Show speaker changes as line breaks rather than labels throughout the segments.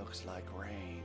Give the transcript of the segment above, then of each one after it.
looks like rain.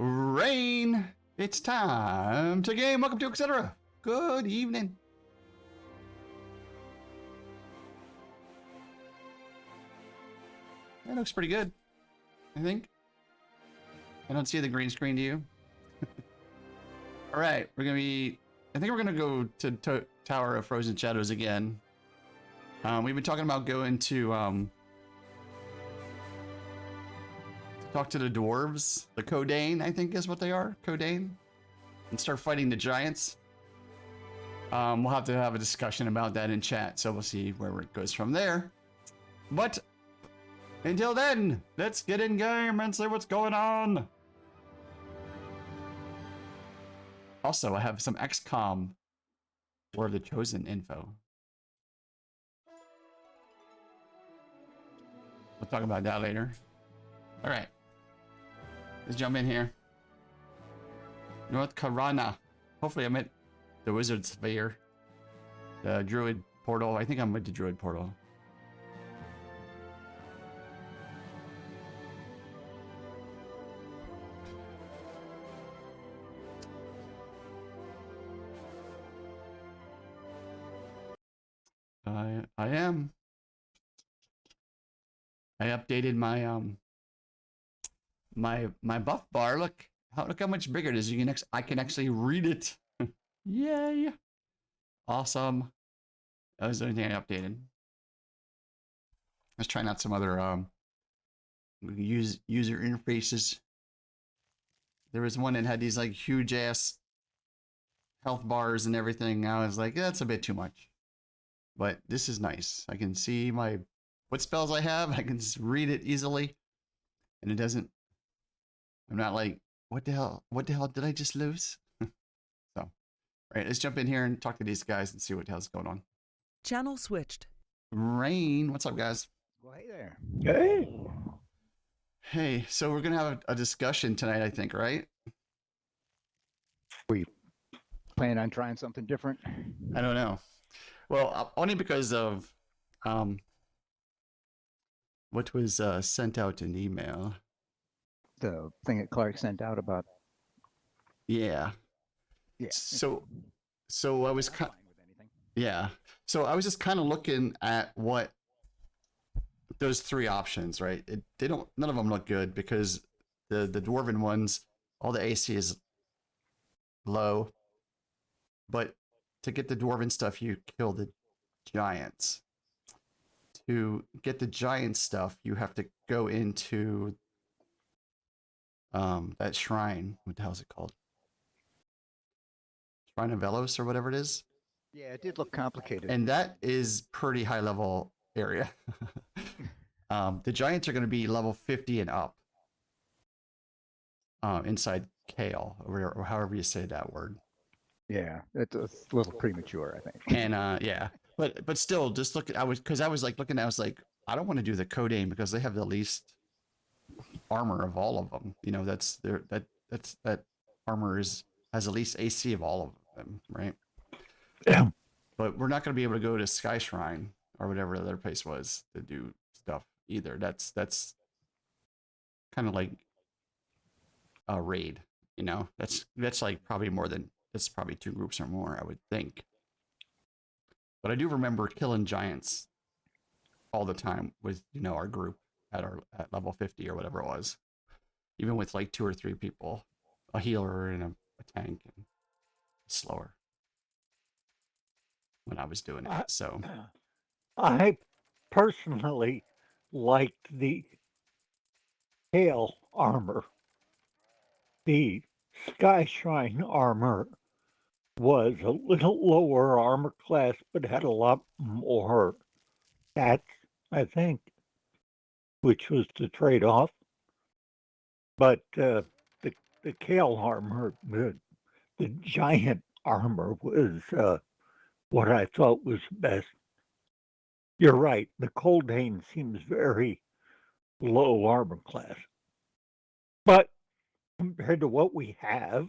Rain! It's time to game. Welcome to etc. Good evening. That looks pretty good, I think. I don't see the green screen, do you? All right, we're gonna be. I think we're gonna go to Tower of Frozen Shadows again. We've been talking about going to talk to the dwarves, the Kodane, I think is what they are, Kodane, and start fighting the giants. We'll have to have a discussion about that in chat, so we'll see where it goes from there. But until then, let's get in game and see what's going on. Also, I have some XCOM or the Chosen info. We'll talk about that later. All right. Let's jump in here. North Karana. Hopefully I'm at the Wizard Sphere. The Druid Portal. I think I'm with the Druid Portal. I am. I updated my my buff bar. Look how much bigger it is. You can I can actually read it. Yay! Awesome. That was the only thing I updated. Let's try out some other user interfaces. There was one that had these like huge ass health bars and everything. I was like, that's a bit too much. But this is nice. I can see what spells I have. I can just read it easily, and it doesn't. I'm not like, what the hell did I just lose? So, all right, let's jump in here and talk to these guys and see what the hell's going on.
Channel switched.
Rain, what's up, guys?
Well, hey there.
Hey.
Hey, so we're gonna have a discussion tonight, I think, right?
We plan on trying something different?
I don't know. Well, only because of what was sent out in email.
The thing that Clark sent out about.
Yeah.
Yeah.
So I was
fine with anything.
yeah. So I was just kind of looking at what those three options, right? None of them look good because the dwarven ones, all the AC is low, but to get the dwarven stuff, you kill the giants. To get the giant stuff, you have to go into that shrine. What the hell is it called? Shrine of Velos or whatever it is.
Yeah, it did look complicated.
And that is pretty high level area. The giants are going to be level 50 and up. Inside Kale, or however you say that word.
Yeah, it's a little premature, I think.
And yeah, but still, just look. I was like looking. I was like, I don't want to do the Codeine because they have the least armor of all of them. You know, that armor has the least AC of all of them, right?
Yeah.
But we're not going to be able to go to Sky Shrine or whatever the other place was to do stuff either. That's kind of like a raid. You know, that's like probably more than that's probably two groups or more, I would think. But I do remember killing giants all the time with our group at level 50 or whatever it was, even with like two or three people, a healer and a tank, and slower when I was doing it.
I,
So
I personally liked the Hail armor. The Sky Shrine armor was a little lower armor class, but had a lot more stats, I think, which was the trade off. But the Kale armor, the giant armor, was what I thought was best. You're right, the Coldane seems very low armor class. But compared to what we have,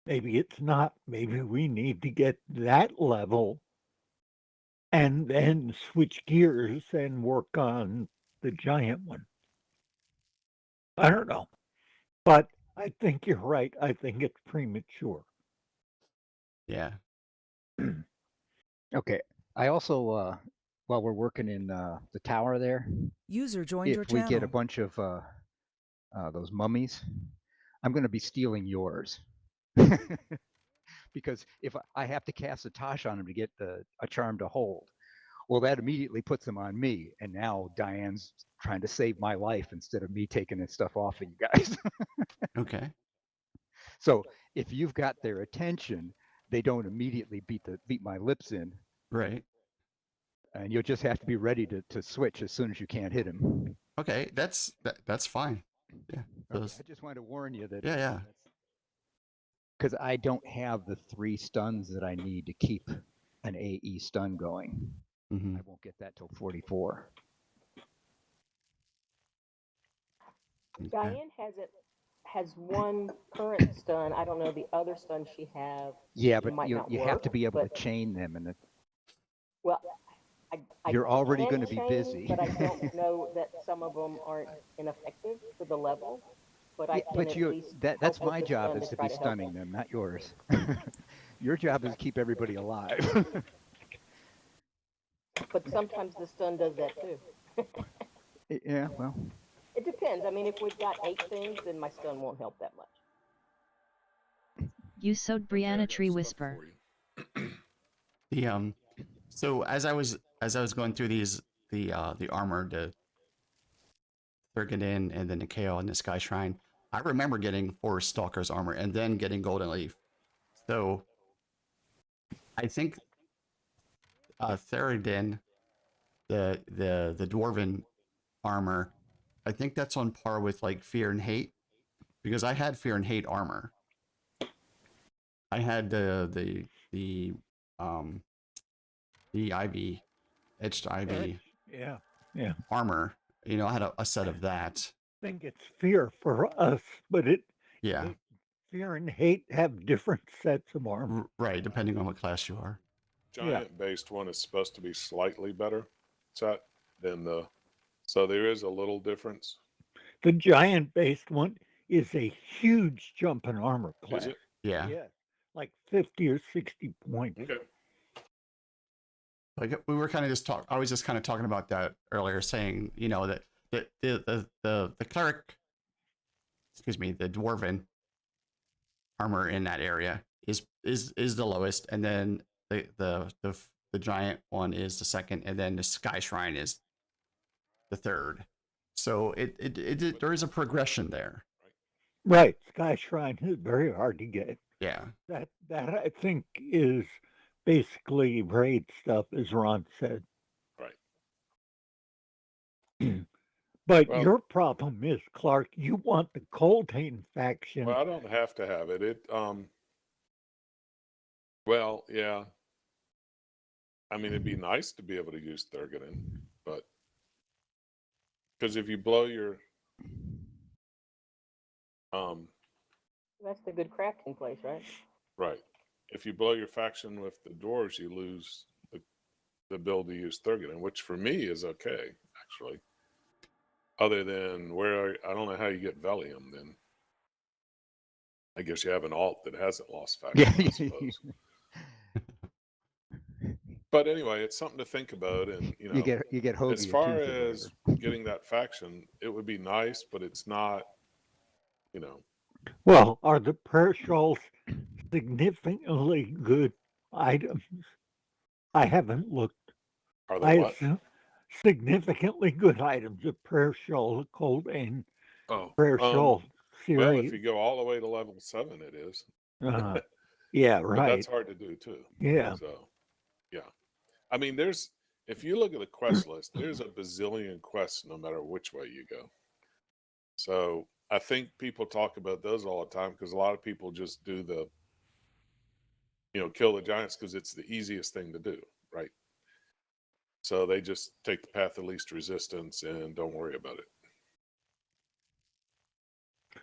maybe it's not. Maybe we need to get that level and then switch gears and work on the giant one. I don't know. But I think you're right. I think it's premature.
yeah,
Okay. I also, while we're working in the tower there,
User joined your
if we get a
channel.
bunch of those mummies, I'm going to be stealing yours. Because if I have to cast a Tosh on them to get a charm to hold, well, that immediately puts them on me. And now Diane's trying to save my life instead of me taking this stuff off of you guys.
okay,
So if you've got their attention, they don't immediately beat my lips in,
right,
and you'll just have to be ready to switch as soon as you can't hit him.
okay. That's fine. Yeah,
Okay,
those,
I just wanted to warn you that
yeah.
because I don't have the 3 stuns that I need to keep an AE stun going.
Mm-hmm.
I won't get that till 44.
Okay.
Diane has one current stun. I don't know the other stun she have.
Yeah,
It
but
might not
you have
work,
to be able to
but
chain them, and
well, I
you're already
can
going to be
chain,
busy.
but I don't know that some of them aren't ineffective for the level. But I
Yeah,
can
but
at least
that's
help with
my
the
job
stun
is
to
to
try
be
to help
stunning
them.
them, not yours. Your job is to keep everybody alive.
But sometimes the stun does that too.
Yeah, well,
It depends. I mean, if we've got 8 things, then my stun won't help that much.
You sowed
Okay, I
Brianna
got
Tree
stuff
Whisper.
for you.
The so as I was going through the armor, the Thurgadin, and then the KO and the Sky Shrine, I remember getting Forest Stalker's armor and then getting Golden Leaf. So I think Theradin, the dwarven armor, I think that's on par with like Fear and Hate because I had Fear and Hate armor. I had um the ivy etched ivy
Yeah, yeah.
armor. You know, I had a set of that.
I think it's fear for us, but
Yeah,
it fear and hate have different sets of armor.
right. Depending on what class you are.
Yeah.
Giant-based one is supposed to be slightly better set than the, so there is a little difference.
The giant based one is a huge jump in armor
Is
class.
it?
Yeah.
Yeah, like 50 or 60 points.
Okay.
Like we were kind of just I was just kind of talking about that earlier, saying that the cleric, excuse me, the dwarven armor in that area is the lowest, and then the giant one is the second, and then the Sky Shrine is the third. So there is a progression there.
Right. Sky Shrine is very hard to get.
Yeah.
That I think is basically raid stuff, as Ron said.
Right.
But
Well,
your problem is, Clark, you want the Coldane faction.
well, I don't have to have it. Well, yeah. I mean, it'd be nice to be able to use Thurgonin, but because if you blow your
That's the good crafting place, right?
right, if you blow your faction with the dwarves, you lose the ability to use Thurgonin, which for me is okay, actually. Other than where I don't know how you get Velium, then I guess you have an alt that hasn't lost faction, I suppose. But anyway, it's something to think about, and
you get
as
Hovia
far
tooth or
as
whatever.
getting that faction, it would be nice, but it's not, you know.
Well, are the prayer shawls significantly good items? I haven't looked.
Are they
I
what?
assume significantly good items, the prayer shawl, cold and
Oh,
prayer shawl
well, if
series.
you go all the way to level 7, it is.
Yeah,
But that's
right.
hard to do too.
Yeah.
So, yeah. I mean, if you look at the quest list, there's a bazillion quests no matter which way you go. So I think people talk about those all the time because a lot of people just do the, kill the giants because it's the easiest thing to do, right? So they just take the path of least resistance and don't worry about it.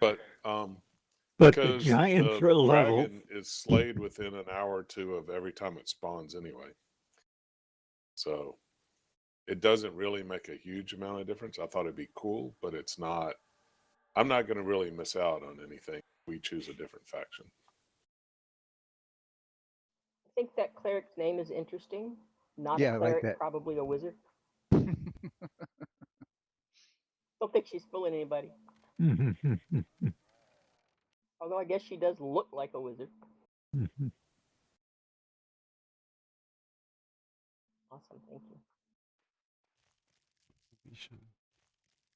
But
But the
because
giants
the
are level.
dragon is slayed within an hour or two of every time it spawns anyway. So it doesn't really make a huge amount of difference. I thought it'd be cool, but it's not. I'm not going to really miss out on anything if we choose a different faction.
I think that cleric's name is interesting. Not
Yeah,
a
I like
cleric,
that.
probably a wizard. Don't think she's fooling anybody. Although I guess she does look like a wizard. Awesome, thank you.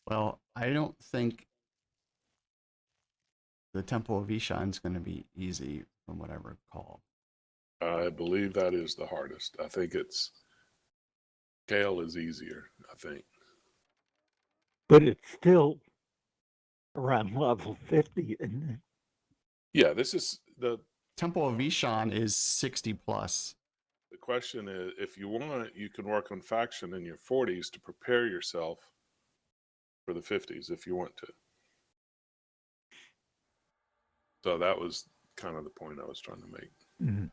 Well, I don't think the Temple of Ishan is going to be easy from what I recall.
I believe that is the hardest. I think Kale is easier, I think.
But it's still around level 50, isn't it?
Yeah, this is the
Temple of Ishan is 60 plus.
The question is, if you want, you can work on faction in your 40s to prepare yourself for the 50s if you want to. So that was kind of the point I was trying to make.
Mm-hmm.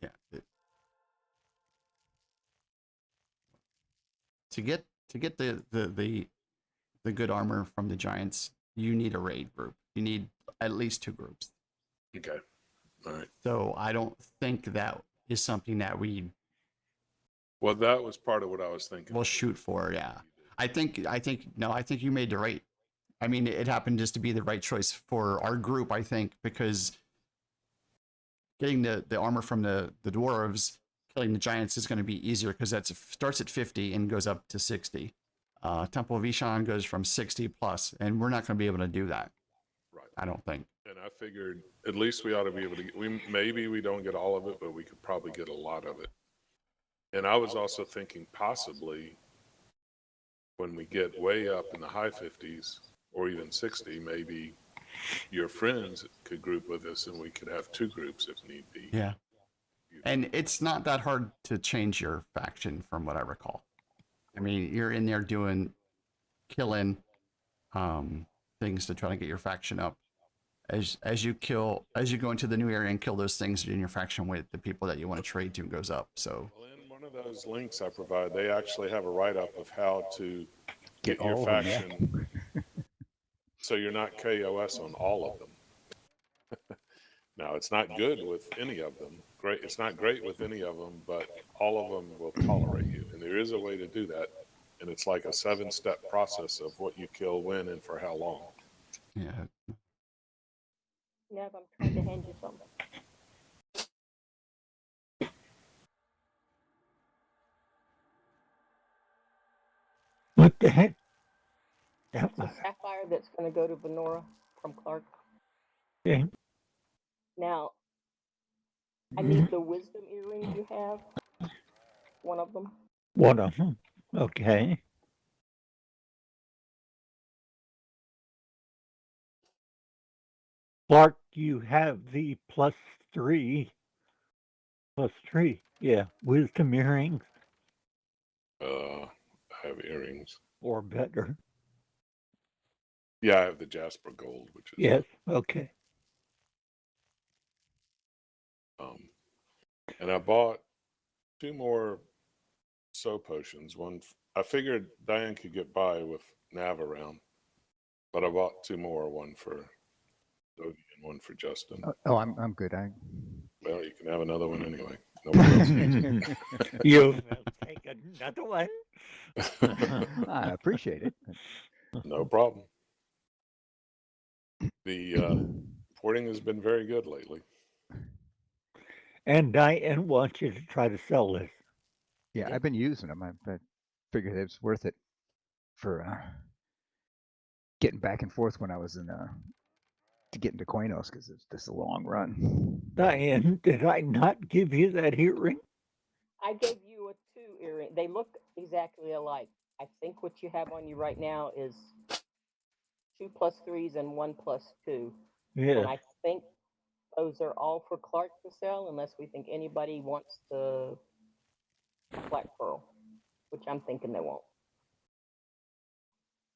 Yeah. To get the good armor from the giants, you need a raid group. You need at least 2 groups.
Okay. All right.
So I don't think that is something that
Well, that was part of what I was thinking.
will shoot for. Yeah. I think you made the right. I mean, it happened just to be the right choice for our group, I think, because getting the armor from the dwarves, killing the giants is going to be easier because that starts at 50 and goes up to 60. Temple of Ishan goes from 60 plus, and we're not going to be able to do that.
Right.
I don't think.
And I figured at least we ought to be able to maybe we don't get all of it, but we could probably get a lot of it. And I was also thinking possibly when we get way up in the high 50s or even 60, maybe your friends could group with us and we could have 2 groups if need be.
Yeah. And it's not that hard to change your faction from what I recall. I mean, you're in there killing things to try to get your faction up. As you go into the new area and kill those things in your faction with the people that you want to trade to goes up. So
well, in one of those links I provide, they actually have a write-up of how to get your
all
faction
of them, yeah.
so you're not KOS on all of them. Now, it's not good with any of them. It's not great with any of them, but all of them will tolerate you. And there is a way to do that. And it's like a 7-step process of what you kill, when, and for how long.
yeah.
Nev, I'm trying to hand you something.
What the heck?
It's a sapphire that's going to go to Venora from Clark.
Okay.
Now, I need the wisdom earrings you have. One of them.
One of them. Okay. Clark, you have the +3 +3. Yeah, wisdom earrings
I have earrings.
or better.
Yeah, I have the Jasper Gold, which is
Yes, okay.
and I bought 2 more soul potions. One I figured Diane could get by with Nav around, but I bought 2 more. One for Logie and one for Justin.
Oh, I'm good.
Well, you can have another one anyway. Nobody else needs
You take another one?
it.
I appreciate it.
No problem. The porting has been very good lately.
And Diane wants you to try to sell this.
Yeah,
Yeah.
I've been using them. I figured it was worth it for getting back and forth when I was in to get into Quanos because it's just a long run.
Diane, did I not give you that earring?
I gave you a 2 earring. They look exactly alike. I think what you have on you right now is 2 +3s and 1 +2.
Yeah.
And I think those are all for Clark to sell, unless we think anybody wants the Black Pearl, which I'm thinking they won't.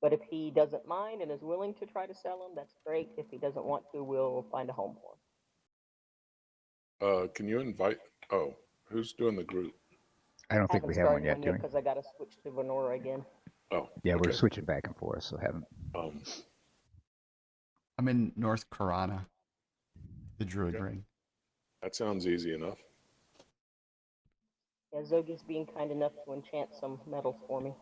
But if he doesn't mind and is willing to try to sell them, that's great. If he doesn't want to, we'll find a home for him.
Can you invite? Oh, who's doing the group?
I don't
I
think
haven't
we have one
started
yet,
one
do
yet
we?
because I got to switch to Venora again.
Oh,
Yeah, we're
okay.
switching back and forth, so haven't.
I'm in North Karana, the Druid
Okay.
Ring.
That sounds easy enough.
Yeah, Zogi's being kind enough to enchant some metals for me.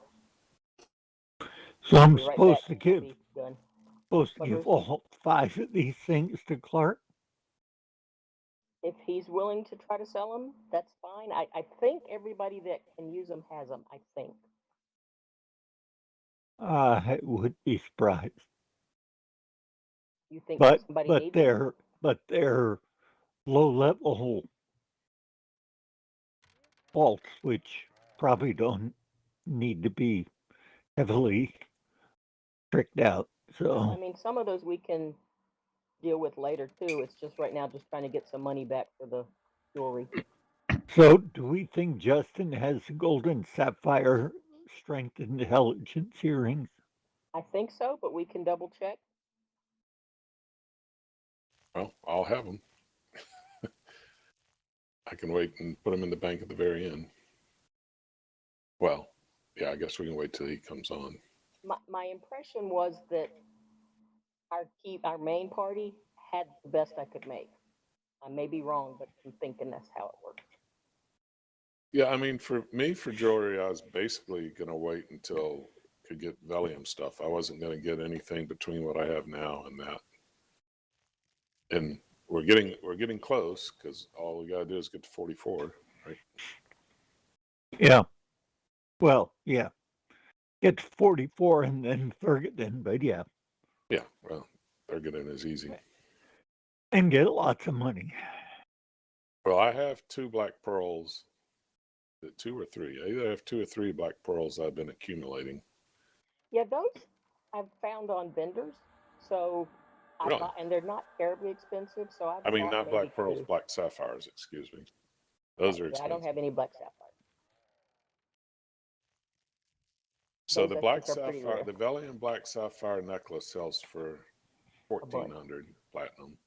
So I'm
Be right
supposed
back.
to
I'll
give
be done.
give all 5 of these things to Clark.
If he's willing to try to sell them, that's fine. I think everybody that can use them has them. I think.
I would be surprised.
You think
But
somebody needs them?
they're low level faults, which probably don't need to be heavily tricked out.
Well, I
So
mean, some of those we can deal with later too. It's just right now, just trying to get some money back for the jewelry.
so do we think Justin has golden sapphire strength and intelligence earrings?
I think so, but we can double check.
Well, I'll have them. I can wait and put them in the bank at the very end. Well, yeah, I guess we can wait till he comes on.
My impression was that our main party had the best I could make. I may be wrong, but I'm thinking that's how it worked.
Yeah, I mean, for me, for jewelry, I was basically going to wait until I could get Valium stuff. I wasn't going to get anything between what I have now and that. And we're getting close because all we got to do is get to 44, right?
Yeah. Well, yeah. Get to 44 and then Ferguson, but yeah.
Yeah, well, Thurgood is easy.
And get lots of money.
Well, I have 2 black pearls. 2 or 3. I either have 2 or 3 black pearls I've been accumulating.
Yeah, those I've found on vendors. So I
Really?
bought, and they're not terribly expensive. So I
I mean,
bought
not
maybe
black pearls,
2.
black sapphires, excuse me. Those are
Yeah, I don't
expensive.
have any black sapphire.
So
Those
the
I
black
think are pretty
sapphire,
rare.
the Valiant black sapphire necklace sells for
bunch.
1,400 platinum,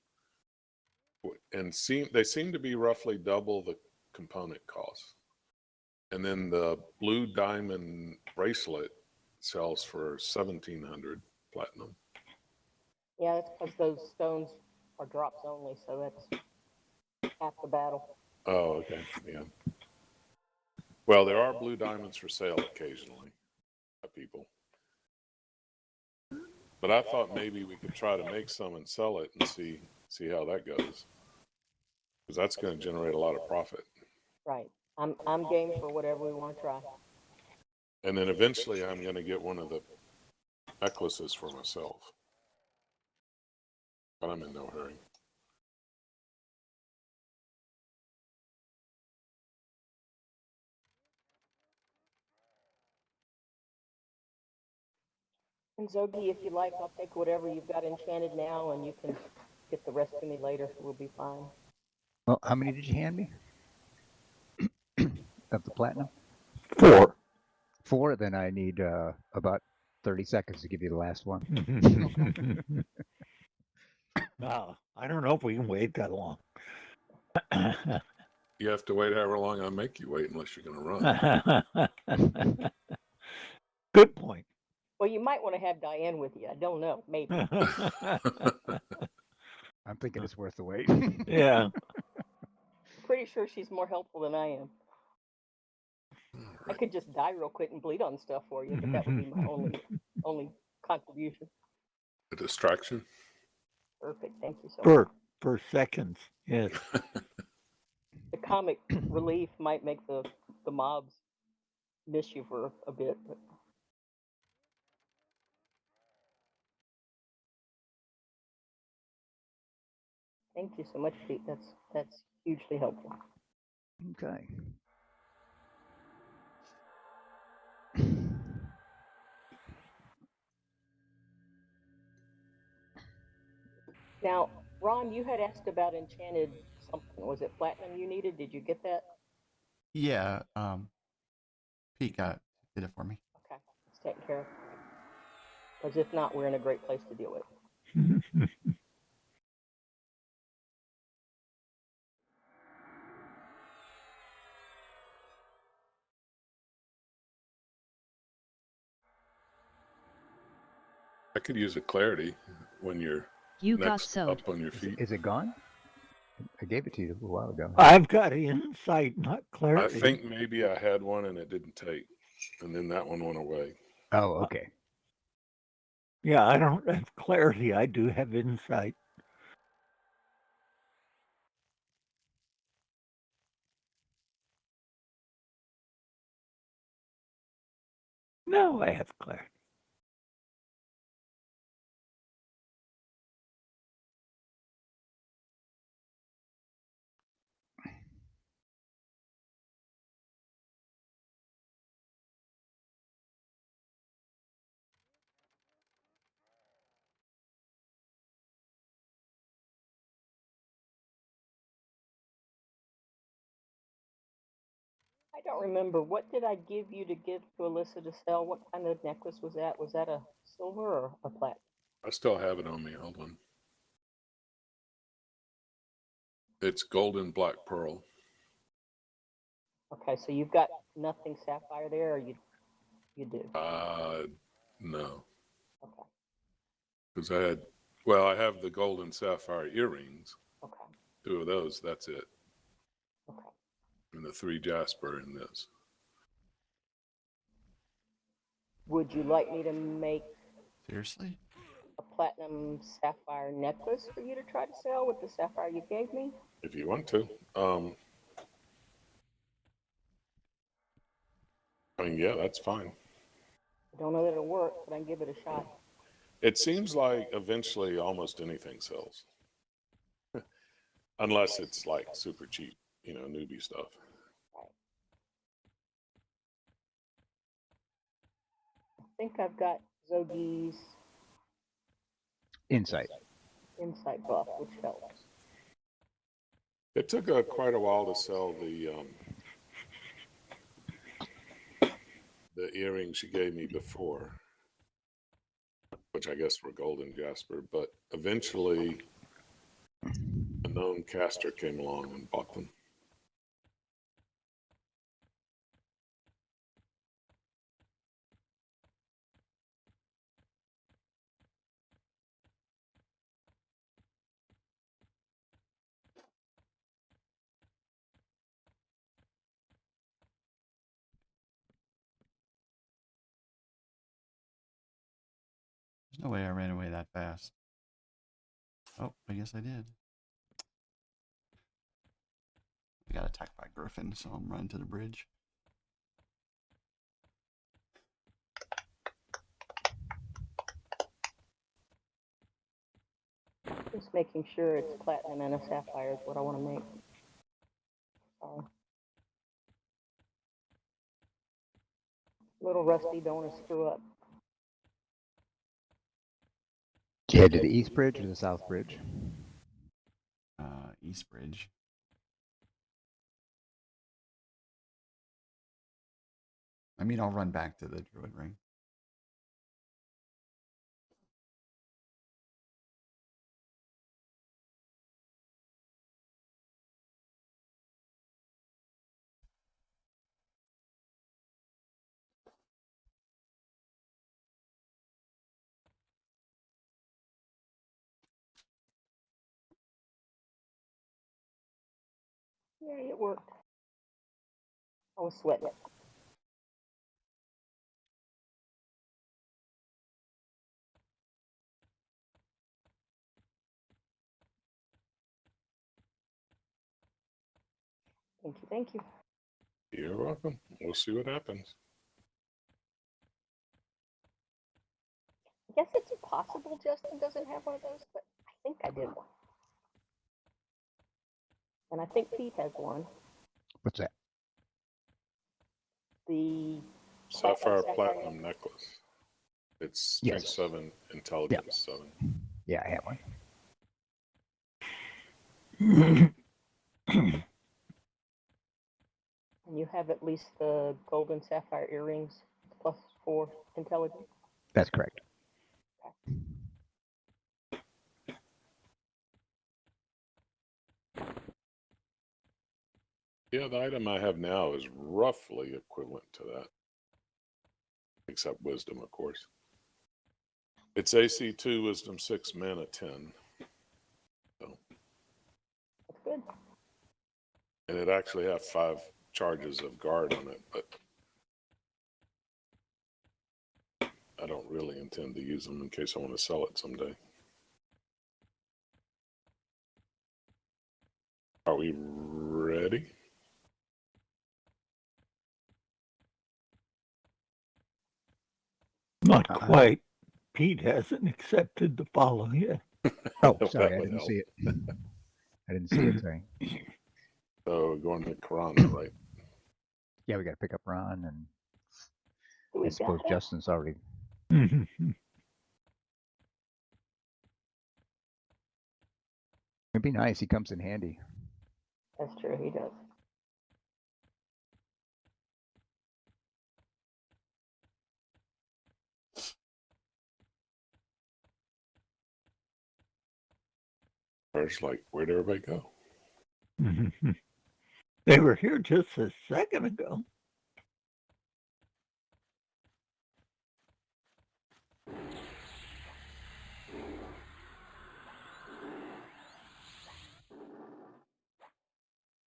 and they seem to be roughly double the component cost. And then the blue diamond bracelet sells for 1,700 platinum.
Yeah, that's because those stones are drops only, so that's half the battle.
Oh, okay, yeah. Well, there are blue diamonds for sale occasionally, by people. But I thought maybe we could try to make some and sell it and see how that goes, because that's going to generate a lot of profit.
Right. I'm game for whatever we want to try.
And then eventually I'm going to get one of the necklaces for myself. But I'm in no hurry.
And Zogi, if you like, I'll take whatever you've got enchanted now, and you can get the rest to me later. We'll be fine.
Well, how many did you hand me? of the platinum?
4.
4. Then I need about 30 seconds to give you the last one.
I don't know if we can wait that long.
You have to wait however long I make you wait, unless you're going to run.
Good point.
Well, you might want to have Diane with you. I don't know. Maybe.
I'm thinking it's worth the wait.
Yeah.
Pretty sure she's more helpful than I am. I could just die real quick and bleed on stuff for you, but that would be my only contribution.
A distraction.
Perfect. Thank you so much.
For seconds, yes.
The comic relief might make the mobs miss you for a bit, but thank you so much, Pete. That's hugely helpful.
Okay.
Now, Ron, you had asked about enchanted something. Was it platinum you needed? Did you get that?
Yeah, Pete did it for me.
Okay, it's taken care of. Because if not, we're in a great place to deal with it.
I could use a clarity when you're
You got
next
sewed.
up on your feet.
Is it gone? I gave it to you a while ago.
I've got insight, not
I
clarity.
think maybe I had one and it didn't take, and then that one went away.
Oh, okay.
Yeah, I don't have clarity. I do have insight. No, I have clarity.
I don't remember. What did I give you to give to Alyssa to sell? What kind of necklace was that? Was that a silver or a platinum?
I still have it on me. Hold on. It's golden black pearl.
Okay, so you've got nothing sapphire there, or you do?
No,
Okay,
because I have the golden sapphire earrings.
okay,
2 of those. That's it.
okay.
And the 3 jasper in this.
Would you like me to make
Seriously?
a platinum sapphire necklace for you to try to sell with the sapphire you gave me?
If you want to. I mean, yeah, that's fine.
I don't know that it'll work, but I can give it a shot.
It seems like eventually almost anything sells. Unless it's like super cheap, newbie stuff.
Right. I think I've got Zogi's
Insight.
insight buff, which helps.
It took quite a while to sell the earrings she gave me before, which I guess were golden jasper, but eventually a known caster came along and bought them.
There's no way I ran away that fast. Oh, I guess I did. I got attacked by a griffin, so I'm running to the bridge.
Just making sure it's platinum and a sapphire is what I want to make. Sorry. Little rusty, don't want to screw up.
Did you head to the east bridge or the south bridge?
East Bridge. I mean, I'll run back to the druid ring.
Yeah, it worked. I was sweating it. Thank you, thank you.
You're welcome. We'll see what happens.
I guess it's possible Justin doesn't have one of those, but I think I did one. And I think Pete has one.
What's that?
The
Sapphire
Sapphire
Platinum necklace. It's Strength
Yes.
7, Intelligence 7.
Yeah, I have one.
And you have at least the golden sapphire earrings +4 intelligence.
That's correct.
Yeah, the item I have now is roughly equivalent to that. Except wisdom, of course. It's AC 2, wisdom 6, mana 10. So,
That's good.
and it actually has 5 charges of guard on it, but I don't really intend to use them in case I want to sell it someday. Are we ready?
Not quite. Pete hasn't accepted the follow yet.
Oh,
That
sorry, I
would
didn't
help.
see it. I didn't see it. Sorry.
So we're going to Karana, right?
Yeah, we got to pick up Ron, and
Do we
I suppose
got it?
Justin's already.
Mhm.
It'd be nice. He comes in handy.
That's true, he does.
First, like, where'd everybody go?
Mhm. They were here just a second ago.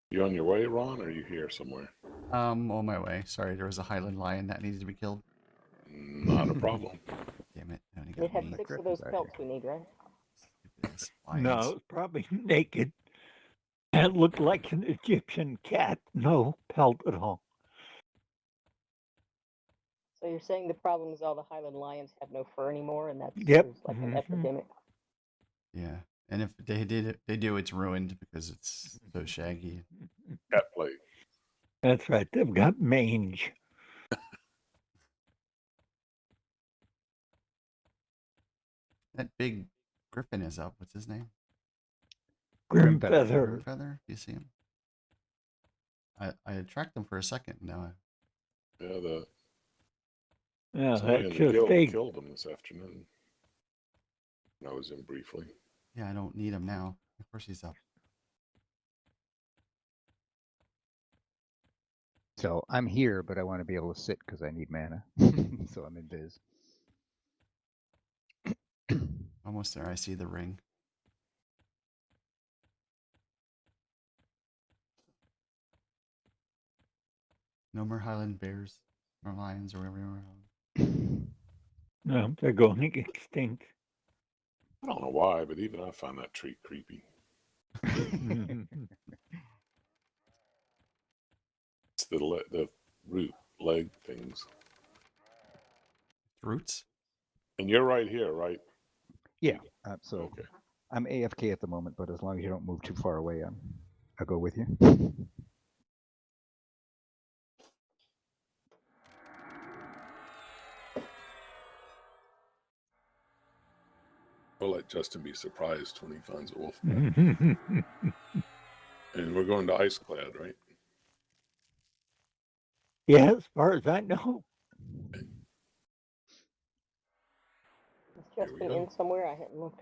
You on your way, Ron, or are you here somewhere?
On my way. Sorry, there was a Highland lion that needed to be killed.
Not a problem.
Damn it. I only
It
got
had
me.
6 of
Griffins
those
out
pelts we need, right?
Stupid ass
No,
lions.
it was probably naked. It looked like an Egyptian cat. No pelt at all.
So you're saying the problem is all the Highland lions have no fur anymore, and that's
Yep.
there's like an
Mhm.
epidemic.
Yeah. And if they do, it's ruined because it's so shaggy.
Cat play.
That's right. They've got mange.
That big griffin is up. What's his name?
Grim
Grimfeather.
feather.
Feather? Do you see him? I tracked him for a second. Now
Yeah,
Yeah,
somebody
that's
in the
just
guild killed him this afternoon. I was in briefly.
yeah, I don't need him now. Of course he's up.
So I'm here, but I want to be able to sit because I need mana. So I'm in Viz.
Almost there. I see the ring. No more Highland bears or lions or whatever.
no, they're going extinct.
I don't know why, but even I find that tree creepy.
Mhm.
It's the root leg things.
Roots?
And you're right here, right?
Yeah. So
Okay.
I'm AFK at the moment, but as long as you don't move too far away, I'll go with you.
We'll let Justin be surprised when he finds a wolf.
Mhm.
And we're going to Iceclad, right?
Yeah, as far as I know.
It's
Here
just
we
been
go.
in somewhere I hadn't looked.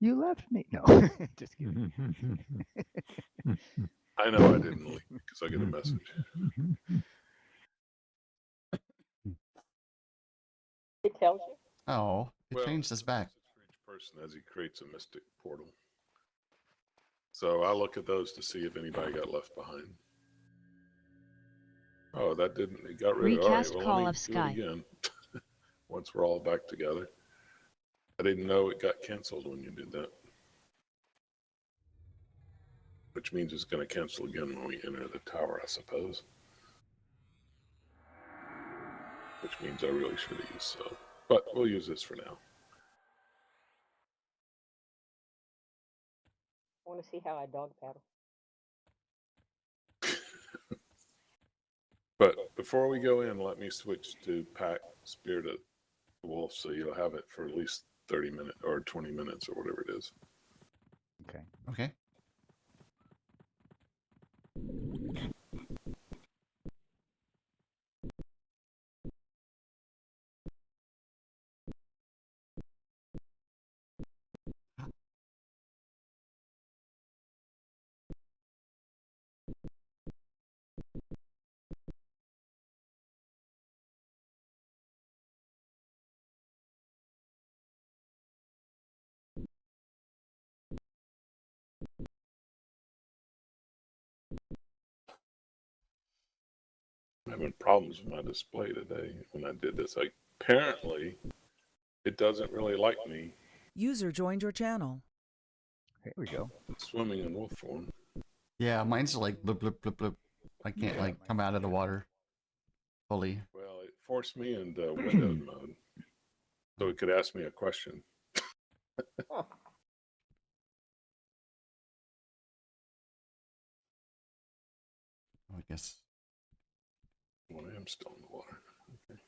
You left me. No, just kidding.
I know I didn't leave because I get a message.
It tells you.
Oh, it
Well,
changed his
it's a
back.
message for each person as he creates a mystic portal. So I look at those to see if anybody got left behind. Oh, that didn't. It got rid of. All right.
Recast
Well,
Call
let me
of
do
Sky.
it again. Once we're all back together. I didn't know it got canceled when you did that. Which means it's going to cancel again when we enter the tower, I suppose. Which means I really should have used so. But we'll use this for now.
I want to see how I dog paddle.
But before we go in, let me switch to Pack Spirit of the Wolf so you'll have it for at least 30 minutes or 20 minutes or whatever it is.
Okay.
Okay.
I'm having problems with my display today when I did this. Like, apparently, it doesn't really like me
User joined your channel.
There we go.
swimming in wolf form.
Yeah, mine's like blip blip blip blip. I can't
Yeah,
like come out of the water fully.
Well, it forced me into windowed mode so it could ask me a question.
Huh.
I guess.
Well, I am still in the water. Okay.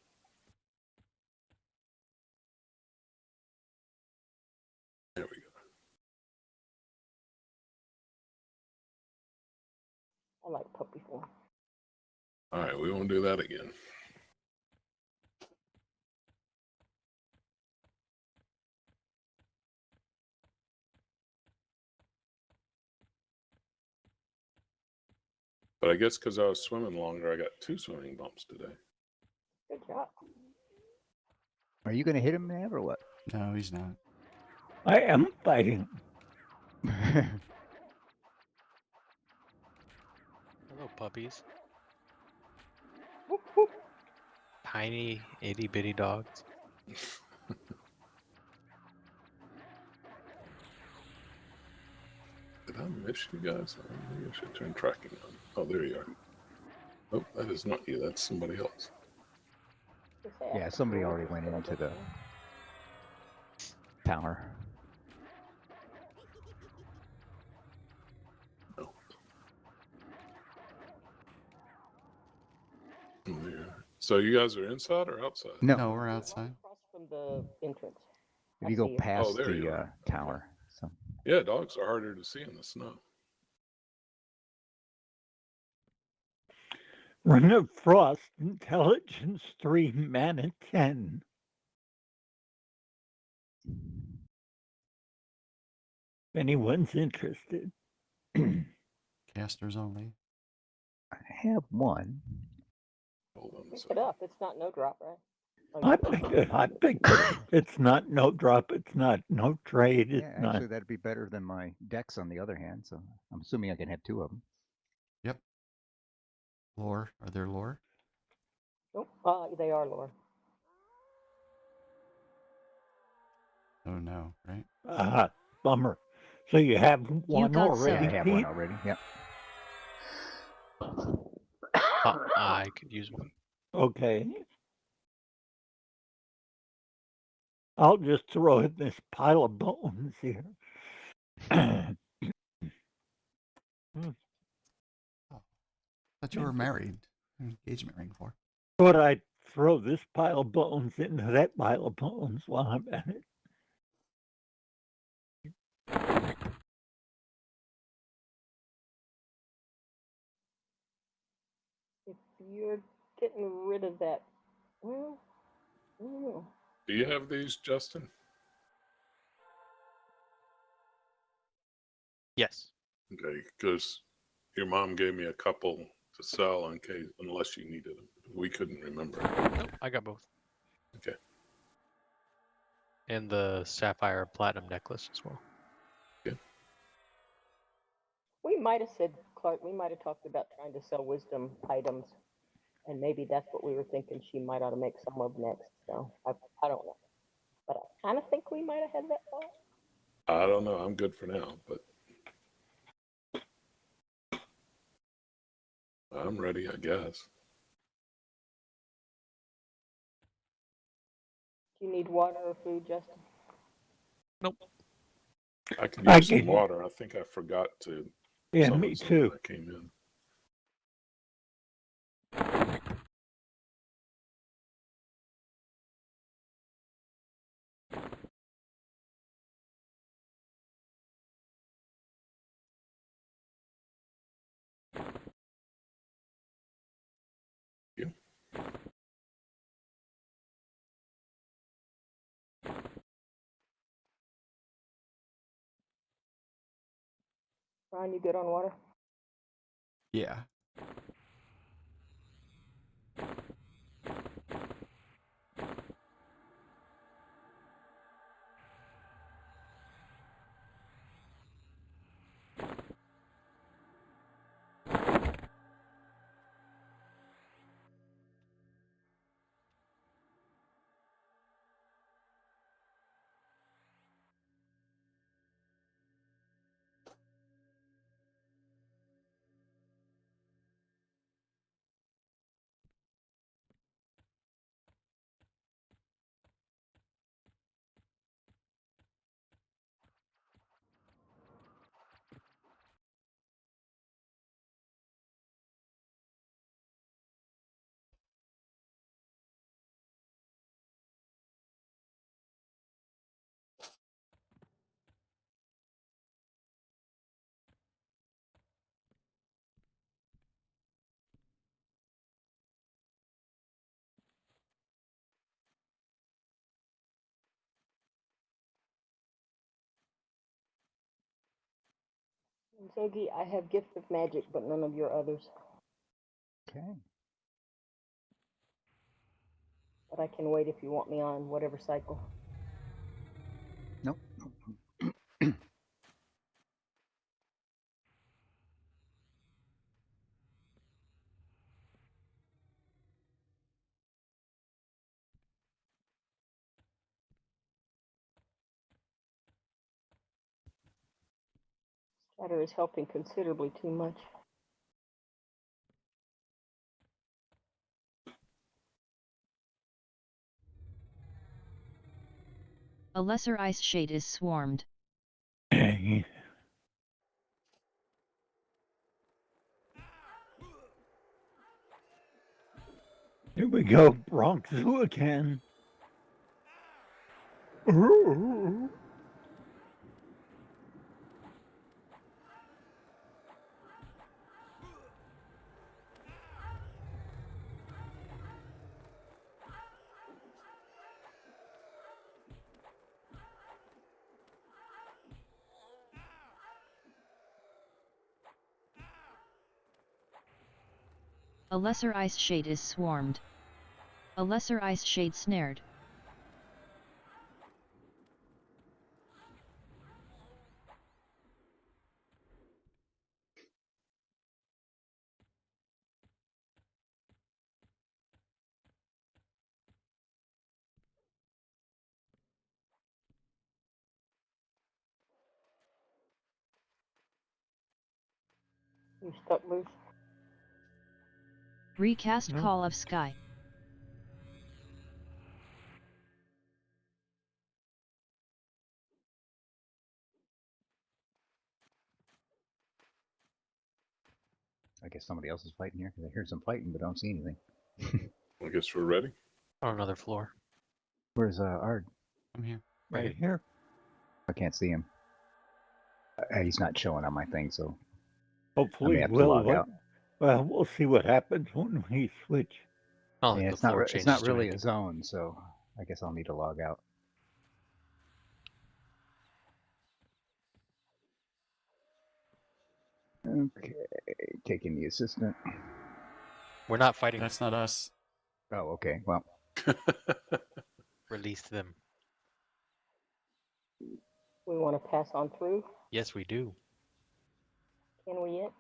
There we go.
I like puppy form.
All right, we won't do that again. But I guess because I was swimming longer, I got 2 swimming bumps today.
Good job.
Are you going to hit him, Nav, or what?
No, he's not.
I am fighting.
Hello, puppies.
Whoop, whoop.
Tiny, itty bitty dogs.
Did I miss you guys? Maybe I should turn tracking on. Oh, there you are. Oh, that is not you. That's somebody else.
Just say
Yeah,
I
somebody
rolled
already
it,
went
but I
into
guess
the
not.
tower.
Oh. Oh, there you are. So you guys are inside or outside?
No,
No, we're
You're right
outside.
across from the entrance.
if
I
you go
see you.
past
there you
the
are.
tower. So
Yeah, dogs are harder to see in the snow.
Ring of Frost, Intelligence 3, Mana 10. If anyone's interested.
Casters only.
I have one.
Hold on a
Pick
second.
it up. It's not no drop, right? Oh,
I
you
picked it. I picked it. It's not no drop. It's not no trade. It's
Yeah,
not.
actually, that'd be better than my decks on the other hand. So I'm assuming I can have 2 of them.
Yep. Lore. Are there lore?
Nope. They are, Laura.
Oh no, right?
Bummer. So you have one
got
already,
Yeah, I have one
Pete?
already. Yep.
I could use one.
Okay. I'll just throw in this pile of bones here.
Oh, thought you were married. Engagement ring for.
But I'd throw this pile of bones into that pile of bones while I'm at it.
If you're getting rid of that, well, mm,
Do you have these, Justin?
Yes.
Okay, because your mom gave me a couple to sell in case, unless you needed them. We couldn't remember.
Nope, I got both.
Okay.
And the sapphire platinum necklace as well.
we might have said, Clark, we might have talked about trying to sell wisdom items, and maybe that's what we were thinking she might ought to make some of next. So I don't know. But I kind of think we might have had that thought.
I don't know. I'm good for now, but I'm ready, I guess.
Do you need water or food, Justin?
Nope.
I could
I
use some
can-
water. I think I forgot to
Yeah,
summon
me
some
too.
when I came in. You?
Ron, you good on water?
Yeah.
Zogi, I have gift of magic, but none of your others.
Okay.
But I can wait if you want me on whatever cycle.
Nope.
Chatter is helping considerably too much.
A lesser ice shade is swarmed.
Hey. Here we go, Bronx Zoo again. Ooh.
A lesser ice shade is swarmed. A lesser ice shade snared.
You stuck loose?
Recast
No.
Call of Sky.
I guess somebody else is fighting here because I hear some fighting but don't see anything.
I guess we're ready.
On another floor.
Where's Ard?
I'm here.
Right here.
I can't see him. He's not showing on my thing, so I may
Hopefully
have to
we'll
log out.
well, we'll see what happens when we switch.
I don't
Yeah,
think the
it's not.
floor
It's
changes
not
do
really a
anything.
zone, so I guess I'll need to log out. Okay, taking the assistant.
We're not fighting.
That's not us.
Oh, okay. Well,
Release them.
We want to pass on through.
Yes, we do.
Can we yet?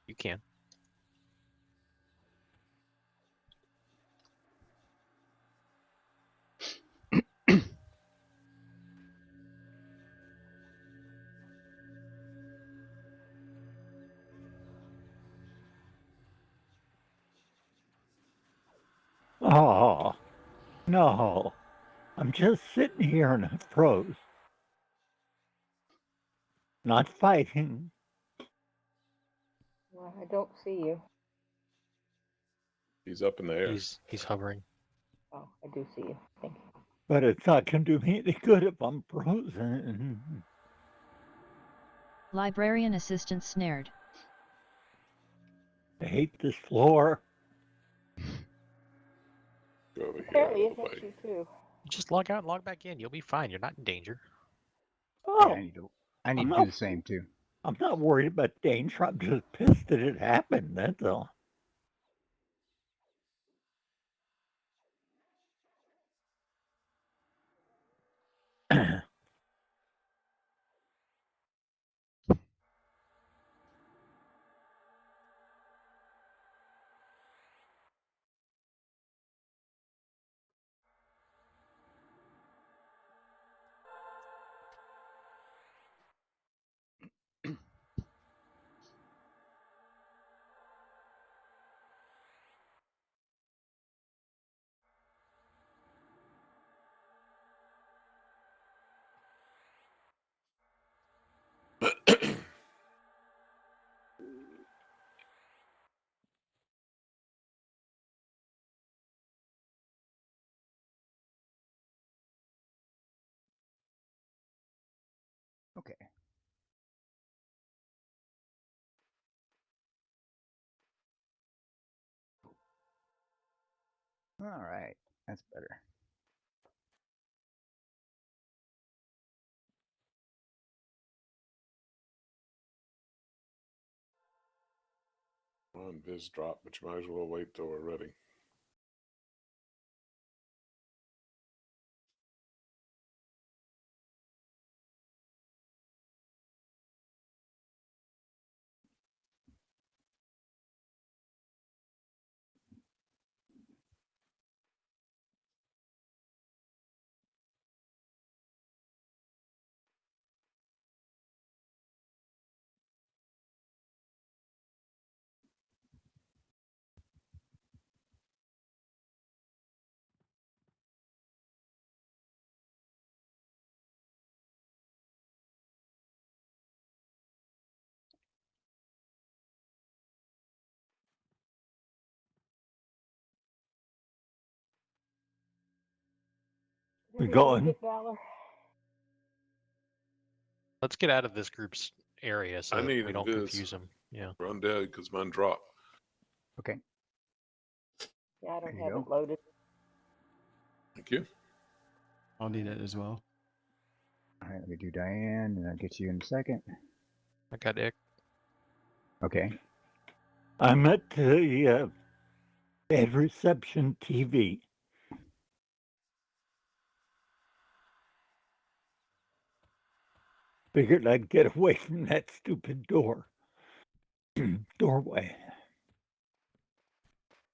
You can.
Oh, no. I'm just sitting here and I froze. Not fighting.
Well, I don't see you.
He's up in the air.
He's hovering.
Oh, I do see you. Thank you.
But it's not going to do me any good if I'm frozen.
Librarian assistant snared.
I hate this floor.
Go over here.
Apparently,
out
it
of the
hits
way.
you too.
Just log out and log back in. You'll be fine. You're not in danger.
yeah,
Oh,
I need
I'm
to
not-
do the same too.
I'm not worried about danger. I'm just pissed that it happened. That's all.
Okay. All right, that's better.
Well, Viz dropped, but you might as well wait till we're ready.
We
Did
going?
get Valor?
Let's get out of this group's area so
I
that
need
we
a
don't
Viz.
confuse them. Yeah.
Run dead because mine dropped.
Okay.
Yeah, I don't
There you
have
go.
it loaded.
Thank you.
I'll need it as well.
All right, let me do Diane, and I'll get you in a second.
I got Ick.
Okay.
I'm at the bed reception TV. Figured I'd get away from that stupid doorway.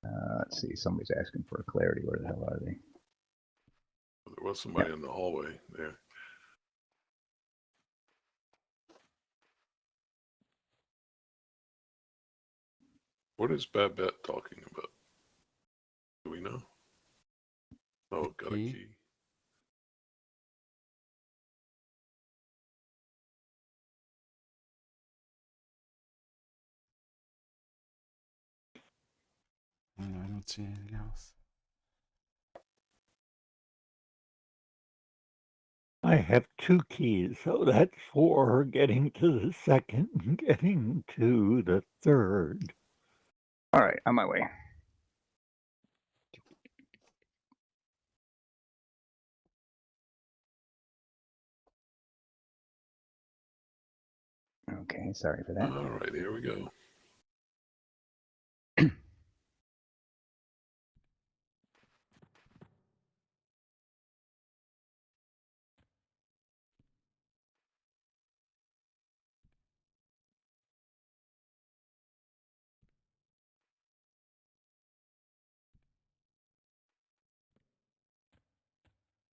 Let's see. Somebody's asking for clarity. Where the hell are they?
There was somebody in the hallway there. What is Babette talking about? Do we know? Oh, got a
Key?
key.
I don't see anything else.
I have 2 keys, so that's 4 getting to the second and getting to the third.
All right, on my way. Okay, sorry for that.
All right, here we go.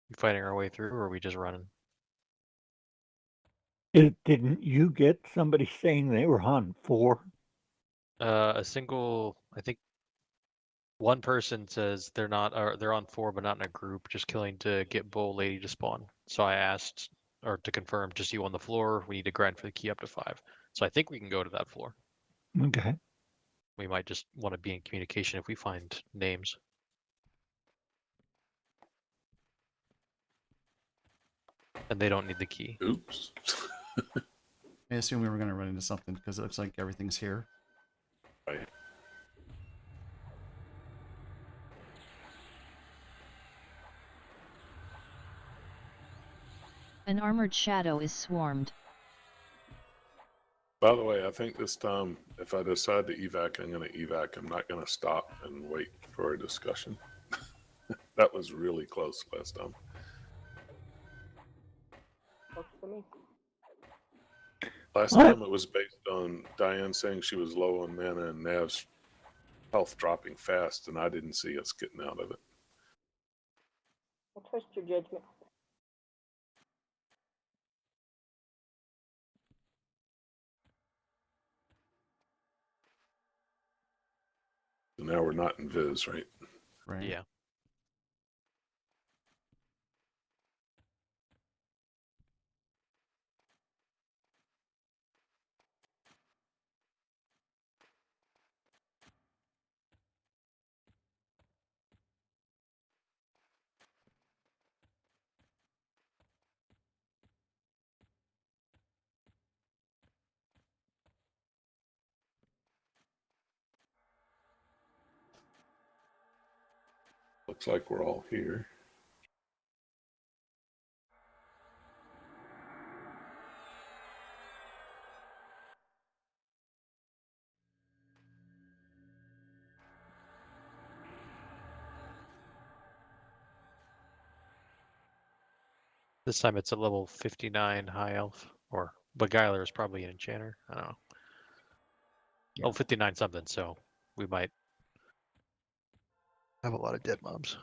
We fighting our way through, or are we just running?
Didn't you get somebody saying they were on 4?
A single, I think one person says they're not, or they're on 4, but not in a group, just killing to get Bull Lady to spawn. So I asked, or to confirm, just you on the floor. We need to grind for the key up to 5. So I think we can go to that floor.
Okay.
We might just want to be in communication if we find names. And they don't need the key.
Oops.
I assume we were going to run into something because it looks like everything's here.
Right.
An armored shadow is swarmed.
By the way, I think this time, if I decide to evac, I'm going to evac. I'm not going to stop and wait for a discussion. That was really close last time.
Works for me.
Last
What?
time it was based on Diane saying she was low on mana and Nav's health dropping fast, and I didn't see us getting out of it.
I trust your judgment.
So now we're not in Viz, right?
Right.
Yeah.
Looks like we're all here.
This time it's a level 59 high elf, or Beguiler is probably an enchanter. I don't know.
Yeah.
Oh, 59 something, so we might have a lot of dead mobs.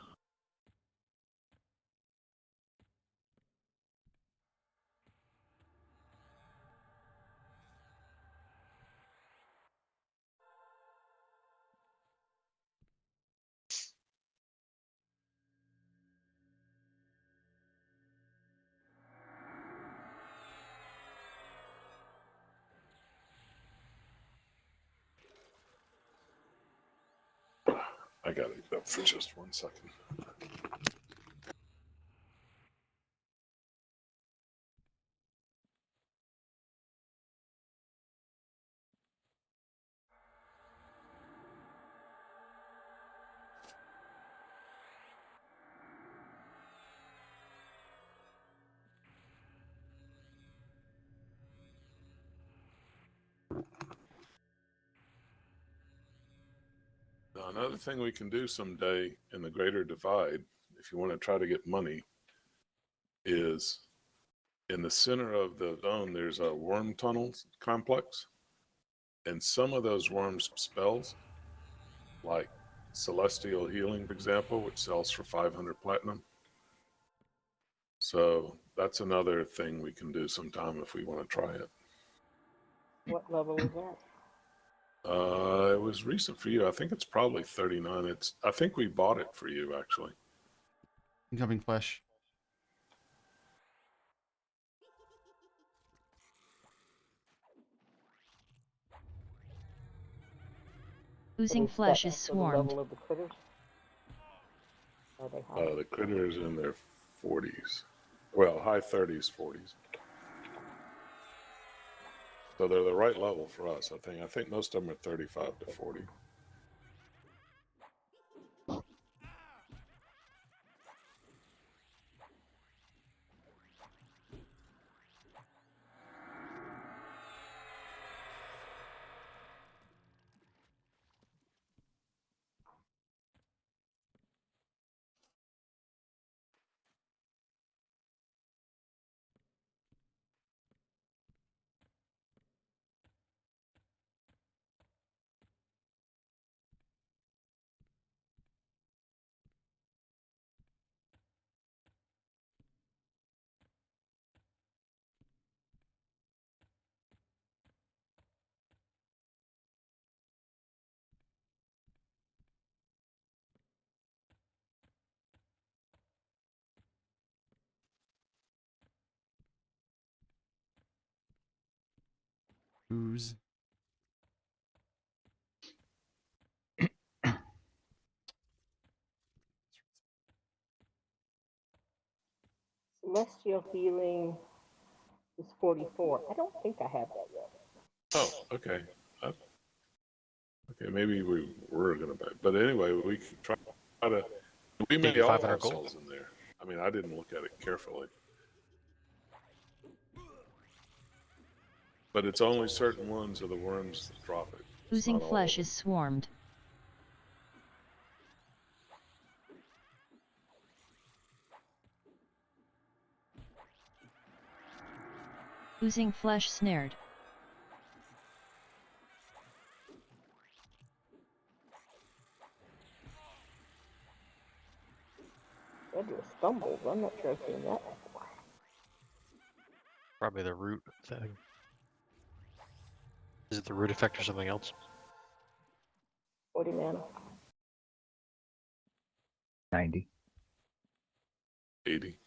I got to get up for just 1 second. Now, another thing we can do someday in the Greater Divide, if you want to try to get money, is in the center of the zone, there's a worm tunnel complex. And some of those worms spells, like Celestial Healing, for example, which sells for 500 platinum. So that's another thing we can do sometime if we want to try it.
What level is that?
It was recent for you. I think it's probably 39. I think we bought it for you, actually.
Incoming flesh.
Oozing
But
flesh
that
is
also the
swarmed.
level of the critters? Are they high?
The critters in their 40s. Well, high 30s, 40s. So they're the right level for us, I think. I think most of them are 35 to 40.
Ooze.
Celestial healing is 44. I don't think I have that yet.
Oh, okay. Okay, maybe we were going to buy. But anyway, we could try to. We may
Maybe
all
500
have
gold.
souls in there. I mean, I didn't look at it carefully. But it's only certain ones of the worms that drop it. It's
Oozing
not all of
flesh
them.
is swarmed. Oozing flesh snared.
Federal stumbles. I'm not sure I've seen that before.
Probably the root thing. Is it the root effect or something else?
40 mana.
90.
80.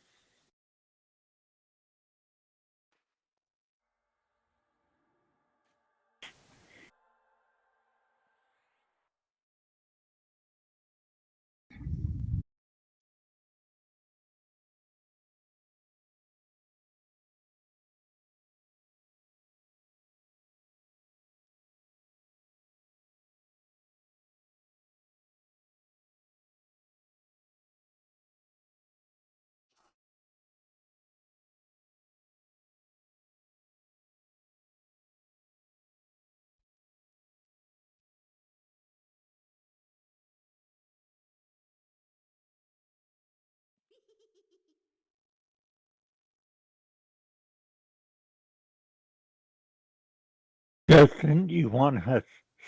Justin, you want a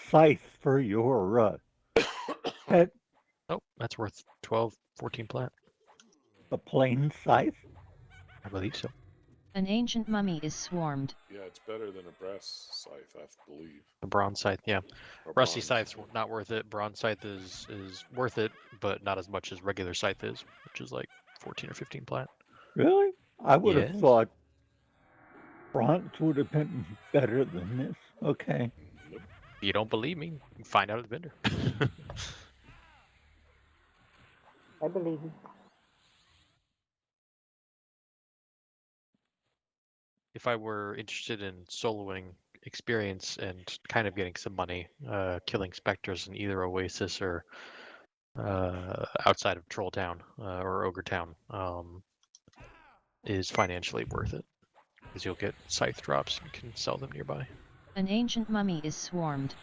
scythe for your pet,
Oh, that's worth 12, 14 plat.
a plain scythe?
I believe so.
An ancient mummy is swarmed.
Yeah, it's better than a brass scythe, I believe.
The bronze scythe, yeah.
Or
Rusty
bronze.
scythe's not worth it. Bronze scythe is worth it, but not as much as regular scythe is, which is like 14 or 15 plat.
Really? I would have
Yes.
thought bronze would have been better than this. Okay.
Nope.
You don't believe me? You can find out at the vendor.
I believe you.
If I were interested in soloing experience and kind of getting some money, killing specters in either Oasis or outside of Troll Town or Ogre Town is financially worth it, because you'll get scythe drops and can sell them nearby.
An ancient mummy is swarmed.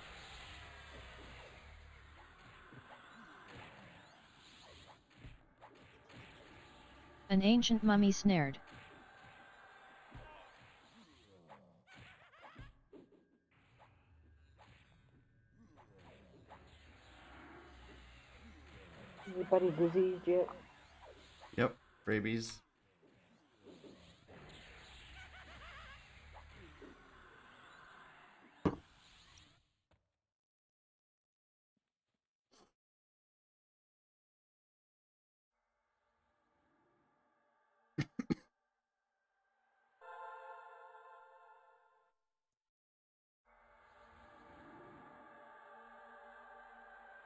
An ancient mummy snared.
Anybody diseased yet?
Yep. Rabies.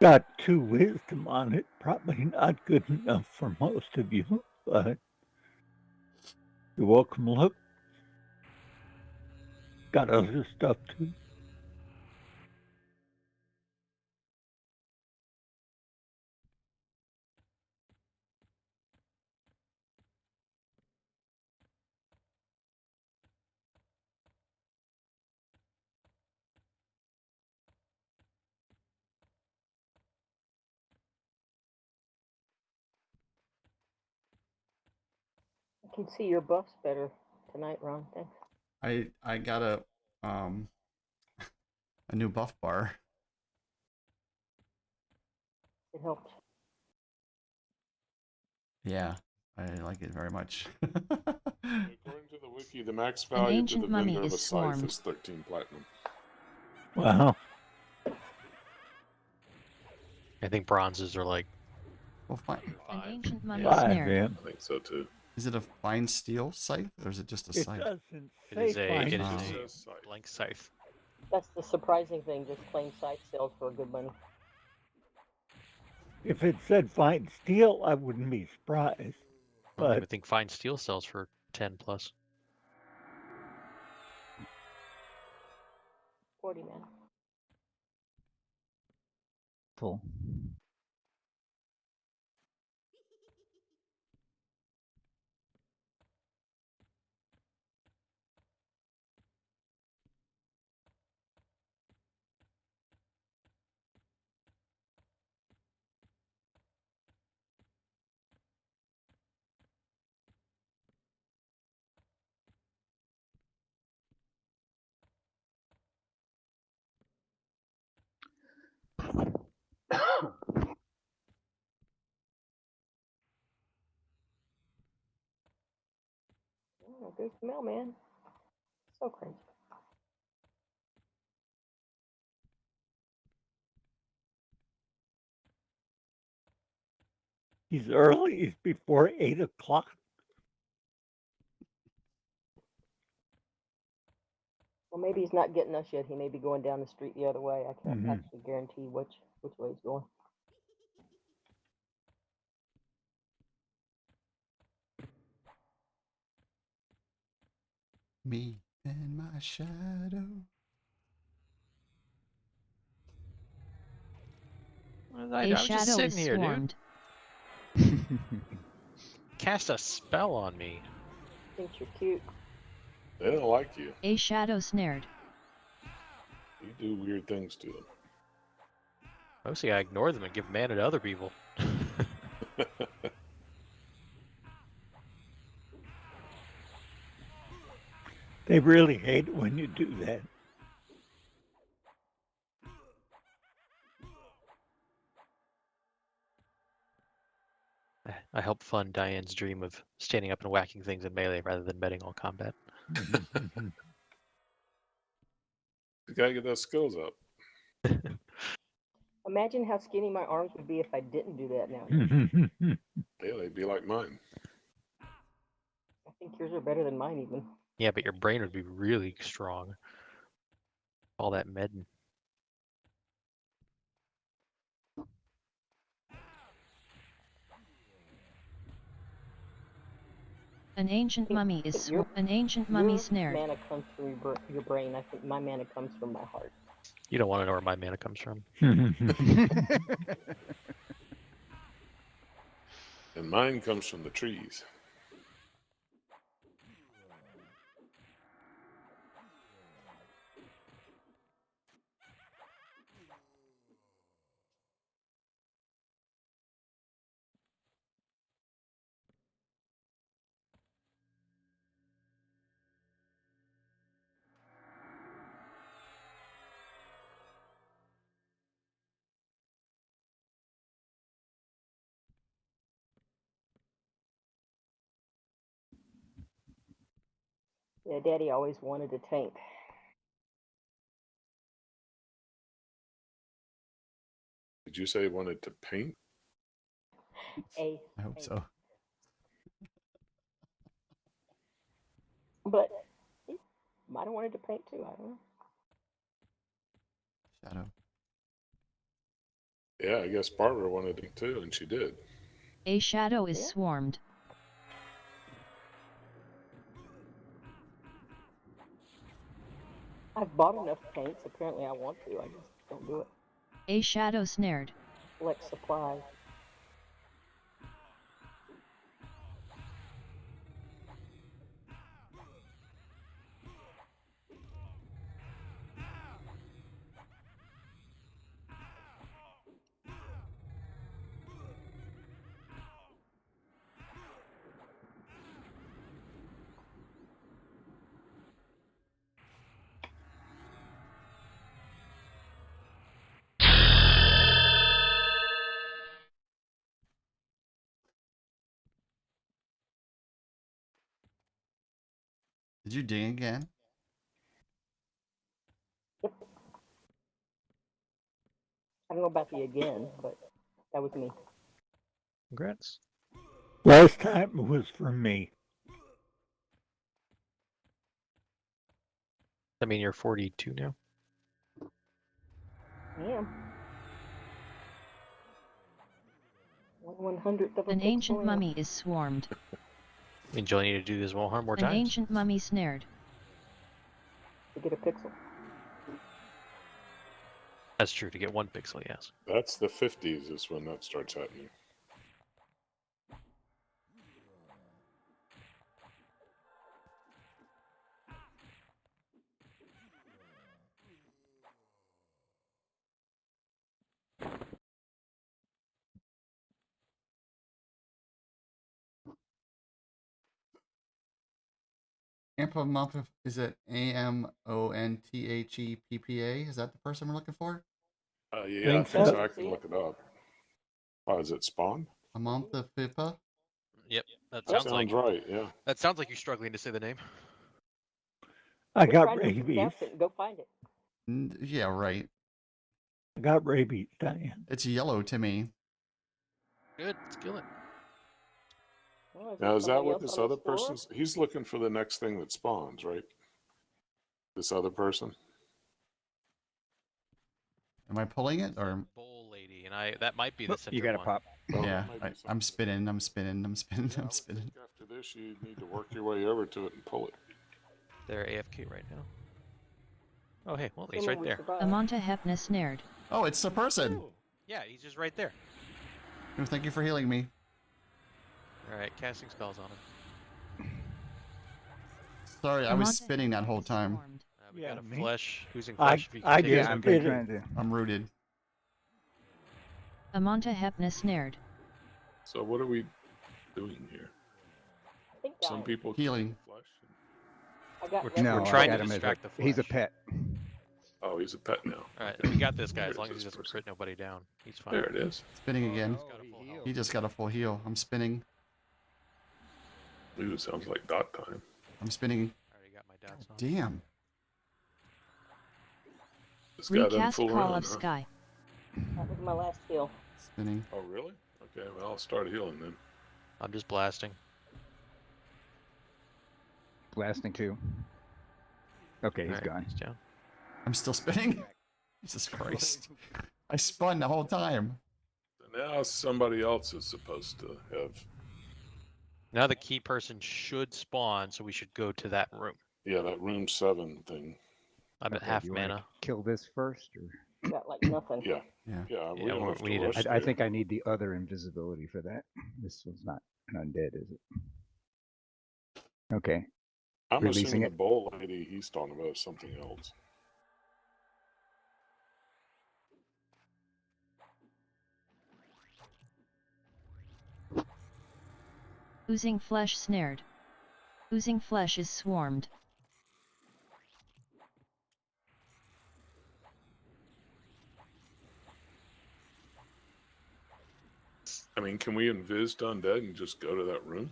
got 2 wisdom on it. Probably not good enough for most of you, but you're welcome to look. Got other stuff too.
I can see your buffs better tonight, Ron. Thanks.
I got a new buff bar.
It helped.
Yeah, I like it very much.
According to the wiki, the max
An
value to the
ancient mummy
vendor of
is
a scythe
swarmed.
is 13 platinum.
Wow.
I think bronzes are like
Well, fine.
An
5.
ancient mummy
Yeah.
5,
snared.
yeah.
I think so too.
Is it a fine steel scythe or is it just a
It
scythe?
doesn't
It
say
is a
fine
it
It
is
just
Oh.
a
says scythe.
blank scythe.
That's the surprising thing. Just plain scythe sells for good money.
If it said fine steel, I wouldn't be surprised.
I
But
don't even think fine steel sells for 10 plus.
40 man.
Full.
Oh, there's the mailman. So crazy.
he's early. He's before 8 o'clock.
Well, maybe he's not getting us yet. He may be going down the street the other way. I can't
Mhm.
actually guarantee which way he's going.
Me and my shadow.
I
A
was just
shadow is
sitting here,
swarmed.
dude. Cast a spell on me.
Thinks you're cute.
They don't like you.
A shadow snared.
You do weird things to them.
Mostly I ignore them and give mana to other people.
They really hate it when you do that.
I help fund Diane's dream of standing up and whacking things in melee rather than betting all combat.
Mhm.
You gotta get those skills up.
Imagine how skinny my arms would be if I didn't do that now.
Mhm.
Yeah, they'd be like mine.
I think yours are better than mine even.
Yeah, but your brain would be really strong. All that medin.
An ancient
Think
mummy is
that your
an ancient mummy
your
snared.
mana comes from your brain. I think my mana comes from my heart.
You don't want to know where my mana comes from.
And mine comes from the trees.
Yeah, Daddy always wanted a tank.
Did you say you wanted to paint?
A
I hope
tank.
so.
But he might have wanted to paint too. I don't know.
Shadow.
Yeah, I guess Barbara wanted to too, and she did.
A shadow is
Yeah.
swarmed.
I've bought enough paints. Apparently, I want to. I just don't do it.
A shadow snared.
Collect supplies.
Did you ding again?
Yep. I don't know about the again, but that was me.
Congrats.
Last time it was for me.
I mean, you're 42 now.
I am. 1/100th of a
An
pixel
ancient
in.
mummy is swarmed.
Means you'll need to do this more
An
times.
ancient mummy snared.
To get a pixel.
That's true. To get 1 pixel, yes.
That's the 50s is when that starts happening.
Amonthe, is it AMONTHEPPA? Is that the person we're looking for?
Yeah, I
Think
think
so.
so. I can look it up. Oh, is it Spawn?
Amonthe Pippa?
Yep. That
That
sounds like
right, yeah.
that sounds like you're struggling to say the name.
I
We're
got
trying to
rabies.
pronounce it and go find it.
Yeah, right.
I got rabies, Diane.
It's yellow to me.
Good. Let's kill it.
Oh,
Now, is that
somebody
what
else
this
on the
other
Explorer?
person's? He's looking for the next thing that spawns, right? This other person?
Am I pulling it or?
Bowl lady, and that might be the
Oh,
center
you got to
one.
pop.
Oh,
Yeah,
that might be
I'm
something.
spinning. I'm spinning. I'm spinning.
Yeah, I
I'm
would
spinning.
think after this, you need to work your way over to it and pull it.
They're AFK right now. Oh, hey, well, he's
Assuming
right
we
there.
survive.
Amonta Hepna snared.
Oh, it's the person.
Yeah, he's just right there.
Oh, thank you for healing me.
All right, casting spells on him.
Sorry, I was
Amonta
spinning that whole
Hepna
time.
swarmed.
We
Yeah,
got a
me.
flesh. Who's in
I-
flesh? If you can
I
take
just
it.
Yeah, I'm
did
trying to.
I'm rooted.
Amonta Hepna snared.
So what are we doing here?
I think
Some
dying.
people
Healing.
kill flesh.
I got
We're
leopard
No,
trying
I
to
got him as
distract the
he's a
flesh.
pet.
Oh, he's a pet now.
All right,
Okay.
we got this guy.
Where
As long
is
as he
this
doesn't
person?
crit nobody down, he's fine.
There it is.
Spinning again.
He's got a full health.
He just got a full heal. I'm spinning.
Ooh, sounds like dot time.
I'm spinning.
I already got my dots on.
Damn.
This guy doesn't
Recast
fool
Call
around,
of
huh?
Sky.
That was my last heal.
Spinning.
Oh, really? Okay, well, I'll start healing then.
I'm just blasting.
Blasting too. Okay, he's
All right,
gone.
he's down.
I'm still spinning. Jesus Christ. I spun the whole time.
So now somebody else is supposed to have.
Now the key person should spawn, so we should go to that room.
Yeah, that room 7 thing.
I'm at
Okay,
half
you wanna
mana.
Kill this first, or
Got like nothing.
Yeah.
Yeah.
Yeah, we
Yeah,
don't
we-
have
we
to
need to-
rush
I
there.
think I need the other invisibility for that. This one's not an undead, is it? Okay.
I'm
releasing
assuming
it.
the bowl lady he's talking about is something else.
Oozing flesh snared. Oozing flesh is swarmed.
I mean, can we invis undead and just go to that room?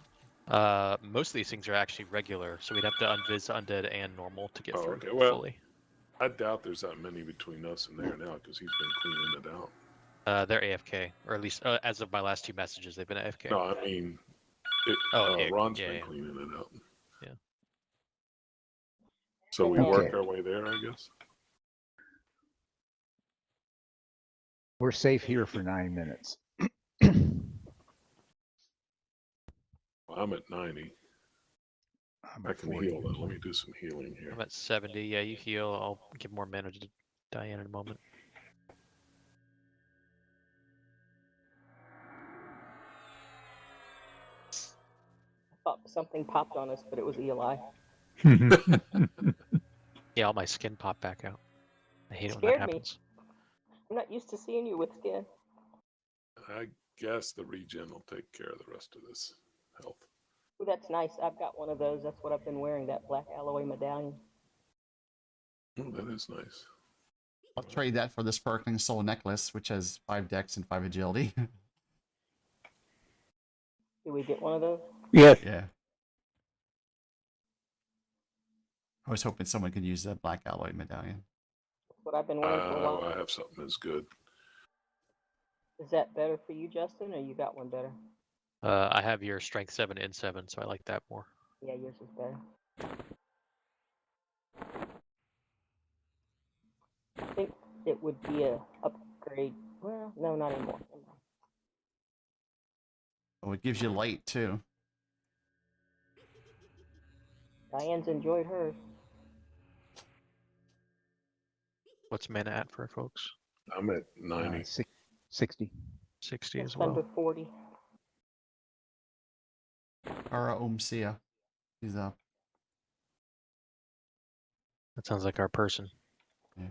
Most of these things are actually regular, so we'd have to unviz undead and normal to get
Oh,
through
okay, well-
fully.
I doubt there's that many between us and there now because he's been cleaning it out.
They're AFK, or at least as of my last 2 messages, they've been AFK.
No, I mean,
Oh, yeah,
Ron's
yeah,
been
yeah.
cleaning it out.
Yeah.
So we
Okay.
work our way there, I guess.
We're safe here for 9 minutes.
Well, I'm at 90.
I'm
I
at
can
40.
heal though. Let me do some healing here.
I'm at 70. Yeah, you heal. I'll give more mana to Diane in a moment.
I thought something popped on us, but it was Eli.
Yeah, all my skin popped back out. I hate it when that
Scared me.
happens.
I'm not used to seeing you with skin.
I guess the regen will take care of the rest of this health.
Ooh, that's nice. I've got one of those. That's what I've been wearing, that black alloy medallion.
Oh, that is nice.
I'll trade that for the Sparkling Soul necklace, which has 5 dex and 5 agility.
Did we get one of those?
Yes.
Yeah. I was hoping someone could use that black alloy medallion.
That's what I've been wearing for a while.
I have something that's good.
Is that better for you, Justin, or you got one better?
I have your strength 7 and 7, so I like that more.
Yeah, yours is better. I think it would be a upgrade. Well, no, not anymore.
Oh, it gives you light too.
Diane's enjoyed hers.
What's mana at for folks?
I'm at 90.
60.
60
Just
as well.
under 40.
Ara Omsia. He's up.
That sounds like our person.
Yeah.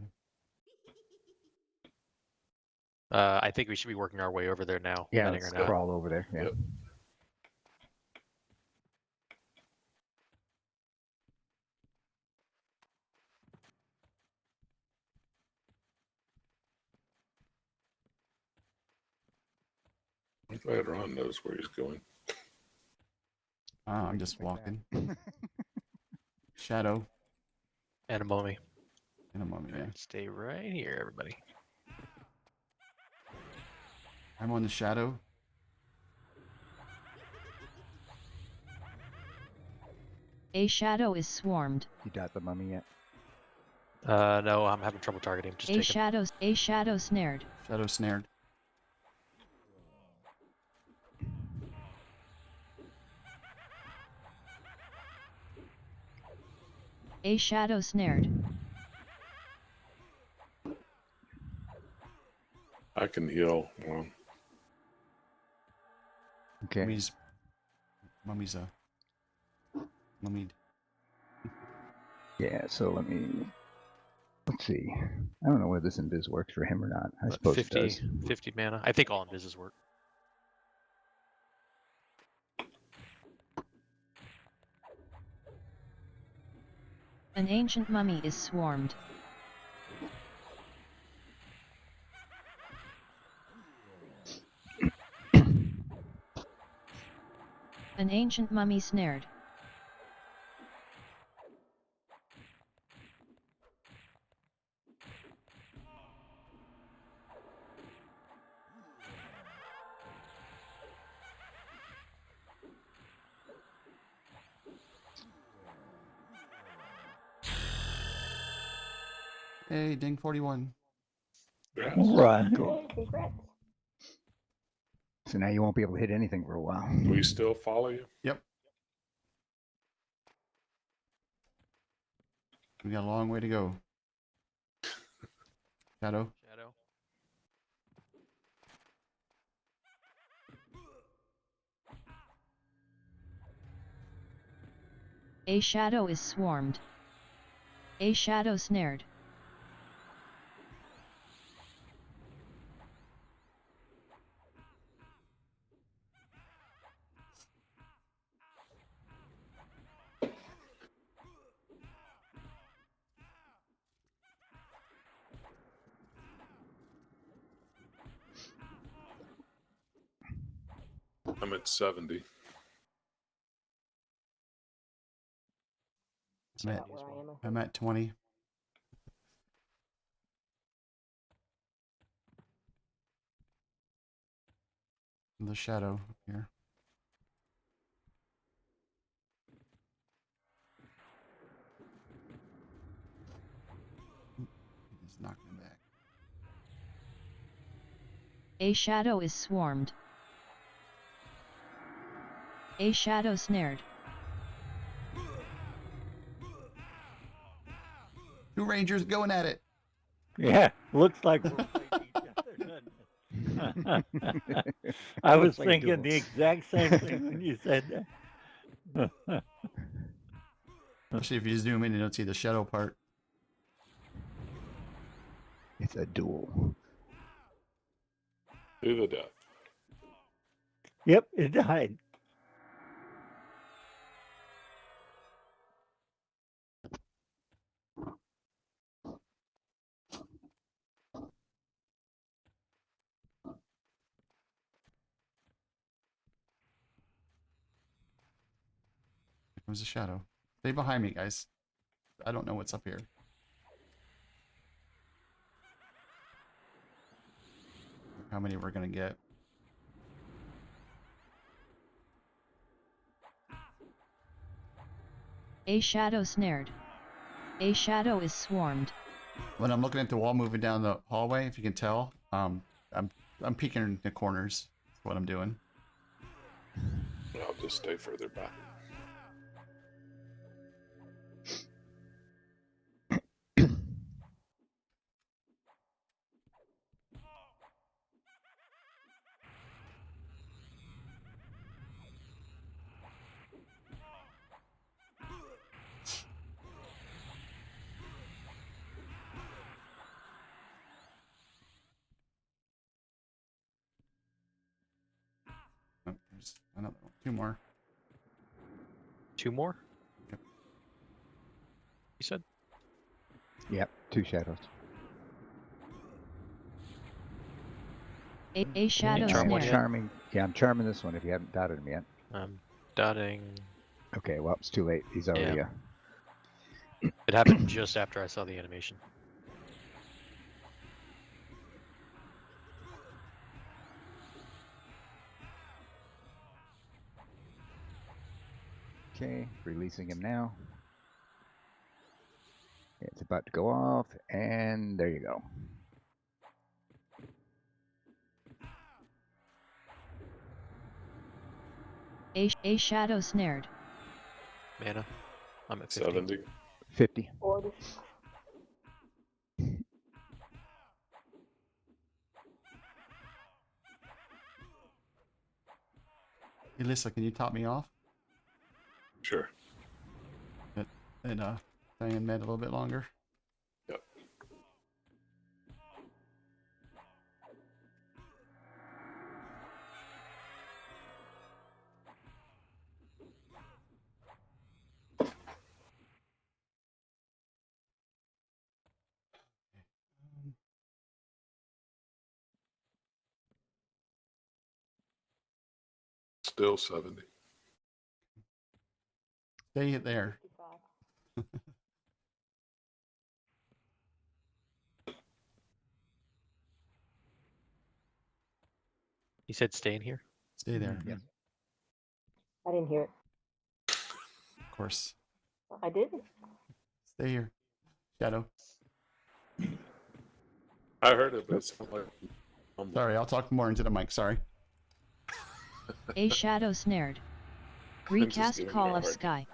I think we should be working our way over there now.
Yeah,
letting
let's
her know.
crawl over there. Yeah.
Yep. I'm glad Ron knows where he's going.
I'm just walking. Shadow.
And a mummy.
In a moment, yeah.
Alright, stay right here, everybody.
I'm on the shadow.
A shadow is swarmed.
You got the mummy yet?
No, I'm having trouble targeting. Just
A
take him.
shadow snared.
Shadow snared.
A shadow snared.
I can heal one.
Okay.
Mummy's mummied.
Yeah, so let's see. I don't know whether this invis works for him or not. I suppose
50,
it does.
50 mana. I think all invises work.
An ancient mummy is swarmed. An ancient mummy snared.
Hey, ding 41.
Yes.
Right.
Cool.
Yay, congrats.
So now you won't be able to hit anything for a while.
Do we still follow you?
Yep. We got a long way to go. Shadow.
Shadow.
A shadow is swarmed. A shadow snared.
I'm at 70.
I'm at,
About where I am, I
I'm
think.
at 20. The shadow here. He's knocking back.
A shadow is swarmed. A shadow snared.
2 rangers going at it.
Yeah, looks like we're fighting each other, doesn't it? I was
Looks like a
thinking
duel.
the exact same thing when you said that.
Especially if you zoom in, you don't see the shadow part.
It's a duel.
To the death.
Yep, it died.
Here comes a shadow. Stay behind me, guys. I don't know what's up here. How many we're gonna get?
A shadow snared. A shadow is swarmed.
When I'm looking at the wall moving down the hallway, if you can tell, I'm peeking in the corners. That's what I'm doing.
I'll just stay further back.
Oh, there's another one. 2 more.
2 more?
Yep.
You said?
Yep, 2 shadows.
A shadow
charm one
I'm
yet?
snared.
charming. Yeah, I'm charming this one if you haven't dotted him yet.
I'm dotting.
Okay, well, it's too late. He's already.
Yeah. It happened just after I saw the animation.
Okay, releasing him now. It's about to go off, and there you go.
A shadow snared.
Mana. I'm at 50.
70.
50.
40.
Hey, Lisa, can you top me off?
Sure.
And Diane med a little bit longer.
Yep. Still 70.
Stay there.
55.
You said stay in here?
Stay there.
Yes.
I didn't hear it.
Of course.
I didn't.
Stay here. Shadow.
I heard it, but it sounded like.
Sorry, I'll talk more into the mic. Sorry.
A shadow snared.
just
Recast
giving
Call
you a
of
hard-
Sky.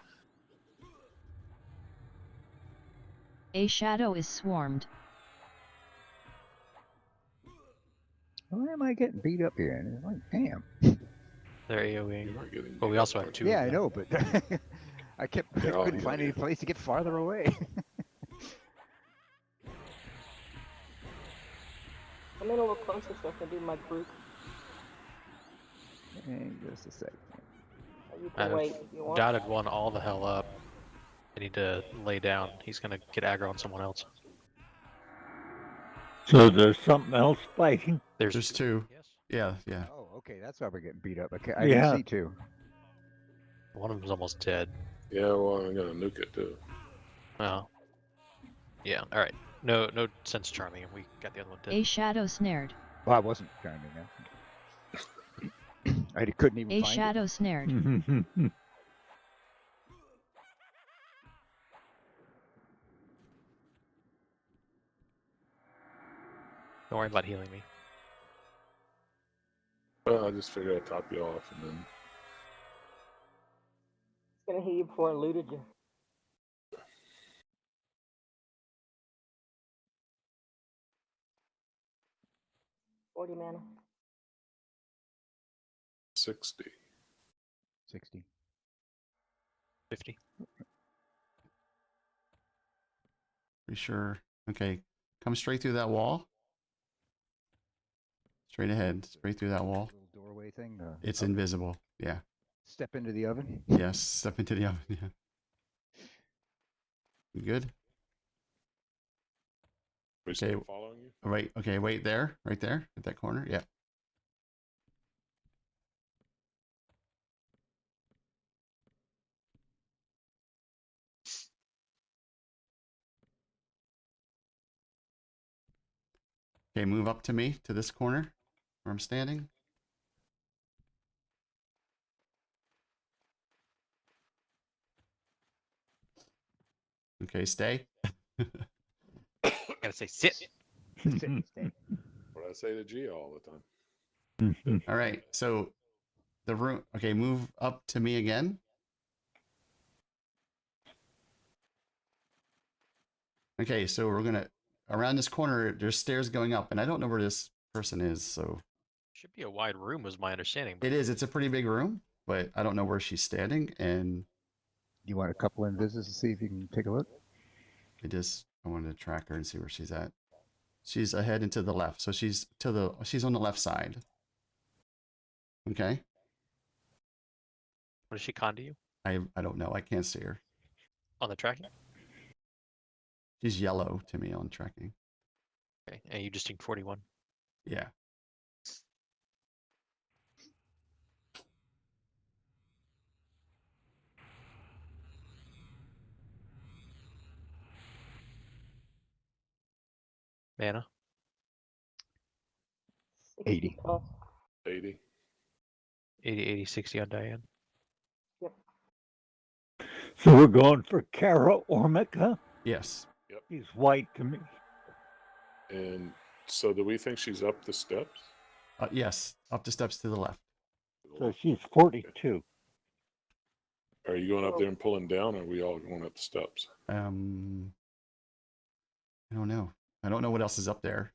A shadow is swarmed.
Why am I getting beat up here? And it's like, damn.
They're AoEing.
You are getting
But we
beat
also
up,
have
aren't
2
you?
Yeah,
of
I
them.
know, but I
They're all
couldn't find
yelling.
any place to get farther away.
Come in a little closer so I can do my group.
Hang just a sec.
Or you can
I've
wait if you want.
dotted one all the hell up. I need to lay down. He's gonna get aggro on someone else.
So there's something else fighting?
There's 2.
Yes.
Yeah.
Oh, okay, that's why we're getting beat up. Okay, I
Yeah.
didn't see 2.
One of them's almost dead.
Yeah, well, I'm going to nuke it too.
Oh. Yeah, alright. No sense charming him. We got the other one
A
dead.
shadow snared.
Well, I wasn't trying to. I couldn't even
A
find
shadow snared.
Don't worry about healing me.
Well, I just figured I'd top you off and then.
It's gonna hit you before I looted you. $40 mana.
60.
60.
50.
Pretty sure. Okay, come straight through that wall. Straight ahead, straight through that wall.
Little doorway thing.
It's
okay.
invisible. Yeah.
Step into the oven.
Yes. Step into the oven. Yeah. You good?
We
Okay.
still following you?
Right. Okay. Wait there. Right there. At that corner. Yeah. Okay. Move up to me to this corner where I'm standing. Okay. Stay.
Gotta say sit.
Sit and stay.
What I say to Gia all the time.
All right. So the room. Okay. Move up to me again. Okay. So we're gonna around this corner. There's stairs going up, and I don't know where this person is. So
Should be a wide room, was my understanding. But
it is. It's a pretty big room, but I don't know where she's standing. And
You want a couple in visits to see if you can take a look?
I wanted to track her and see where she's at. She's ahead and to the left. So she's on the left side. Okay.
what does she con to you
I don't know. I can't see her.
on the tracking?
She's yellow to me on tracking.
Okay, and you just think 41.
Yeah.
Mana.
80.
Plus.
80.
80, 80, 60 on Diane.
Yep.
So we're going for Kara Ormica.
Yes.
She's white to me.
And so do we think she's up the steps?
Yes. Up the steps to the left.
So she's 42.
Are you going up there and pulling down, or are we all going up the steps?
I don't know. I don't know what else is up there.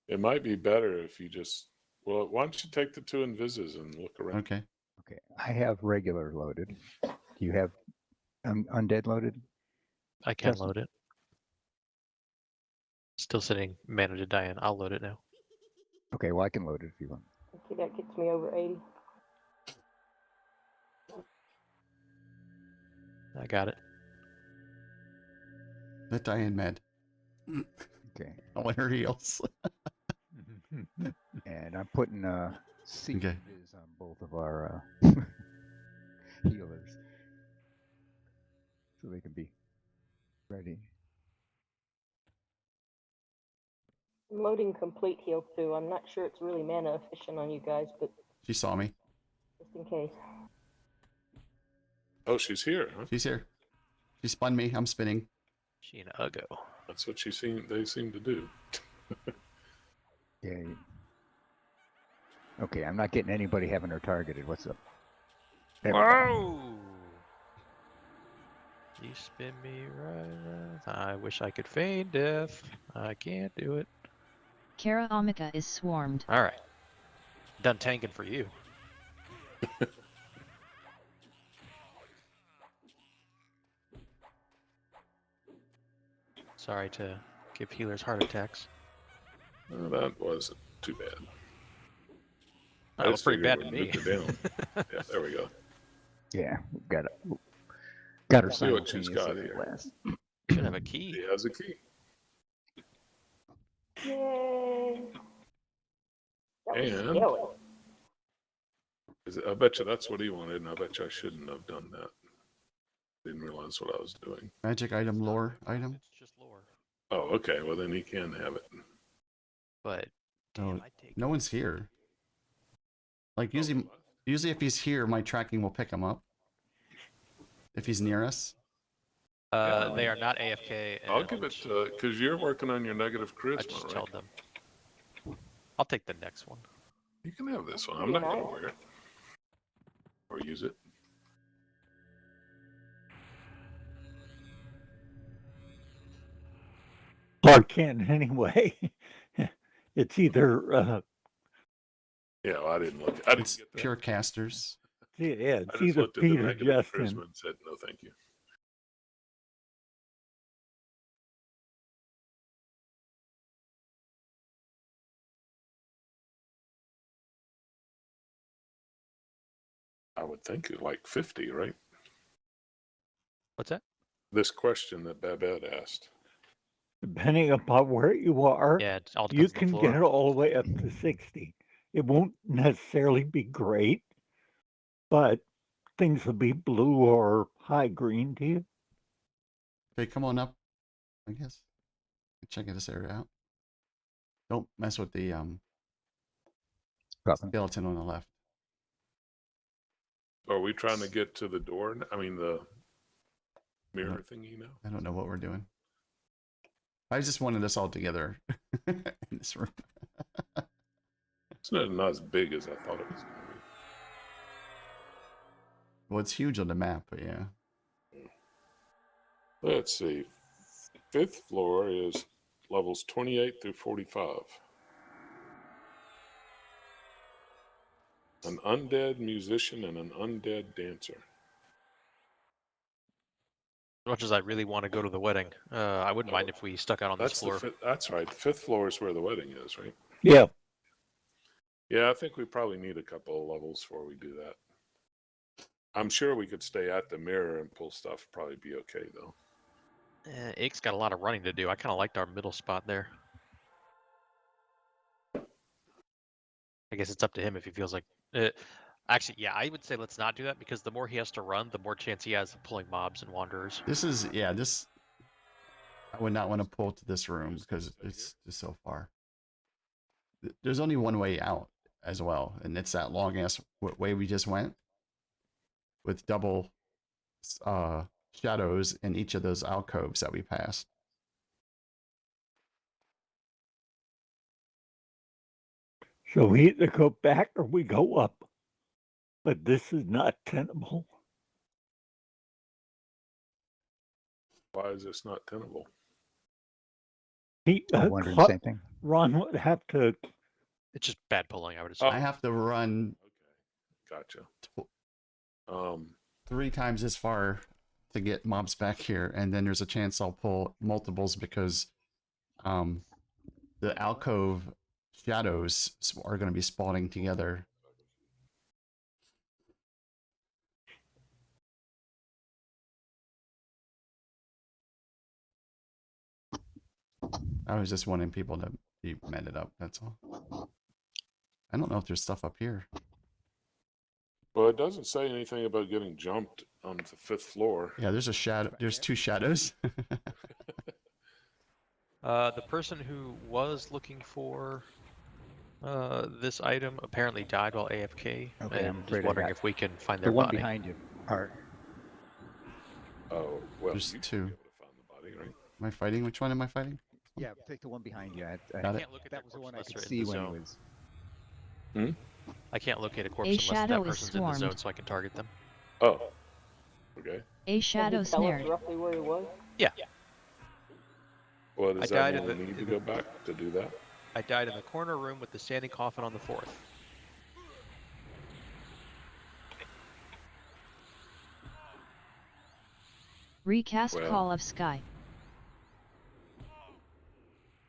It might be better if you just. Well, why don't you take the 2 invises and look around?
Okay.
Okay. I have regular loaded. Do you have undead loaded?
I can
Justin?
load it. Still sitting mana to Diane. I'll load it now.
Okay, well, I can load it if you want.
Okay, that gets me over 80.
I got it.
Let Diane mad.
Okay.
I want her heals.
And I'm putting C
Okay.
viz on both of our healers. So they can be ready.
I'm loading complete heal too. I'm not sure it's really mana efficient on you guys, but
She saw me.
just in case.
Oh, she's here, huh?
She's here. She spun me. I'm spinning.
She an Uggo.
That's what they seem to do.
Yeah. Okay, I'm not getting anybody having her targeted. What's up? There we go.
Whoa! You spin me right. I wish I could feign death. I can't do it.
Kara Omika is swarmed.
All right. Done tanking for you. Sorry to give healers heart attacks.
No, that wasn't too bad.
That was pretty bad to
we'd
me.
nuke her down. Yeah, there we go.
Yeah, got her
Let's see what she's got
simultaneously
here.
last.
Should have a key.
She has a key.
Yay! That was
And-
scary.
I bet you that's what he wanted, and I bet you I shouldn't have done that. Didn't realize what I was doing.
Magic item, lore item.
It's just lore.
Oh, okay. Well, then he can have it.
But
Oh,
damn, I take
no one's here. Like usually if he's here, my tracking will pick him up. If he's near us.
They are not AFK. And
I'll give it because you're working on your negative
I
charisma,
just
right?
told them. I'll take the next one.
You can have this one.
That'd
I'm
be
not going to
nice.
wear it or use it.
Clark can anyway. It's either
Yeah, well, I didn't look. I didn't
It's
get that.
pure casters.
yeah,
I
it's
just
either
looked at the
Pete or
negative
Justin.
charisma and said, no, thank you. I would think it's like 50, right?
What's that?
This question that Babette asked.
Depending upon where you are,
Yeah, it all
you
depends on the
can
floor.
get it all the way up to 60. It won't necessarily be great, but things will be blue or high green to you.
Okay, come on up. I guess. Check this area out. Don't mess with the
Copy.
skeleton on the left.
Are we trying to get to the door? I mean, the mirror thingy now?
I don't know what we're doing. I just wanted us all together in this room.
It's not as big as I thought it was going to be.
Well, it's huge on the map, but yeah.
Let's see. 5th floor is levels 28 through 45. An undead musician and an undead dancer.
As much as I really want to go to the wedding, I wouldn't mind if we stuck out on this
That's
floor.
that's right. The 5th floor is where the wedding is, right?
Yeah.
Yeah, I think we probably need a couple of levels before we do that. I'm sure we could stay at the mirror and pull stuff. Probably be okay though.
Ake's got a lot of running to do. I kind of liked our middle spot there. I guess it's up to him if he feels like. Actually, yeah, I would say let's not do that because the more he has to run, the more chance he has of pulling mobs and wanderers.
This is, yeah, this. I would not want to pull to this room because it's just so far. There's only one way out as well, and it's that long ass way we just went with double shadows in each of those alcoves that we passed.
So we either go back or we go up. But this is not tenable.
Why is this not tenable?
He,
I wondered the same thing.
Ron would have to.
It's just bad pulling, I would assume.
I have to run.
Okay, gotcha.
3 times as far to get mobs back here, and then there's a chance I'll pull multiples because the alcove shadows are going to be spawning together. I was just wanting people to be mended up, that's all. I don't know if there's stuff up here.
Well, it doesn't say anything about getting jumped on the 5th floor.
Yeah, there's a shadow. There's 2 shadows.
The person who was looking for this item apparently died while AFK.
Okay,
and
I'm
just
afraid I
wondering
got
if we can find
The
their
one
body.
behind you, Art.
Oh, well,
There's
you
2.
should be able to find the body, right?
Am I fighting? Which one am I fighting?
Yeah, take the one behind you.
Got
I
it.
can't look at
That was the one I
unless
could
they're in
see
the
when he
zone.
was.
I can't locate a corpse
A
unless
shadow
that
is
person's in the zone
swarmed.
so I can target them.
Oh, okay.
A
Can
shadow
he tell us
snared.
roughly where he was?
Well, does
I
that
died
mean
in
we
the-
need to go back to do that?
I died in the corner room with the standing coffin on the 4th.
Recast
Well.
Call of Sky.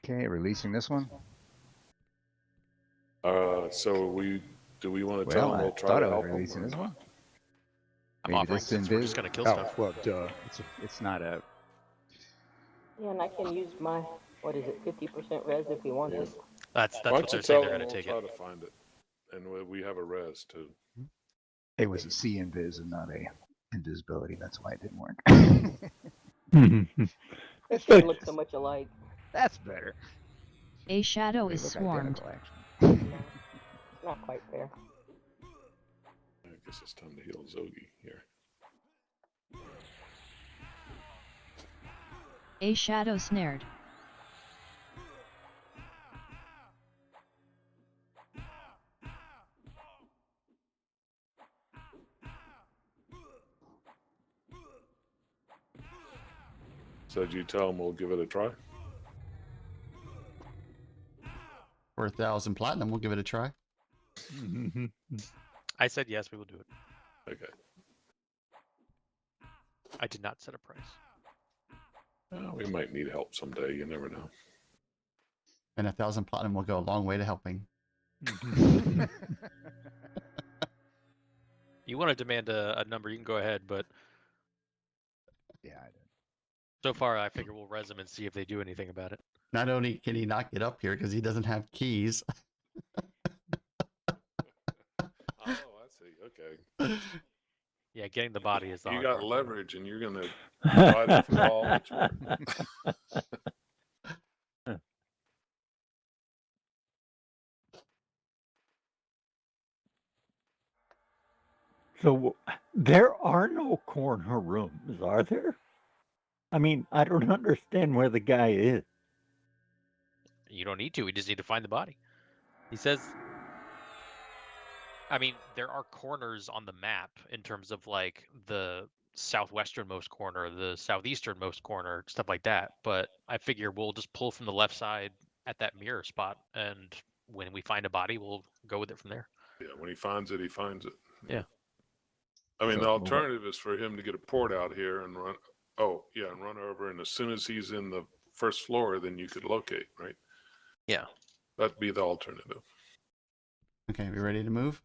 Okay, releasing this one.
So do we want to tell
Well,
them
I
we'll try
thought
to
I
help
was
them?
releasing
or
this
not?
one.
I'm
Maybe
offering
this
since we're
invis.
just gonna kill
Oh,
stuff.
well, duh. It's not a.
Yeah, and I can use my, what is it, 50% res if he wants
Yeah.
it.
That's
Why
what
don't
they're
you
saying
tell
they're
them
gonna
we'll
take
try
it.
to find it, and we have a res too.
It was a C invis and not a invisibility. That's why it didn't work.
They
It's
shouldn't
like
look
this.
so much alike.
That's better.
A shadow
They
is
look
swarmed.
identical, actually.
No, it's not quite fair.
I guess it's time to heal Zogi here.
A shadow snared.
So did you tell him we'll give it a try?
For 1,000 platinum, we'll give it a try.
I said yes, we will do it.
Okay.
I did not set a price.
We might need help someday. You never know.
And 1,000 platinum will go a long way to helping.
You want to demand a number, you can go ahead, but
Yeah, I did.
so far I figure we'll res them and see if they do anything about it.
Not only can he not get up here because he doesn't have keys.
Oh, I see. Okay.
Yeah, getting the body is the
You
hard
got
part.
leverage, and you're gonna provide it for all it's worth.
So there are no corner rooms, are there? I mean, I don't understand where the guy is.
You don't need to. We just need to find the body. He says, I mean, there are corners on the map in terms of like the southwesternmost corner, the southeasternmost corner, stuff like that. But I figure we'll just pull from the left side at that mirror spot, and when we find a body, we'll go with it from there.
Yeah, when he finds it, he finds it.
Yeah.
I mean,
So
the
move it.
alternative is for him to get a port out here and run. Oh, yeah, and run over. And as soon as he's in the first floor, then you could locate, right?
Yeah.
That'd be the alternative.
Okay, we ready to move?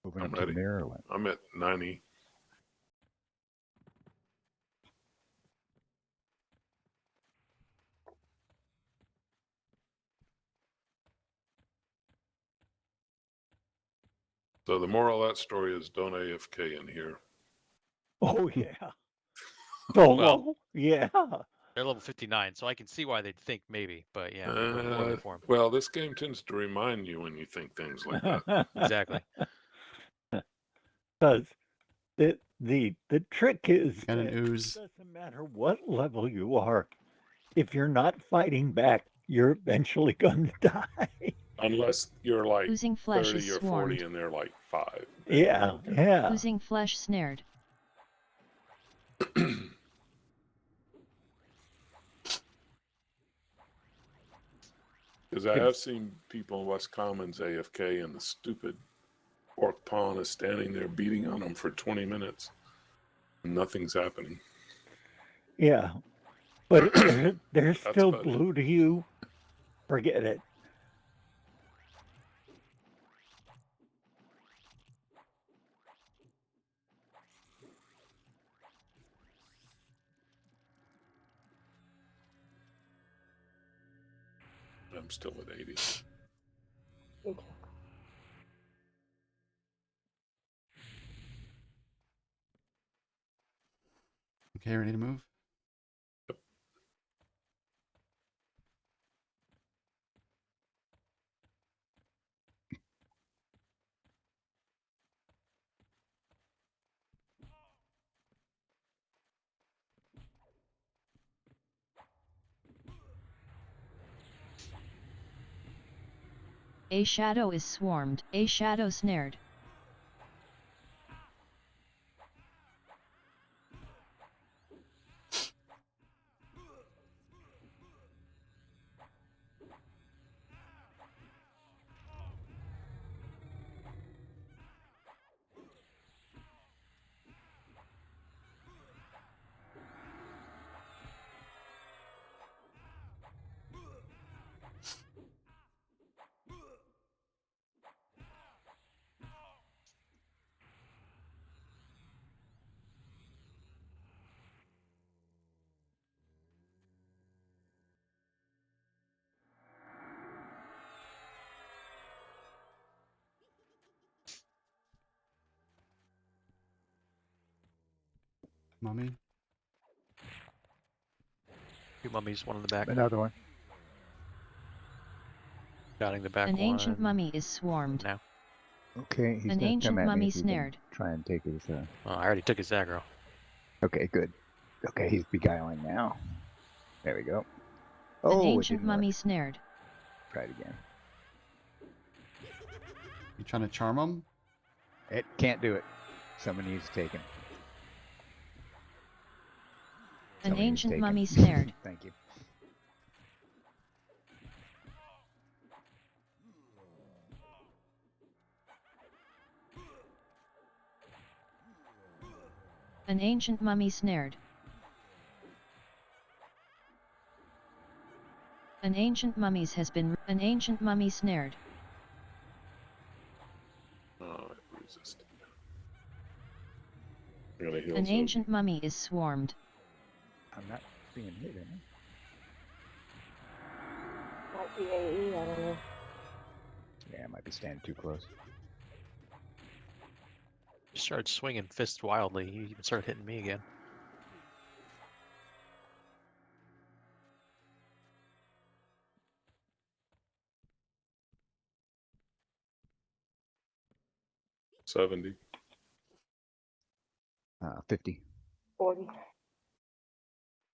Moving
I'm
up to the
ready.
mirror. Or what?
I'm at 90. So the moral of that story is don't AFK in here.
Oh yeah. Oh
Well-
yeah.
They're level 59, so I can see why they'd think maybe, but yeah, we're looking for them.
Well, this game tends to remind you when you think things like that.
Exactly.
Because the trick is
Got an
that
ooze.
it doesn't matter what level you are. If you're not fighting back, you're eventually going to die.
Unless you're like
Oozing flesh
30
is
or 40
swarmed.
and they're like 5.
Yeah, yeah.
Oozing flesh snared.
Because I have seen people in West Commons AFK and the stupid orc pawn is standing there beating on them for 20 minutes. And nothing's happening.
Yeah. But if they're
That's
still
about it.
blue to you, forget it.
I'm still at 80.
Me too.
Okay, ready to move?
A shadow is swarmed. A shadow snared.
Mummy?
Two mummies, one in the back.
Another one.
Dotting the back
An
one.
ancient mummy is swarmed.
Now.
Okay, he's
An
gonna
ancient
come at me
mummy
if you can
snared.
try and take his.
Oh, I already took his aggro.
Okay, good. Okay, he's beguiling now. There we go.
An
Oh, it
ancient
didn't
mummy
work.
snared.
Try it again.
You trying to charm him?
It can't do it. Someone needs to take him. Tell
An
me you've
ancient
taken.
mummy snared.
Thank you.
An ancient mummy snared. An ancient mummies has been. An ancient mummy snared.
Oh, it resisted. I'm gonna heal
An
Zoe.
ancient mummy is swarmed.
I'm not being hit, am I?
Might be AE, I don't know.
Yeah, I might be standing too close.
You started swinging fists wildly. You even started hitting me again.
$70.
50.
40.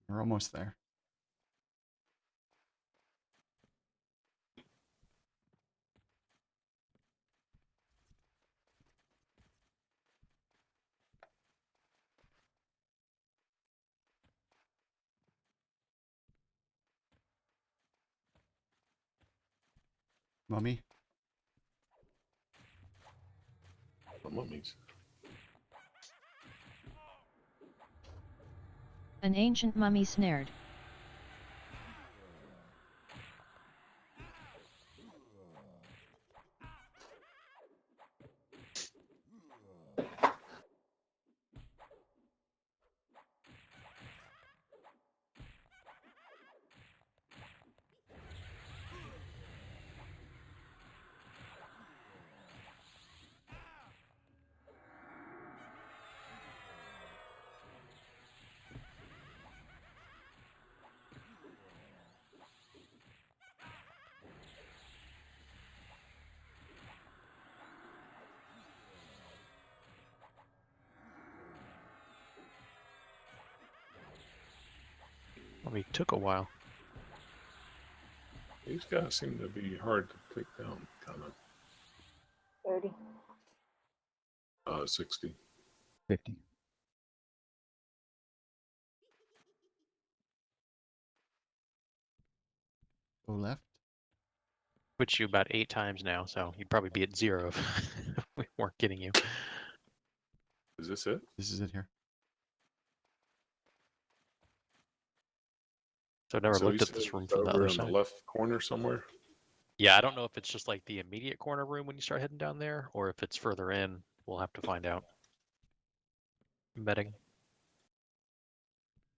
We're almost there. Mummy?
The mummies.
An ancient mummy snared.
I mean, it took a while.
These guys seem to be hard to take down, kind of.
30.
60.
50.
Go left.
Switched you about 8 times now, so you'd probably be at 0 if we weren't getting you.
Is this it?
This is it here.
So I've never
So
looked
he
at this
said
room
it's
from the
over
other
in the
side.
left corner somewhere.
Yeah, I don't know if it's just like the immediate corner room when you start heading down there, or if it's further in. We'll have to find out. I'm betting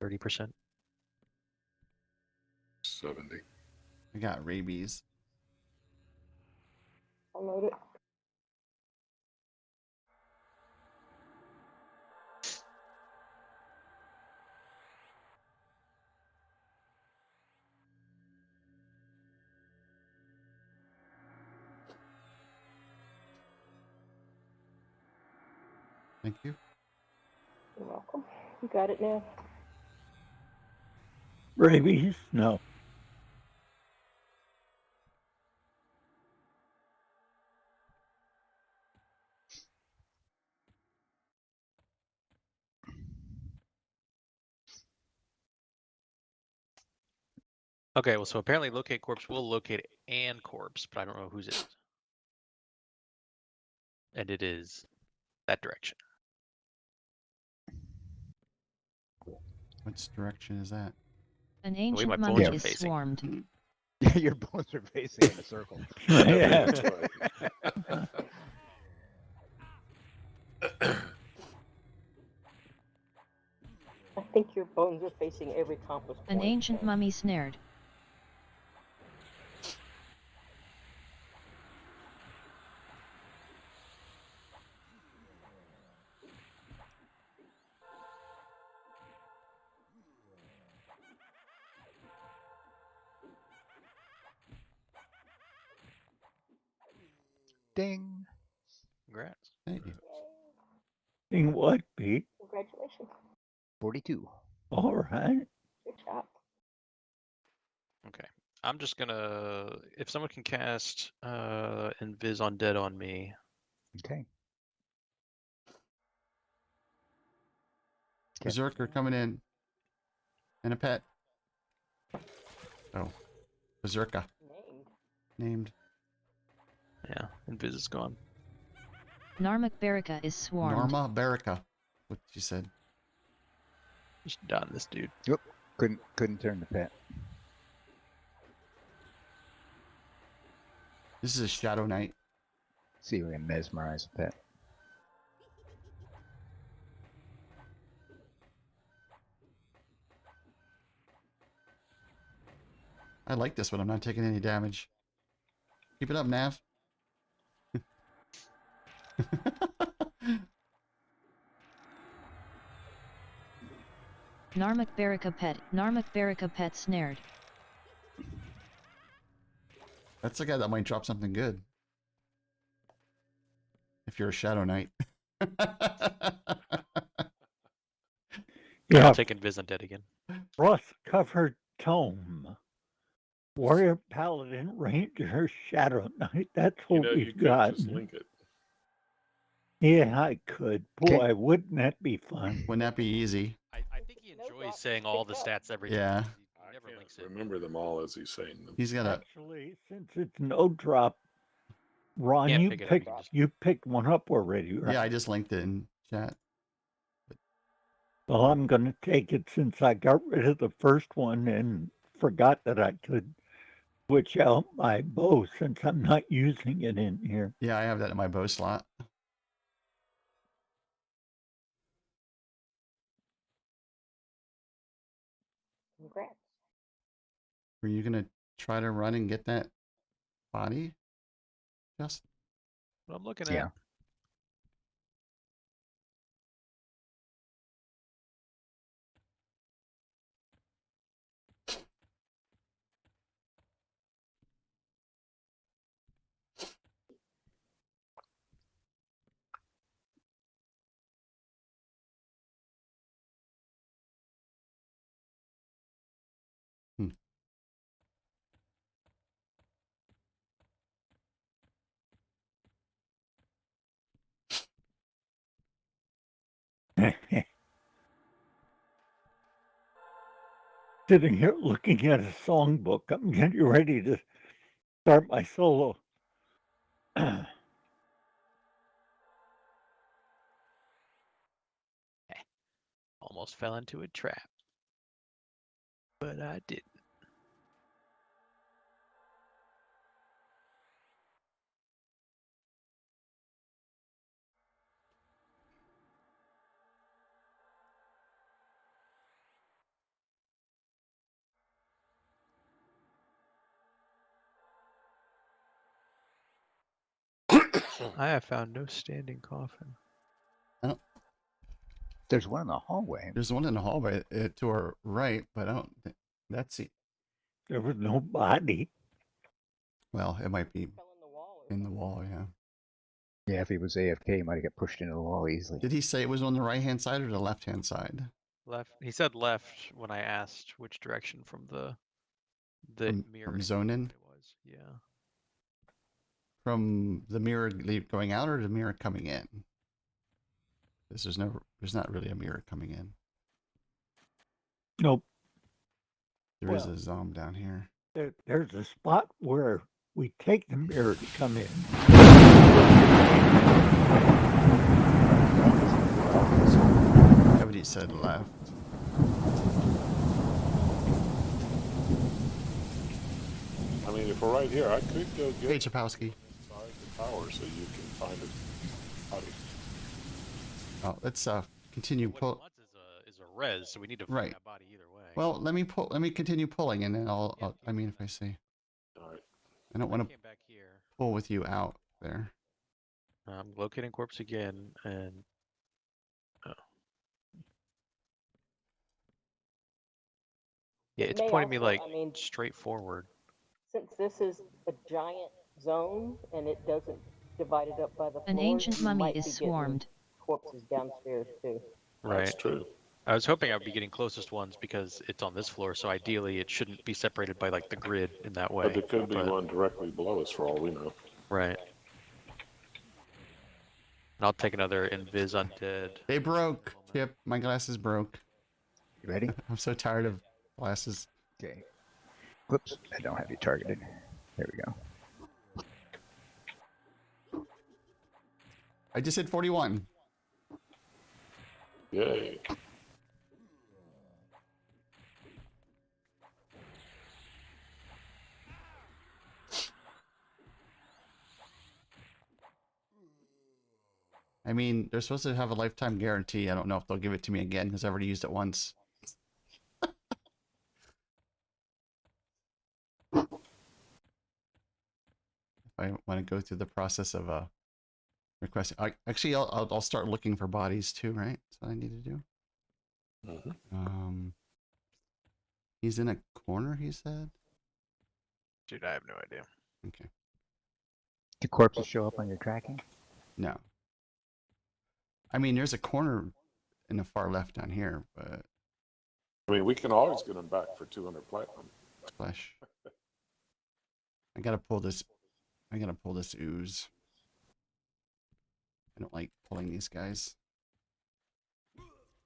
30%.
70.
I got rabies.
I'll note it.
Thank you.
You're welcome. You got it now.
Rabies? No.
Okay, well, so apparently locate corpse will locate and corpse, but I don't know whose it is. And it is that direction.
Which direction is that?
An
my
ancient
bones
mummy
are
is
facing.
swarmed.
Your bones are facing in a circle.
Yeah.
That's right.
I think your bones are facing every compass point.
An ancient mummy snared.
Ding.
Congrats.
Hey.
Being what, Pete?
Congratulations.
42.
All right.
Good job.
Okay. I'm just gonna, if someone can cast Invis Undead on me.
Okay.
Berserker coming in. And a pet. Oh. Berserker. Named.
Yeah, Invis is gone.
Narmak Baraka is swarmed.
Norma Baraka. What you said.
You should dot this dude.
Yep. Couldn't turn the pet.
This is a Shadow Knight.
See if we can mesmerize the pet.
I like this one. I'm not taking any damage. Keep it up, Nav.
Narmak Baraka pet. Narmak Baraka pet snared.
That's the guy that might drop something good. If you're a Shadow Knight.
Yeah,
Yeah,
I'll take Invis undead again.
frost-covered tome. Warrior, Paladin, Ranger, Shadow Knight. That's
You
what
know, you
we've
could
got.
just link it.
Yeah, I could.
Okay.
Boy, wouldn't that be fun?
Wouldn't that be easy?
I think he
No
enjoys
drop,
saying all the
pick up.
stats every
Yeah.
time. He
I
never
can't
links it.
remember them all as he's saying them.
He's got a...
Actually, since it's no drop, Ron,
Can't
you
pick it up,
picked
you can just-
you picked one up already, right?
Yeah, I just linked it in chat.
Well, I'm gonna take it since I got rid of the first one and forgot that I could switch out my bow since I'm not using it in here.
Yeah, I have that in my bow slot.
Congrats.
Were you gonna try to run and get that body? Just
What I'm looking
Yeah.
at.
Sitting here looking at a songbook, I'm getting ready to start my solo.
Almost fell into a trap. But I didn't. I have found no standing coffin.
There's one in the hallway.
there's one in the hallway to our right, but I don't think that's it.
There was no body.
Well, it might be
Fell in the wall. Or
in the
something.
wall, yeah.
Yeah, if he was AFK, he might have got pushed into the wall easily.
Did he say it was on the right hand side or the left hand side?
Left. He said left when I asked which direction from the mirror.
From
image
zoning?
it was. Yeah.
From the mirror going out or the mirror coming in? There's not really a mirror coming in.
Nope.
There is
Well-
a zom down here.
There's a spot where we take the mirror to come in.
Nobody said left.
I mean, if we're right here, I could go
Hey,
get
Chapowski.
inside the tower so you can find a body.
Oh, let's continue
What he
pull.
wants is a res, so we need to find
Right.
that body either way.
Well, let me continue pulling, and then
Yeah,
I'll
keep
I mean,
doing
if I see,
All right.
I don't
I
want to
came back here.
pull with you out there.
I'm locating corpse again, and yeah,
It
it's
may
pointing me
also-
like
I mean-
straight forward.
Since this is a giant zone and it doesn't divide it up by the
An
floors,
ancient
you
mummy
might
is
be getting
swarmed.
corpses downstairs too.
Right.
That's true.
I was hoping I would be getting closest ones because it's on this floor, so ideally it shouldn't be separated by like the grid in that way.
But there could be one directly below us for all we know.
Right. And I'll take another Invis undead.
They broke. Chip, my glasses broke.
You ready?
I'm so tired of glasses.
Okay. Whoops, I don't have you targeted. There we go.
I just hit 41.
Yay.
I mean, they're supposed to have a lifetime guarantee. I don't know if they'll give it to me again because I already used it once. If I want to go through the process of requesting, actually, I'll start looking for bodies too, right? That's what I need to do. He's in a corner, he said.
Dude, I have no idea.
Okay.
Do corpses show up on your tracking?
No. I mean, there's a corner in the far left down here, but
I mean, we can always get them back for 200 platinum.
flesh. I gotta pull this. I gotta pull this ooze. I don't like pulling these guys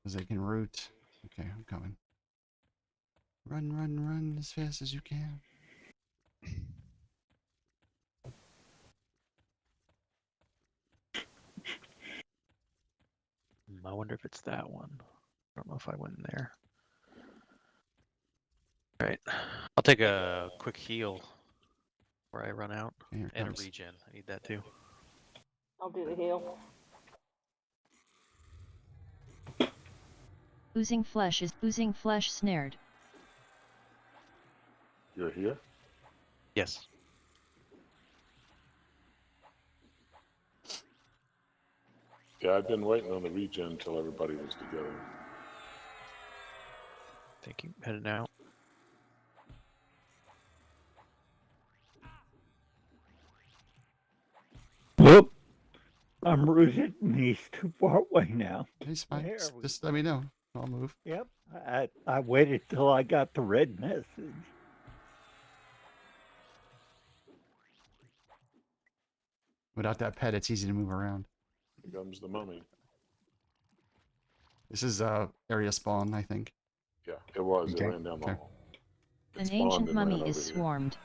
because they can root. Okay, I'm coming. Run, run, run as fast as you can.
I wonder if it's that one. I don't know if I went in there. All right, I'll take a quick heal before I run out,
Okay, here it
and a
comes.
regen. I need that too.
I'll do the heal.
Oozing flesh snared.
You're here?
Yes.
Yeah, I've been waiting on the regen until everybody was together.
Thank you. Heading out.
Whoop. I'm rooted and he's too far away now.
It's fine.
There
Just,
we
just let me know. I'll move.
Yep. I waited till I got the red message.
Without that pet, it's easy to move around.
Here comes the mummy.
This is area spawn, I think.
Yeah, it was.
Okay.
It ran down the
Okay.
hall. It
An
spawned
ancient
and ran
mummy
over
is
here.
swarmed.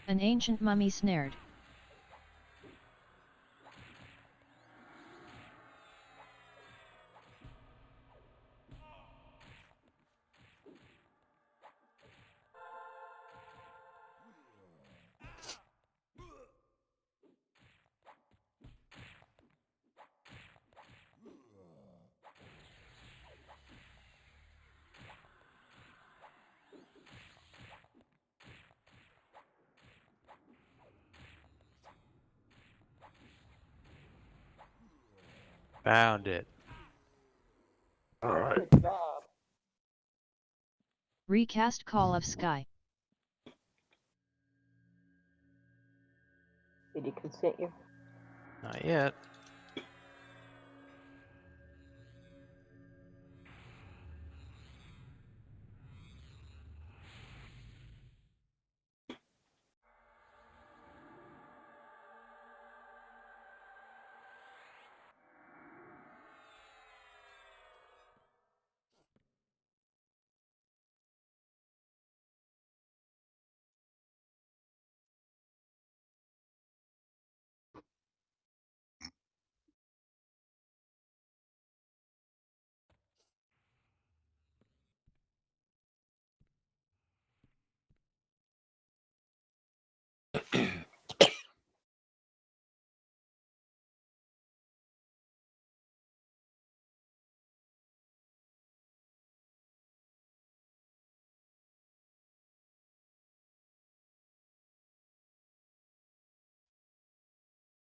An ancient mummy snared.
Found it.
All right.
Good job.
Recast Call of Sky.
Did he consent you?
Not yet.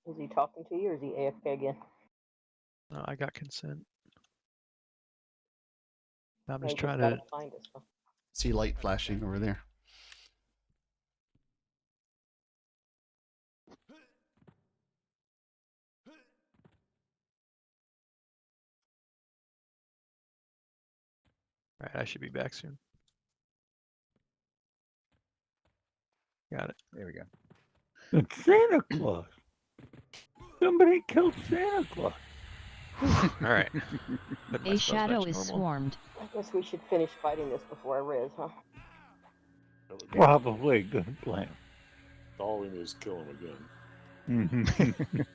Is he talking to you or is he AFK again?
No, I got consent. I'm
No,
just
he
trying
gotta
to.
find us. Huh?
See light flashing over there.
All right, I should be back soon. Got it.
There we go.
It's Santa Claus. Somebody killed Santa Claus.
All right. Put my
A
spells back
shadow
to
is
normal.
swarmed.
I guess we should finish fighting this before I res, huh?
That would be-
Probably a good plan.
All we need is kill him again.
Mhm.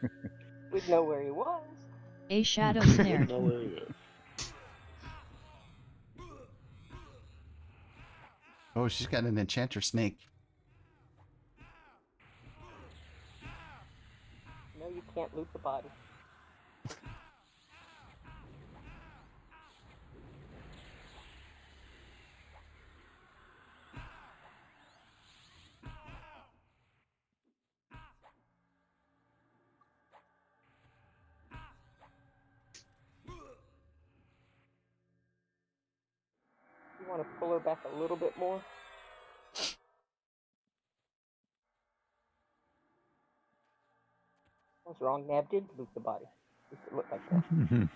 We'd know where he was.
A shadow
Wouldn't
snared.
know where he is.
Oh, she's got an enchanter snake.
No, you can't loot the body. You want to pull her back a little bit more? What's wrong? Nab did loot the body. At least it looked like that.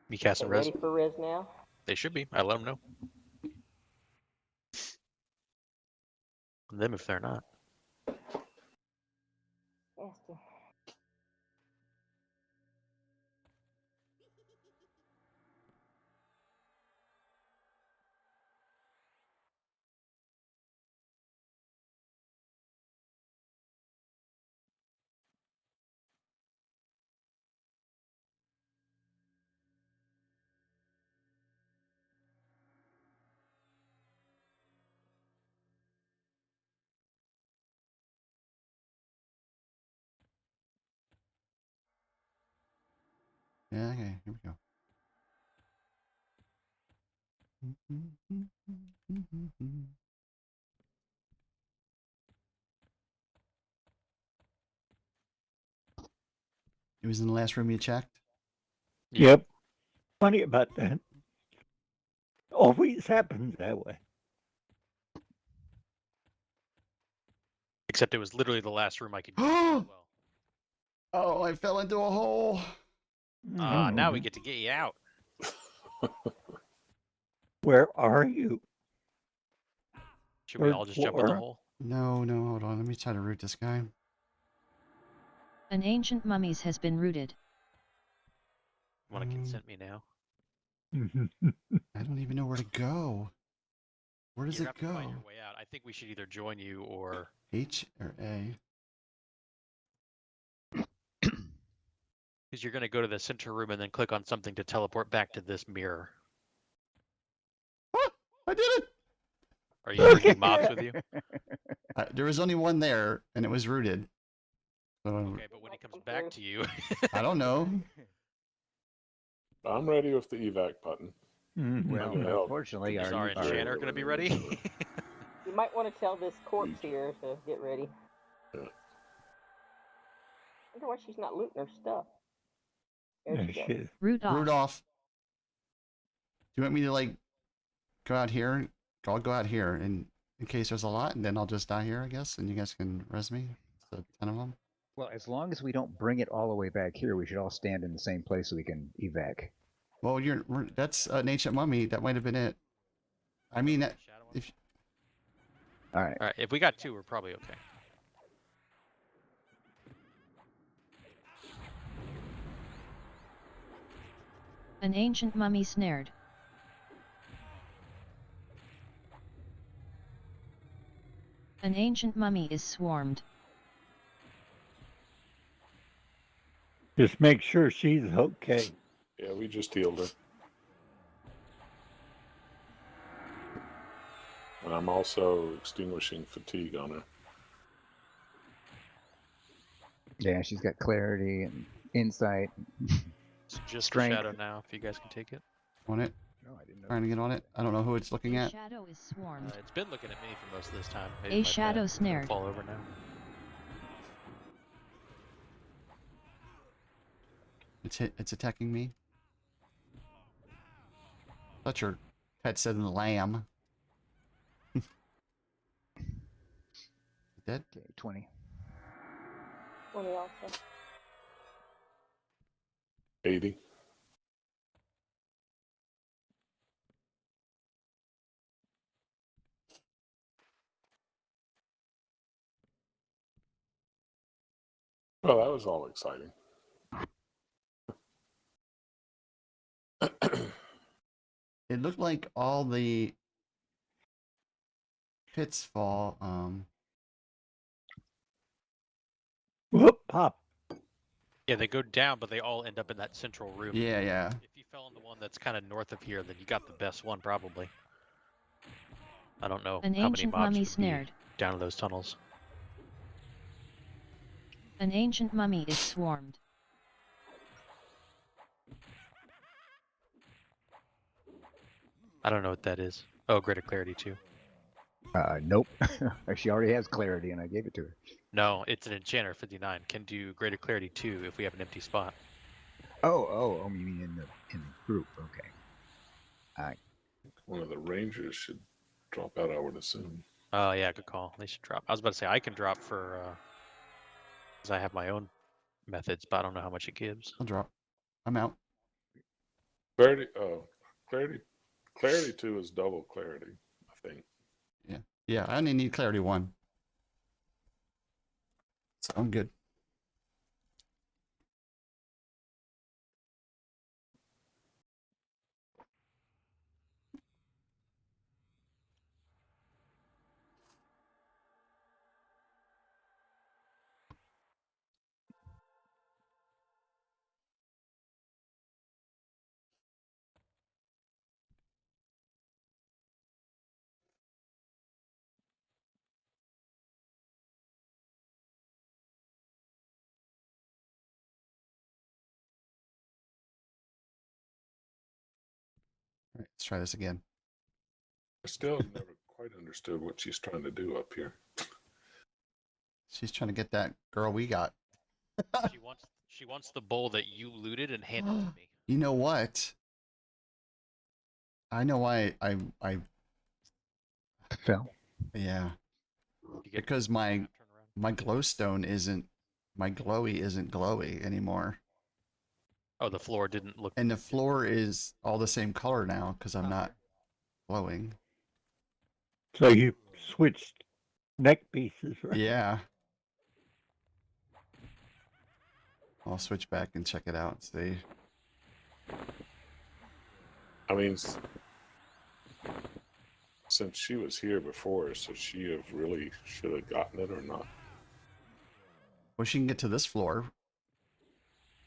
You casting
Okay,
res?
ready for res now?
They should be. I let them know. Them if they're not.
Yes.
Yeah, okay, here we go. It was in the last room you checked?
Yep. Funny about that. Always happens that way.
Except it was literally the last room I could get to as well.
Oh, I fell into a hole.
Now we get to get you out.
Where are you?
Should we all
Third
just jump in the
floor?
hole?
No, hold on. Let me try to root this guy.
An ancient mummies has been rooted.
Want to consent me now?
I don't even know where to go. Where does
You're
it
gonna have to
go?
find your way out. I think we should either join you or
H or A?
because you're gonna go to the center room and then click on something to teleport back to this mirror.
Ah, I did it!
Are you bringing mobs with you?
There was only one there, and it was rooted. So
Okay, but when it comes back to you,
I don't know.
I'm ready with the evac button.
Well,
gonna help.
unfortunately,
is our enchanter gonna be ready?
You might want to tell this corpse here to get ready.
Yeah.
Wonder why she's not looting her stuff. There
Yeah,
she goes.
shit.
Root off.
Root off. Do you want me to, like, go out here? I'll go out here, and in case there's a lot, and then I'll just die here, I guess, and you guys can res me. So 10 of them.
Well, as long as we don't bring it all the way back here, we should all stand in the same place so we can evac.
Well, that's an ancient mummy. That might have been it. I mean, if
All right.
All right, if we got two, we're probably okay.
An ancient mummy snared. An ancient mummy is swarmed.
Just make sure she's okay.
Yeah, we just healed her. And I'm also extinguishing fatigue on her.
Yeah, she's got clarity and insight.
It's just
Strength.
a shadow now. If you guys can take it.
on it,
Oh, I didn't know.
trying to get on it. I don't know who it's looking
A
at.
shadow is swarmed.
It's been looking at me for most of this time. Maybe
A
my
shadow
bad. It's gonna
snared.
fall over now.
It's attacking me. Thought your pet said lamb. Dead?
Okay, 20.
20 also.
80. Well, that was all exciting.
It looked like all the pits fall.
Whoop, pop.
Yeah, they go down, but they all end up in that central room.
Yeah.
If you fell in the one that's kind of north of here, then you got the best one probably. I don't know
An
how many
ancient
mobs
mummy
would
snared.
be down in those tunnels.
An ancient mummy is swarmed.
I don't know what that is. Oh, greater clarity too.
Nope. She already has clarity, and I gave it to her.
No, it's an enchanter 59. Can do greater clarity 2 if we have an empty spot.
Oh, you mean in the group? Okay.
One of the rangers should drop out, I would assume.
Oh yeah, good call. They should drop. I was about to say I can drop for because I have my own methods, but I don't know how much it gives.
I'll drop. I'm out.
Clarity 2 is double clarity, I think.
Yeah, I only need clarity 1. So I'm good. All right, let's try this again.
I still have never quite understood what she's trying to do up here.
She's trying to get that girl we got.
She wants the bowl that you looted and handed to me.
You know what? I know why I
Fell.
yeah.
You get
Because my
turn around.
glowstone isn't glowy anymore.
Oh, the floor didn't look.
And the floor is all the same color now because I'm not glowing.
So you switched neck pieces, right?
Yeah. I'll switch back and check it out and see.
I mean, since she was here before, so she have really should have gotten it or not?
Well, she can get to this floor,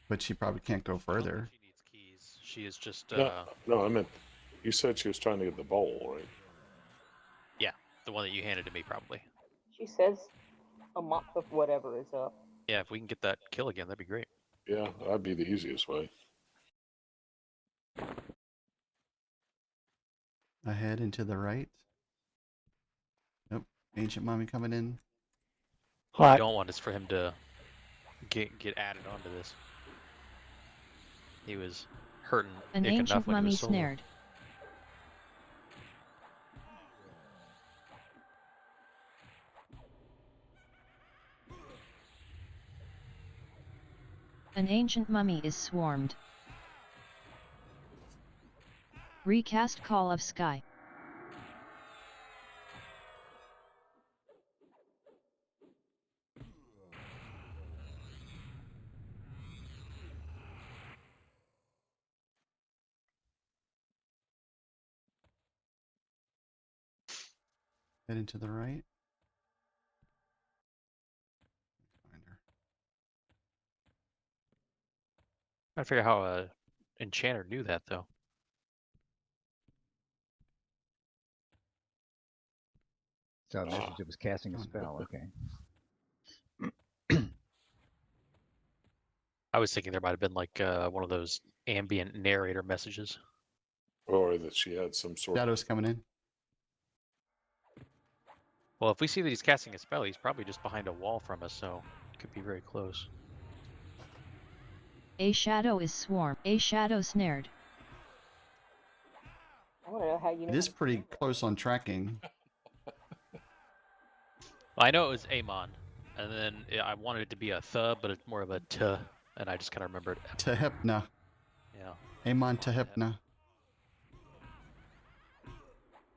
but she probably can't go
I don't think
further.
she needs keys. She is just
No, I meant you said she was trying to get the bowl, right?
yeah, the one that you handed to me probably.
She says a mop of whatever is up.
Yeah, if we can get that kill again, that'd be great.
Yeah, that'd be the easiest way.
Ahead and to the right. Nope. Ancient mommy coming in.
What
Hi.
I don't want is for him to get added onto this. He was hurting
An
Nick enough
ancient
when he
mummy
was solo.
snared. An ancient mummy is swarmed. Recast Call of Sky.
Heading to the right. Find her.
I figure how a enchanter knew that though.
So a message that was casting a spell. Okay.
I was thinking there might have been like one of those ambient narrator messages.
Or that she had some sort
Shadow's coming in.
Well, if we see that he's casting a spell, he's probably just behind a wall from us, so it could be very close.
A shadow is swarmed. A shadow snared.
I want to know how you know.
It is pretty close on tracking.
Well, I know it was Amon, and then I wanted it to be a th, but it's more of a t, and I just kind of remembered.
Tehipna.
Yeah.
Amon Tehipna.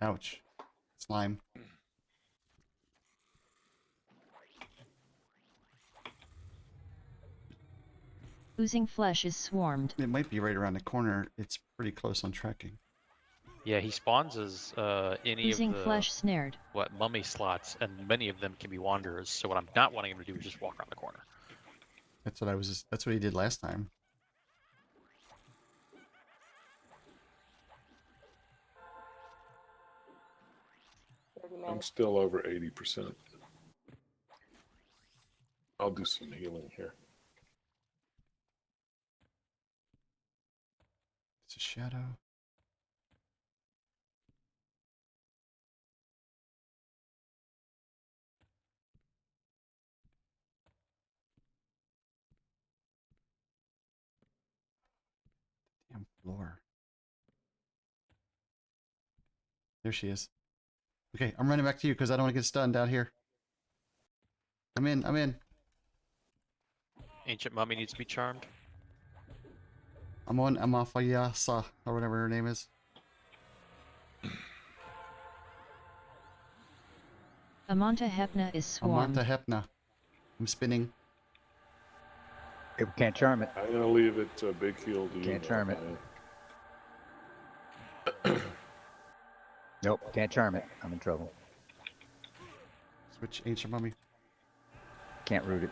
Ouch. Slime.
Oozing flesh is swarmed.
It might be right around the corner. It's pretty close on tracking.
Yeah, he spawns as any
Oozing
of the
flesh snared.
mummy slots, and many of them can be wanderers. So what I'm not wanting him to do is just walk around the corner.
That's what that's what he did last time.
I'm still over 80%. I'll do some healing here.
It's a shadow. Damn floor. There she is. Okay, I'm running back to you because I don't want to get stunned out here. I'm in. I'm in.
Ancient mummy needs to be charmed.
I'm on Amafayasa or whatever her name is.
Amanta Hepna is swarmed.
Amanta Hepna. I'm spinning.
We can't charm it.
I'm gonna leave it to big heal to you.
Can't charm it. Nope, can't charm it. I'm in trouble.
Switch ancient mummy.
Can't root it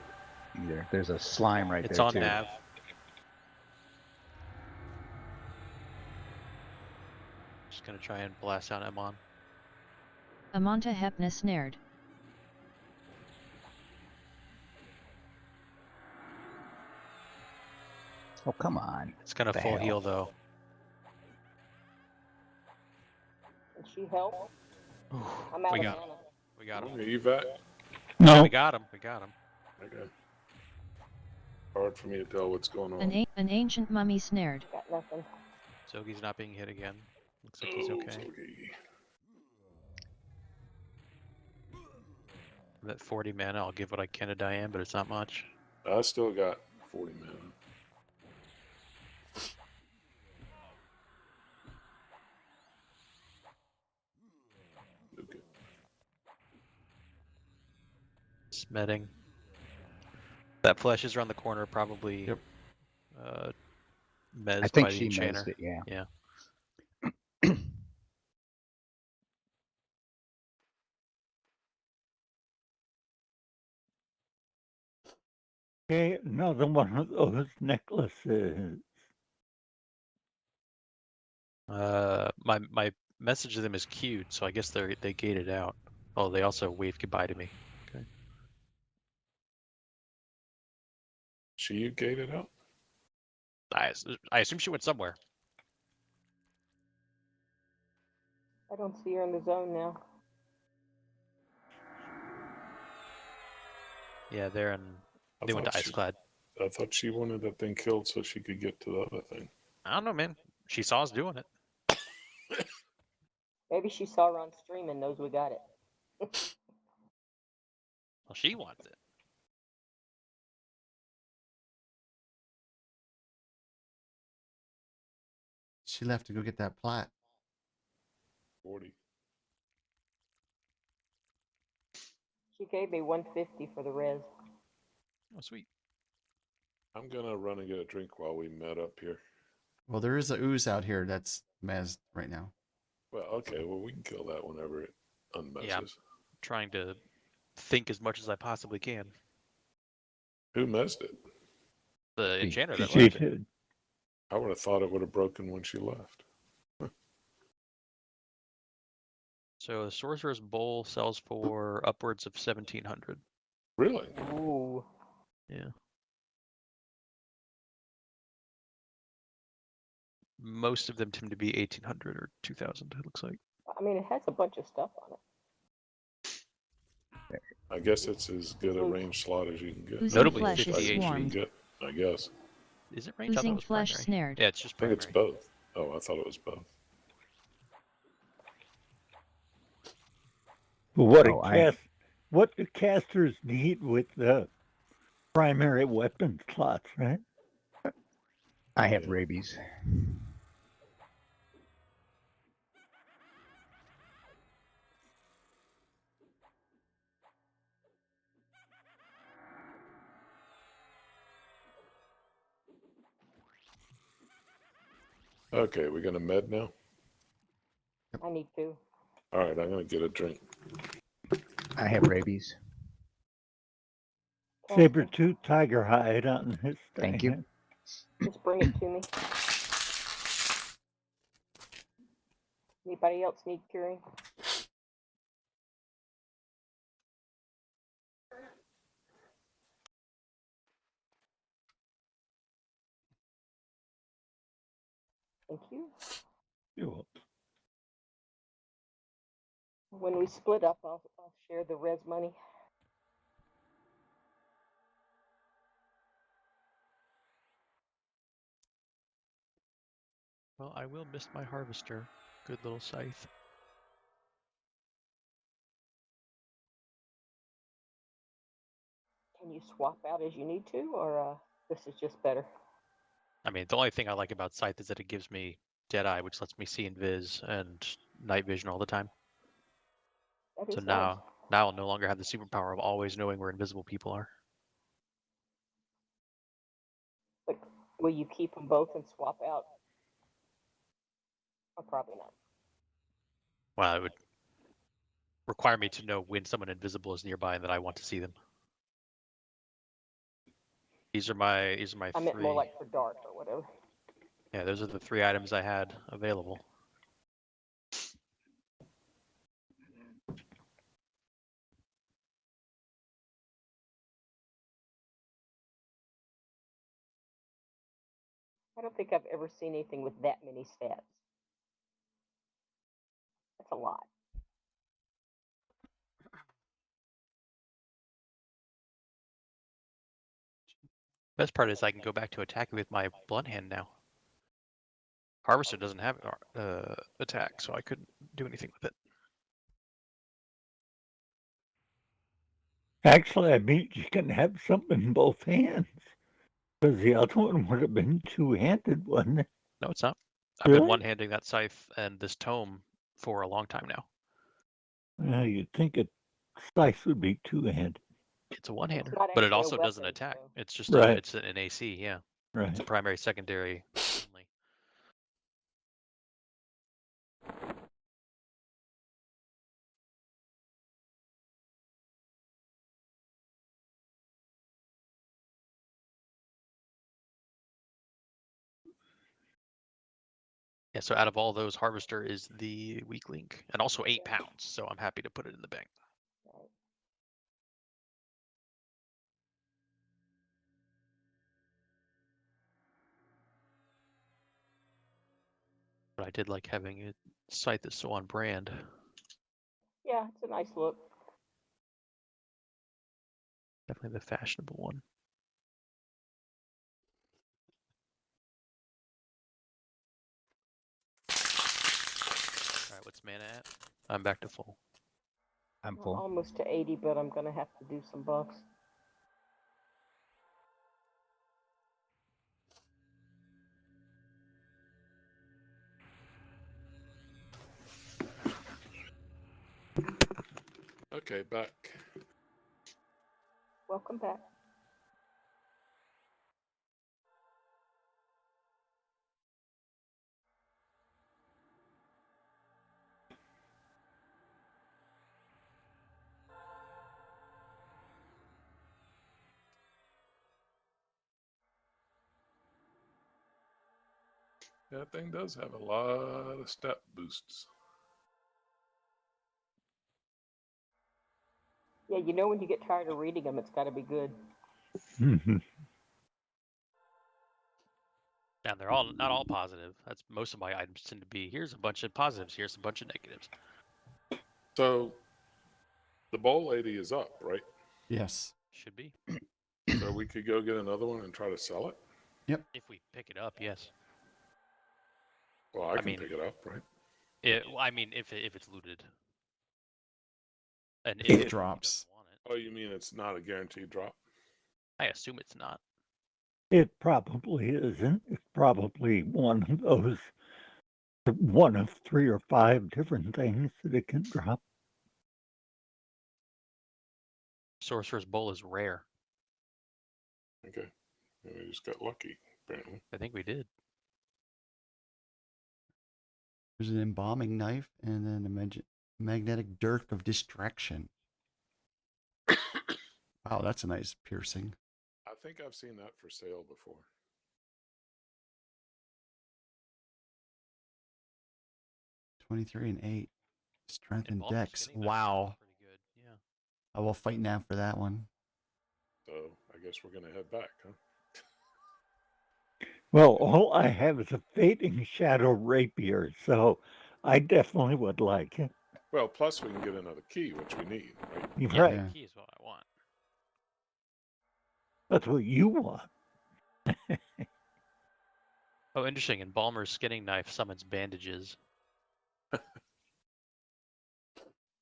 either. There's a slime right
It's
there
on
too.
nav. Just gonna try and blast out Emon.
Amanta Hepna snared.
Oh, come on.
It's gonna
The
full
hell?
heal though.
Can she help? I'm out
We
of
got
mana.
We got him.
Evac?
No.
We got him. We got him.
Okay. Hard for me to tell what's going on.
An ancient mummy snared.
Got nothing.
Sogi's not being hit again. Looks like he's okay.
Sogi.
I'm at 40 mana. I'll give what I can to Diane, but it's not much.
I still got 40 mana. Okay.
Smedding. That flesh is around the corner, probably.
Yep.
Mezzed
I think
by the
she
enchanter.
mezzed it, yeah.
Yeah.
Okay, another one of those necklaces.
My message to them is queued, so I guess they gated out. Oh, they also waved goodbye to me. Okay.
She gated out?
I assume she went somewhere.
I don't see her in the zone now.
Yeah, they're in.
I
They went
thought
to
she-
Iceclad.
I thought she wanted that thing killed so she could get to the other thing.
I don't know, man. She saw us doing it.
Maybe she saw her on stream and knows we got it.
Well, she wants it.
She left to go get that plat.
40.
She gave me 150 for the res.
Oh, sweet.
I'm gonna run and get a drink while we met up here.
Well, there is a ooze out here that's mezzed right now.
Well, okay, well we can kill that whenever it unmesses.
Yeah. Trying to think as much as I possibly can.
Who messed it?
The enchanter that
She
left it.
did.
I would have thought it would have broken when she left.
So the sorcerer's bowl sells for upwards of 1,700.
Really?
Ooh.
Yeah. Most of them tend to be 1,800 or 2,000. It looks like.
I mean, it has a bunch of stuff on it.
I guess it's as good a range slot as you can get.
Oozing
Notably
flesh
50
is
HP.
You can
swarmed.
get, I guess.
Is it range? I thought it
Oozing
was
flesh
primary.
snared.
Yeah, it's just
I think
primary.
it's both. Oh, I thought it was both.
What
Oh,
what do casters need with the primary weapon slots, right?
I have rabies.
Okay, we're gonna med now.
I need to.
All right, I'm gonna get a drink.
I have rabies.
Casper,
Saber-tooth tiger hide on his
Thank
thing.
you.
just bring it to me. Anybody else need curing? Thank you.
You're welcome.
When we split up, I'll share the res money.
Well, I will miss my harvester. Good little scythe.
Can you swap out as you need to, or this is just better?
I mean, the only thing I like about scythe is that it gives me Deadeye, which lets me see invis and night vision all the time.
That is
So
nice.
now I'll no longer have the superpower of always knowing where invisible people are.
But will you keep them both and swap out? Or probably not.
Well, it would require me to know when someone invisible is nearby and that I want to see them. These are my
I meant
three.
more like for dark or whatever.
Yeah, those are the 3 items I had available.
I don't think I've ever seen anything with that many stats. That's a lot.
Best part is I can go back to attacking with my blunt hand now. Harvester doesn't have attack, so I couldn't do anything with it.
Actually, I mean, you can have something in both hands. Because the other one would have been two-handed, wouldn't it?
No, it's not. I've been
Really?
one-handing that scythe and this tome for a long time now.
Well, you'd think a slice would be two-handed.
It's a one-hander,
not
but it
actually a
also doesn't
weapon,
attack.
so-
It's just
Right.
it's an AC, yeah.
Right.
It's a primary, secondary only. Yeah, so out of all those, Harvester is the weak link, and also 8 pounds, so I'm happy to put it in the bank.
Right.
But I did like having a scythe that's so on brand.
Yeah, it's a nice look.
Definitely the fashionable one. All right, what's mana at? I'm back to full.
I'm
I'm
full.
almost to 80, but I'm gonna have to do some buffs.
Okay, back.
Welcome back.
That thing does have a lot of stat boosts.
Yeah, you know when you get tired of reading them, it's got to be good.
Mhm.
And they're all not all positive. That's most of my items tend to be. Here's a bunch of positives. Here's a bunch of negatives.
So the bowl lady is up, right?
Yes.
Should be.
So we could go get another one and try to sell it.
If we pick it up, yes.
Well, I
I
can
mean-
pick it up, right?
I mean, if it's looted, and
If
if
it drops.
doesn't want it,
Oh, you mean it's not a guaranteed drop?
I assume it's not.
It probably isn't. It's probably one of those, one of 3 or 5 different things that it can drop.
Sorcerer's Bowl is rare.
Okay. And we just got lucky, apparently.
I think we did.
There's an embalming knife and then a magnetic dirk of distraction. Wow, that's a nice piercing.
I think I've seen that for sale before.
23 and 8. Strength and
Embalmer's
dex.
skinning knife
Wow.
sounds pretty good. Yeah.
I will fight now for that one.
So I guess we're going to head back, huh?
Well, all I have is a fading shadow rapier, so I definitely would like it.
Well, plus we can get another key, which we need, right?
You're
Yeah,
right.
the key is what I want.
That's what you want.
Oh, interesting. Embalmer's skinning knife summons bandages.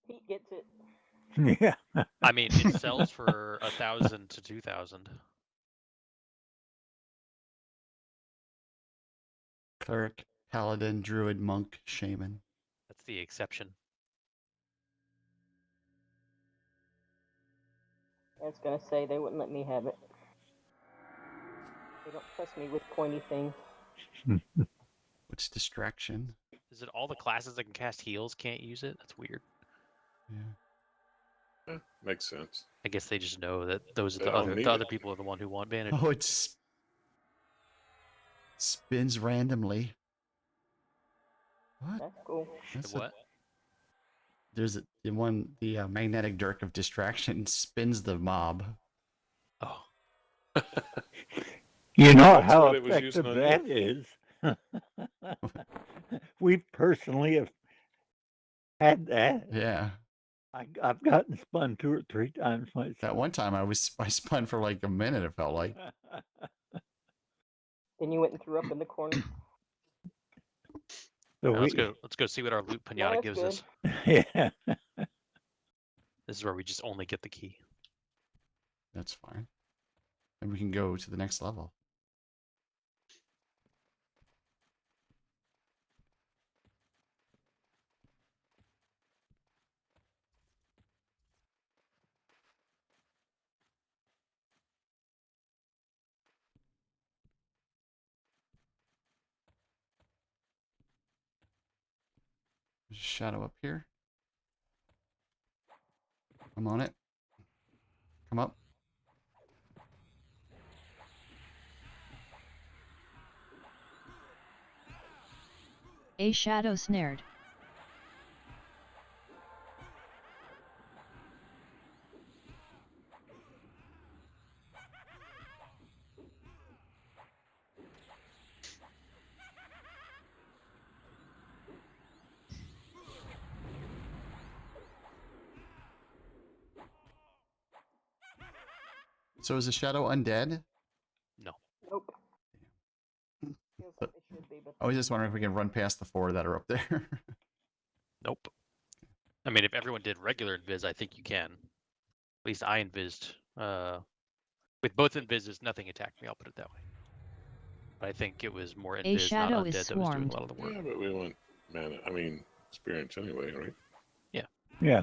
Pete gets it.
Yeah.
I mean, it sells for 1,000 to 2,000.
Cleric, paladin, druid, monk, shaman.
That's the exception.
I was gonna say they wouldn't let me have it. They don't trust me with pointy things.
What's distraction?
Is it all the classes that can cast heals can't use it? That's weird.
Yeah.
Makes sense.
I guess they just know that those are
They
the
don't
other
need
the other
it.
people are the one who want bandages.
Oh, it's spins randomly. What?
That's cool.
That's
The what?
There's the magnetic dirk of distraction spins the mob.
Oh,
You know
That's
how
what it was using
effective
on
that is. We personally have had that.
Yeah.
I've gotten spun 2 or 3 times myself.
That one time I spun for like a minute, it felt like.
Then you went and threw up in the corner.
So
all right, let's go see what our loot
No,
pinata
that's
gives
good.
us.
Yeah.
This is where we just only get the key.
That's fine. And we can go to the next level. There's a shadow up here. I'm on it. Come up.
A shadow snared.
So is the shadow undead?
No.
Nope. Feels like they should be, but
I was just wondering if we can run past the 4 that are up there.
Nope. I mean, if everyone did regular invis, I think you can. At least I invised. With both invises, nothing attacked me. I'll put it that way. But I think it was more
A
invis, not
shadow
undead,
is
that was doing
swarmed.
a lot of the work.
Yeah, but we want experience anyway, right?
Yeah.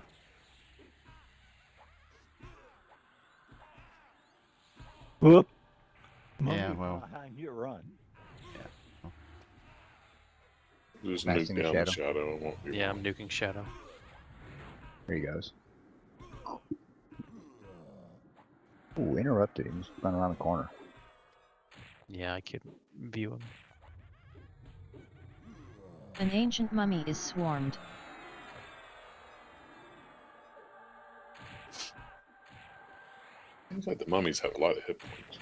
Whoop.
Yeah,
Mummy's
well.
behind your run.
Just
Smashing
nuke
the
down the
shadow.
shadow. It won't be
Yeah,
long.
I'm nuking shadow.
There he goes. Ooh, interrupted him. He's running around the corner.
Yeah, I could view him.
An ancient mummy is swarmed.
Seems like the mummies have a lot of hit points.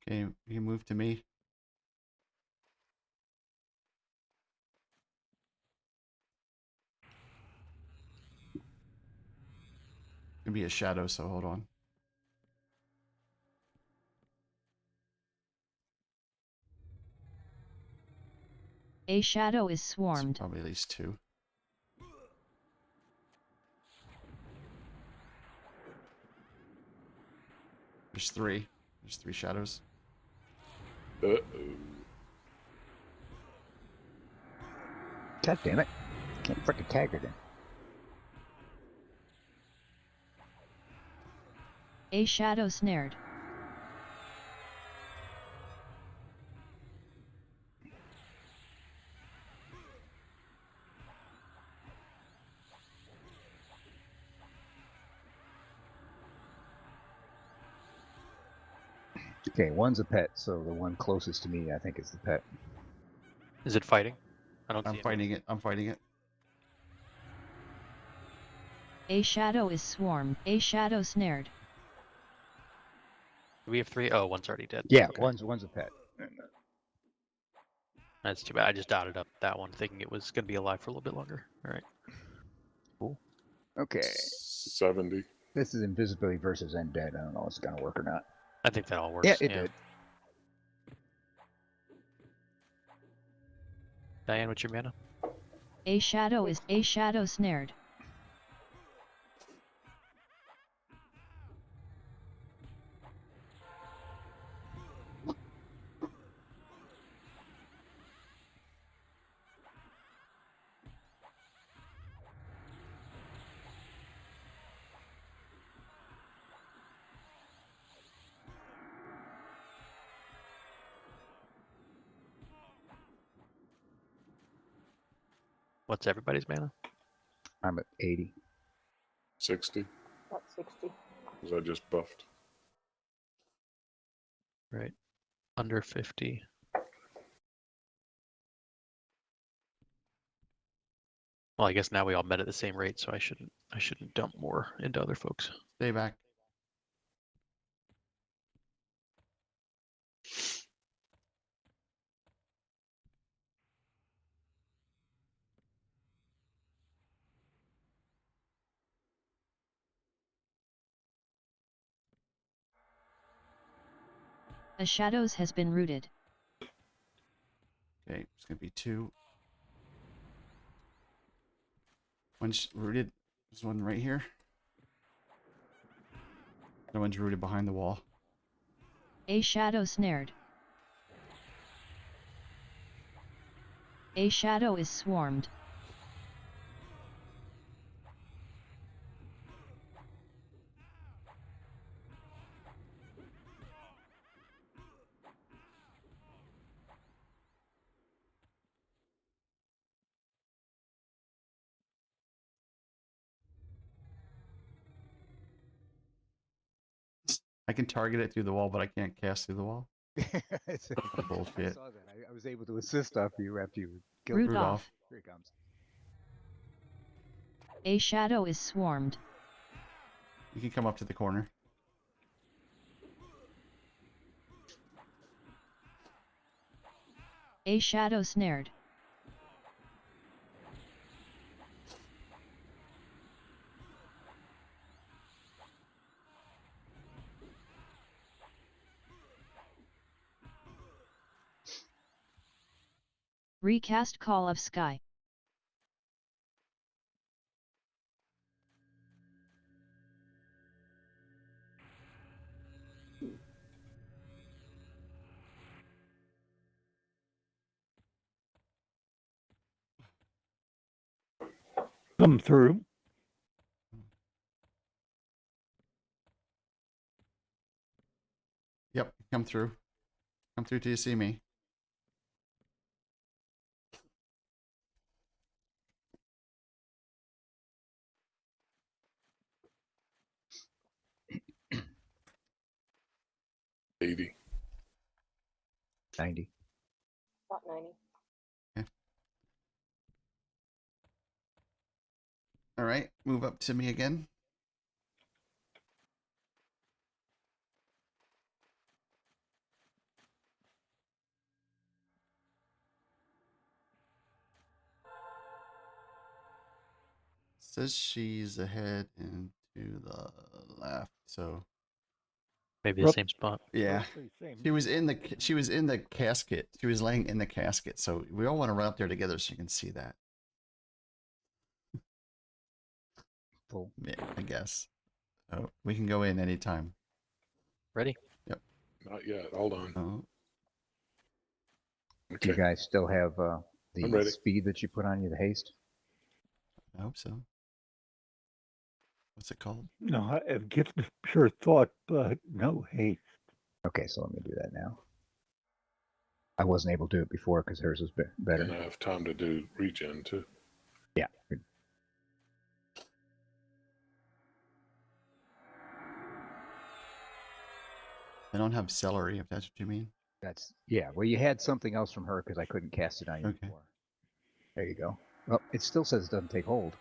Okay, you can move to me. Gonna be a shadow, so hold on.
A shadow is
It's
swarmed.
probably at least 2. There's 3. There's 3 shadows.
Uh-oh.
God damn it. Can't freaking tag her then.
A shadow snared.
Okay, one's a pet, so the one closest to me, I think, is the pet.
Is it fighting? I don't
I'm
see it.
fighting it. I'm fighting it.
A shadow is swarmed. A shadow snared.
We have 3. Oh, one's already dead.
Yeah,
Okay.
one's a pet.
That's too bad. I just dotted up that one, thinking it was going to be alive for a little bit longer. All right. Cool.
Okay,
70.
this is invisibility versus undead. I don't know if it's gonna work or not.
I think that all works.
Yeah, it did.
Diane, what's your mana?
A shadow snared.
What's everybody's mana?
I'm at 80.
60.
About 60.
Because I just buffed.
Right. Under 50. Well, I guess now we all met at the same rate, so I shouldn't dump more into other folks.
Stay back.
A shadows has been rooted.
Okay, it's gonna be 2. One's rooted. There's one right here. The one's rooted behind the wall.
A shadow snared. A shadow is swarmed.
I can target it through the wall, but I can't cast through the wall.
I
Bullshit.
saw that. I was able to assist after you killed
Root
her.
off.
Here it comes.
A shadow is swarmed.
You can come up to the corner.
A shadow snared. Recast Call of Sky.
Come through.
Yep, come through. Come through till you see me.
$80.
90.
About 90.
Okay. All right, move up to me again. Says she's ahead and to the left. So
Maybe the
Rough-
same spot.
yeah,
roughly same.
she was in the casket. She was laying in the casket. So we all want to run up there together so you can see that.
Full.
Yeah, I guess. So we can go in anytime.
Ready?
Not yet. Hold on.
Oh,
Do you
Okay.
guys still have
I'm
the
ready.
speed that you put on you, the haste?
I hope so. What's it called?
No, I have gift of pure thought, but no haste.
Okay, so let me do that now. I wasn't able to do it before because hers was better.
And I have time to do regen too.
Yeah.
I don't have celery, if that's what you mean.
That's yeah. Well, you had something else from her because I couldn't cast it on you
Okay.
before. There you go. Well, it still says it doesn't take hold.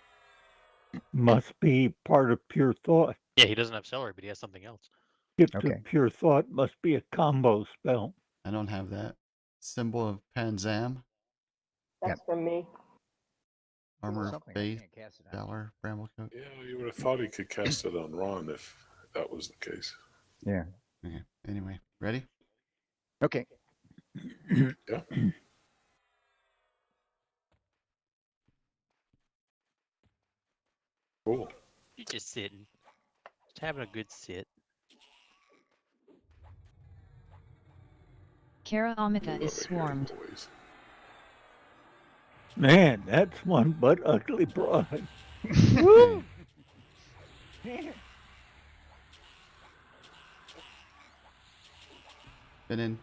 Must be part of pure thought.
Yeah, he doesn't have celery, but he has something else.
Gift
Okay.
of pure thought must be a combo spell.
I don't have that. Symbol of Panzam,
That's from me.
armor of
Something I
faith,
can't cast it on.
valor, bramble coat.
Yeah, you would have thought he could cast it on Ron if that was the case.
Yeah.
Okay. Anyway, ready?
Okay.
Yeah. Cool.
You're just sitting. Just having a good sit.
Kara Omega
Move
is
over here,
swarmed.
boys.
Man, that's one but ugly broad. Woo! Man.
Been in.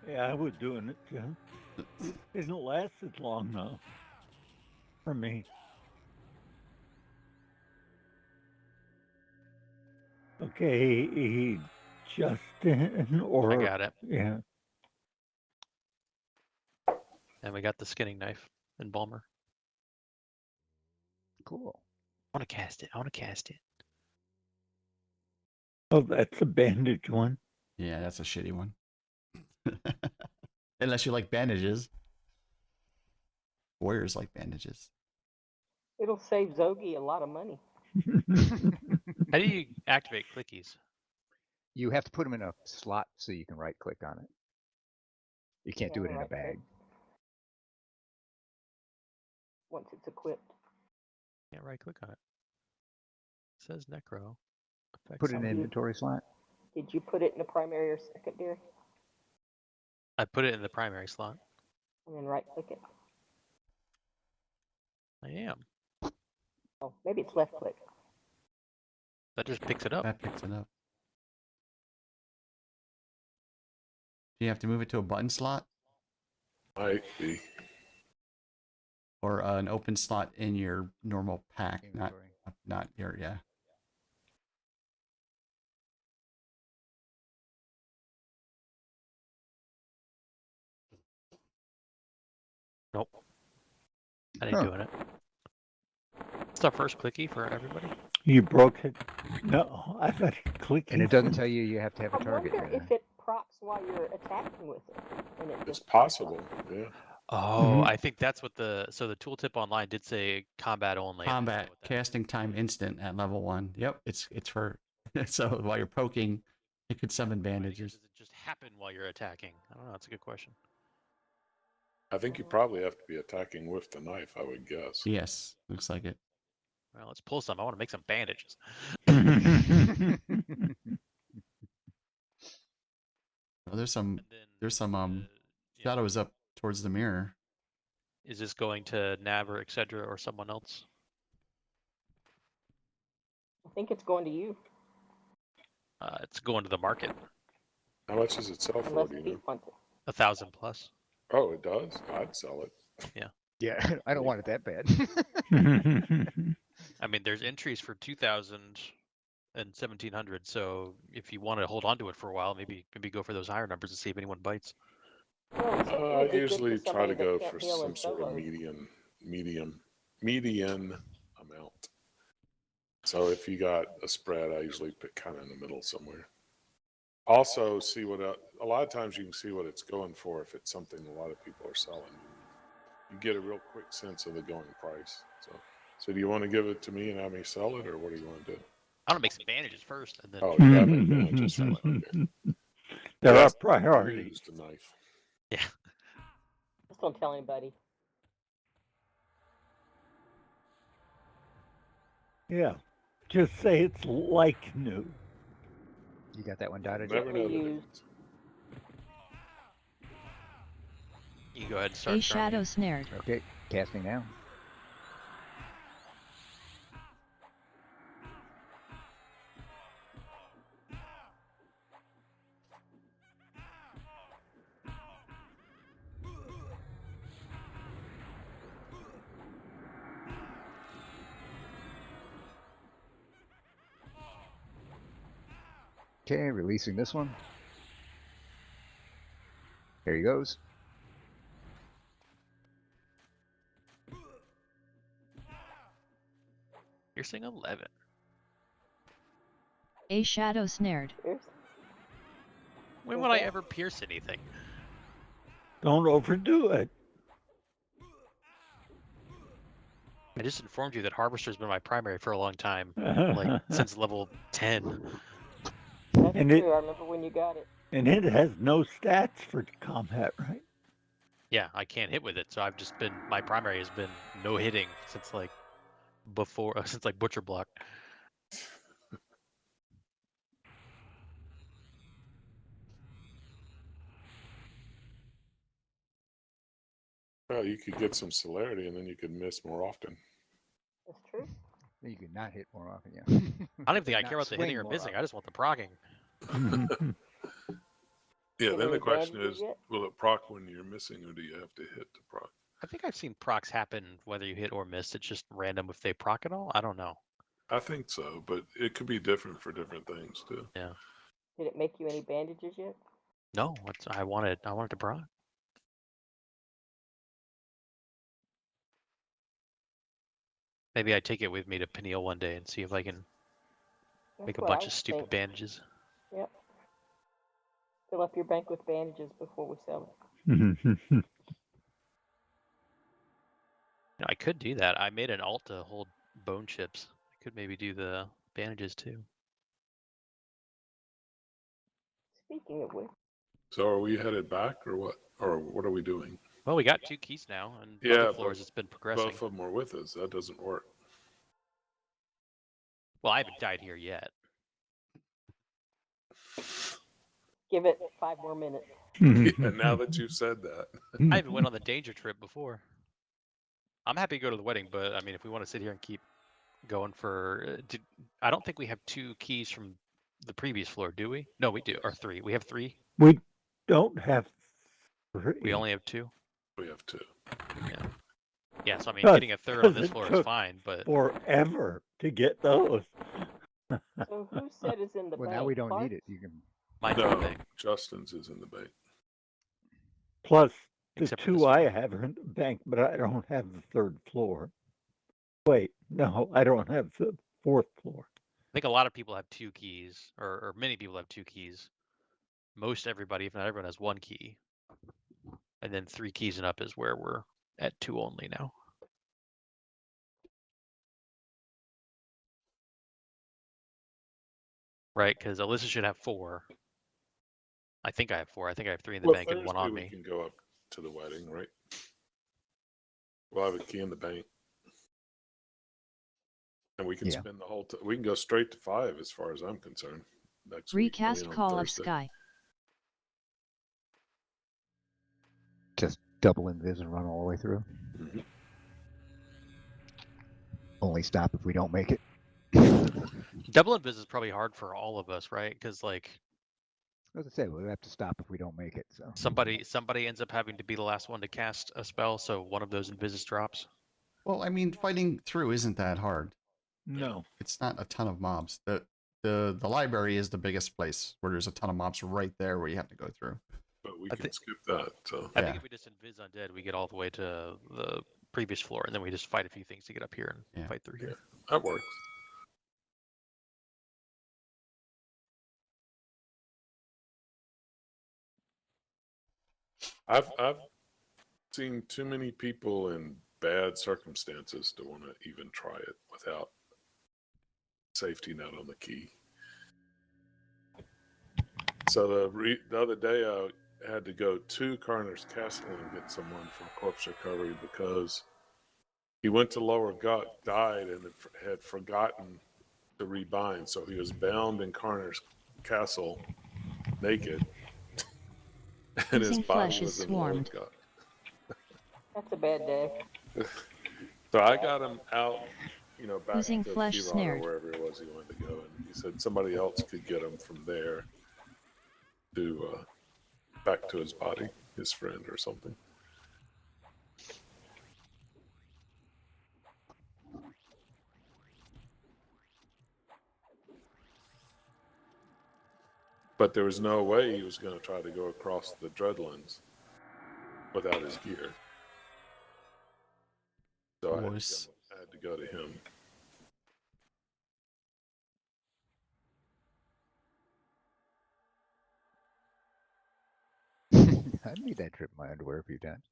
Yeah, I was doing it too. It didn't last as long though. For me. Okay, Justin or
I got it.
yeah.
And we got the skinning knife and Balmer.
Cool.
I want to cast it. I want to cast it.
Oh, that's a bandage one.
Yeah, that's a shitty one. Unless you like bandages. Warriors like bandages.
It'll save Zogi a lot of money.
How do you activate clickies?
You have to put them in a slot so you can right click on it. You can't do it in a
Right-click
bag.
once it's equipped.
Can't right click on it. It says necro.
Put it in
on-
an inventory slot.
Did you put it in the primary or secondary?
I put it in the primary slot.
And then right-click it.
I am.
Oh, maybe it's left-click.
That just picks it up.
That picks it up. Do you have to move it to a button slot
Might be.
or an open slot in your normal pack?
Inventory.
Not your, yeah.
Nope. I ain't doing it. It's our first clicky for everybody.
You broke it. No, I thought you clicked.
And it doesn't tell you you have to have a
I
target.
wonder if it props while you're attacking with it. And it
It's
just pops
possible.
up.
Yeah.
Oh,
Mhm.
I think that's what the tooltip online did say combat only. I didn't know
Combat
what that
casting time instant at level 1. Yep, it's for so while you're poking, it could summon
means.
bandages.
Does it just happen while you're attacking? I don't know. That's a good question.
I think you probably have to be attacking with the knife, I would guess.
Yes, looks like it.
Well, let's pull some. I want to make some bandages.
Oh, there's some
And then
shadows up towards the mirror.
Is this going to Nav or Excedra or someone else?
I think it's going to you.
It's going to the market.
How much does it sell for?
Unless
Do you
Pete
know?
wants it.
1,000 plus.
Oh, it does? I'd sell it.
Yeah, I don't want it that bad.
I mean, there's entries for 2,000 and 1,700. So if you want to hold on to it for a while, maybe go for those higher numbers and see if anyone bites.
Well, something
I
would be good
usually
for
try to
somebody that
go
can't
for
heal in
some sort of
solos.
median amount. So if you got a spread, I usually pick kind of in the middle somewhere. Also, see what a lot of times you can see what it's going for if it's something a lot of people are selling. You get a real quick sense of the going price. So do you want to give it to me and have me sell it, or what do you want to do?
I want to make some bandages first, and then
Oh, you got me bandages.
sell it.
Okay.
There are
That's
priorities.
used a knife.
Yeah.
Just don't tell anybody.
Yeah. Just say it's like new.
You got that one dotted
Never
yet?
know the
Used.
difference.
You go ahead and start
A shadow
charming.
snared.
Okay, casting now. Okay, releasing this one. There he goes.
Piercing 11.
A shadow snared.
Here's
When
Is
would I
that-
ever pierce anything?
Don't overdo it.
I just informed you that Harvester's been my primary for a long time, like since level 10.
That's
And
true.
it-
I remember when you got it.
And it has no stats for combat, right?
Yeah, I can't hit with it, so I've just been, my primary has been no hitting since like before, since like Butcher Block.
Well, you could get some celerity, and then you could miss more often.
That's true.
You can not hit more often, yeah.
I don't even think I
Not
care about the hitting
swing
or
more
missing, I
often.
just want the proccing.
Yeah,
Get
then
any
the question
bandages
is,
yet?
will it proc when you're missing, or do you have to hit to proc?
I think I've seen procs happen whether you hit or miss, it's just random if they proc at all, I don't know.
I think so, but it could be different for different things too.
Yeah.
Did it make you any bandages yet?
No, I wanted to proc. Maybe I take it with me to Peniel one day and see if I can
That's
make a
what I
bunch of stupid
think.
bandages.
Yep. Fill up your bank with bandages before we sell it.
You know, I could do that. I made an alt to hold bone chips. I could maybe do the bandages too.
Speaking of which,
So are we headed back, or what? Or what are we doing?
Well, we got 2 keys now, and
Yeah,
other
but
floors it's been progressing.
Both of them are with us. That doesn't work.
Well, I haven't died here yet.
give it 5 more minutes.
Yeah, now that you've said that.
I even went on the danger trip before. I'm happy to go to the wedding, but I mean, if we want to sit here and keep going for, I don't think we have 2 keys from the previous floor, do we? No, we do, or 3. We have 3.
We don't have three.
We only have 2.
We have 2.
Yeah, so I mean,
Because-
getting a third on
because
this
it
floor is
took
fine, but
forever to get those.
So whose set is in the
Well,
bank?
now we don't
Clark?
need it. You can.
mine's
No,
the thing.
Justin's is in the bank.
Plus the
Except for this
two I
one.
have are in the bank, but I don't have the third floor. Wait, no, I don't have the fourth floor.
I think a lot of people have 2 keys, or many people have 2 keys. Most everybody, if not everyone, has 1 key. And then 3 keys and up is where we're at 2 only now. Right, because Alyssa should have 4. I think I have 4. I think I have 3 in the
Well,
bank and 1
Thursday
on
we
me.
can go up to the wedding, right? We'll have a key in the bank. And we can
Yeah.
spend the whole we can go straight to 5 as far as I'm concerned. Next week,
Recast
on
Call of
Thursday.
Sky.
Just double invis and run all the way through.
Mhm.
Only stop if we don't make it.
Double invis is probably hard for all of us, right? Because like
As I said, we'll have to stop if we don't make it. So
somebody ends up having to be the last one to cast a spell, so one of those invises drops.
Well, I mean, fighting through isn't that hard.
No.
It's not a ton of mobs. The library is the biggest place where there's a ton of mobs right there where you have to go through.
But we
I
can
thi-
skip that. So
I
Yeah.
think if we just invis undead, we get all the way to the previous floor, and then we just fight a few things to get up here and
Yeah.
fight through here.
that works. I've seen too many people in bad circumstances to want to even try it without safety net on the key. So the other day I had to go to Carner's Castle and get someone for corpse recovery because he went to Lower Gut, died, and had forgotten to rebind. So he was bound in Carner's castle naked, and his
Oozing
body
flesh
was
is
in Lord
swarmed.
God.
That's a bad day.
So I got him out, back
Oozing
to
flesh
Firata or
snared.
wherever it was he wanted to go, and he said somebody else could get him from there to back to his body, his friend or something. But there was no way he was going to try to go across the Dreadlands without his gear. So I had to go to him.
I made that trip in my underwear a few times.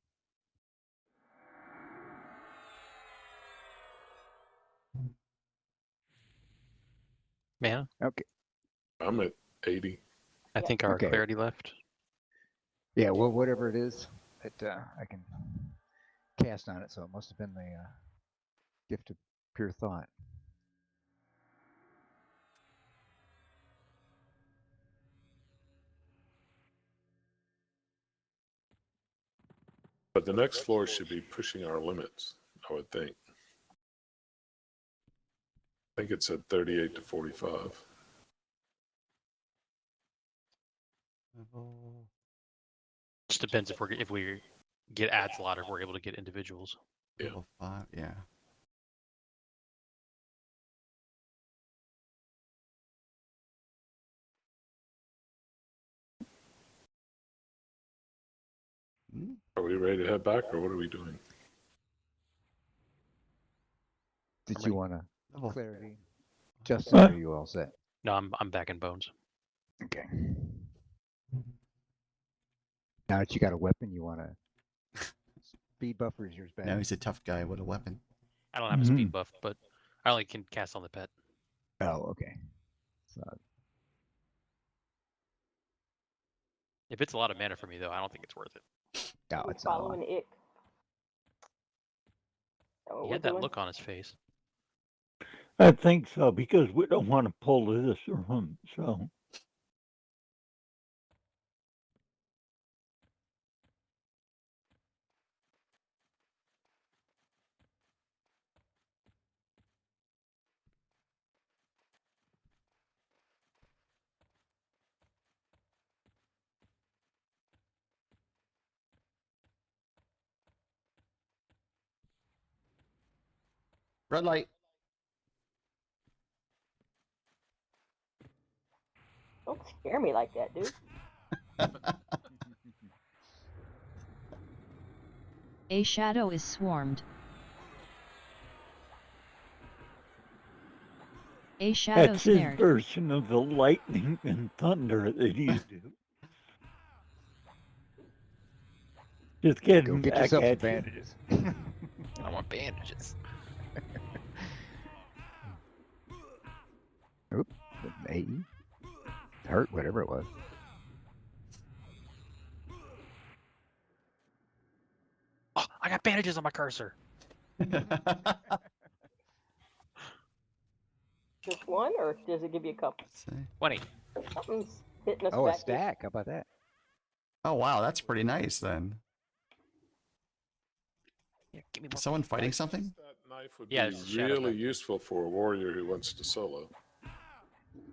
Man,
Okay.
I'm at 80.
I
Yeah.
think our
Okay.
clarity left.
Yeah, well, whatever it is that I can cast on it, so it must have been the gift of pure thought.
But the next floor should be pushing our limits, I would think. I think it said 38 to 45.
Just depends if we get ads a lot, or if we're able to get individuals.
Yeah.
Level 5, yeah. Hmm.
Are we ready to head back, or what are we doing?
Did
Right.
you want to
Level
clarity? Justin,
Huh?
are you all set?
No, I'm back in bones.
Okay. Now that you got a weapon, you want to speed buffer is yours back.
Now he's a tough guy with a weapon.
I don't have a speed buff, but I only can cast on the pet.
Oh, okay. So
If it's a lot of mana for me, though, I don't think it's worth it.
no,
We're
it's not.
following Ick. Is that what
He
we're
had that
doing?
look on his face.
I think so, because we don't want to pull this room. So
Red light.
Don't scare me like that, dude.
A shadow is swarmed. A shadow
that's his
snared.
version of the lightning and thunder that you do. Just
Go
getting
get
back
yourself some
at you.
bandages.
I want bandages.
Oop, AE. Hurt, whatever it was.
Oh, I got bandages on my cursor.
Just one, or does it give you a couple?
20.
Something's hitting us
Oh, a
back here.
stack. How about that?
Oh, wow, that's pretty nice then.
Yeah, give me
Is
more.
someone fighting something?
That knife would
Yeah,
be
it's a shadow
really
knife.
useful for a warrior who wants to solo.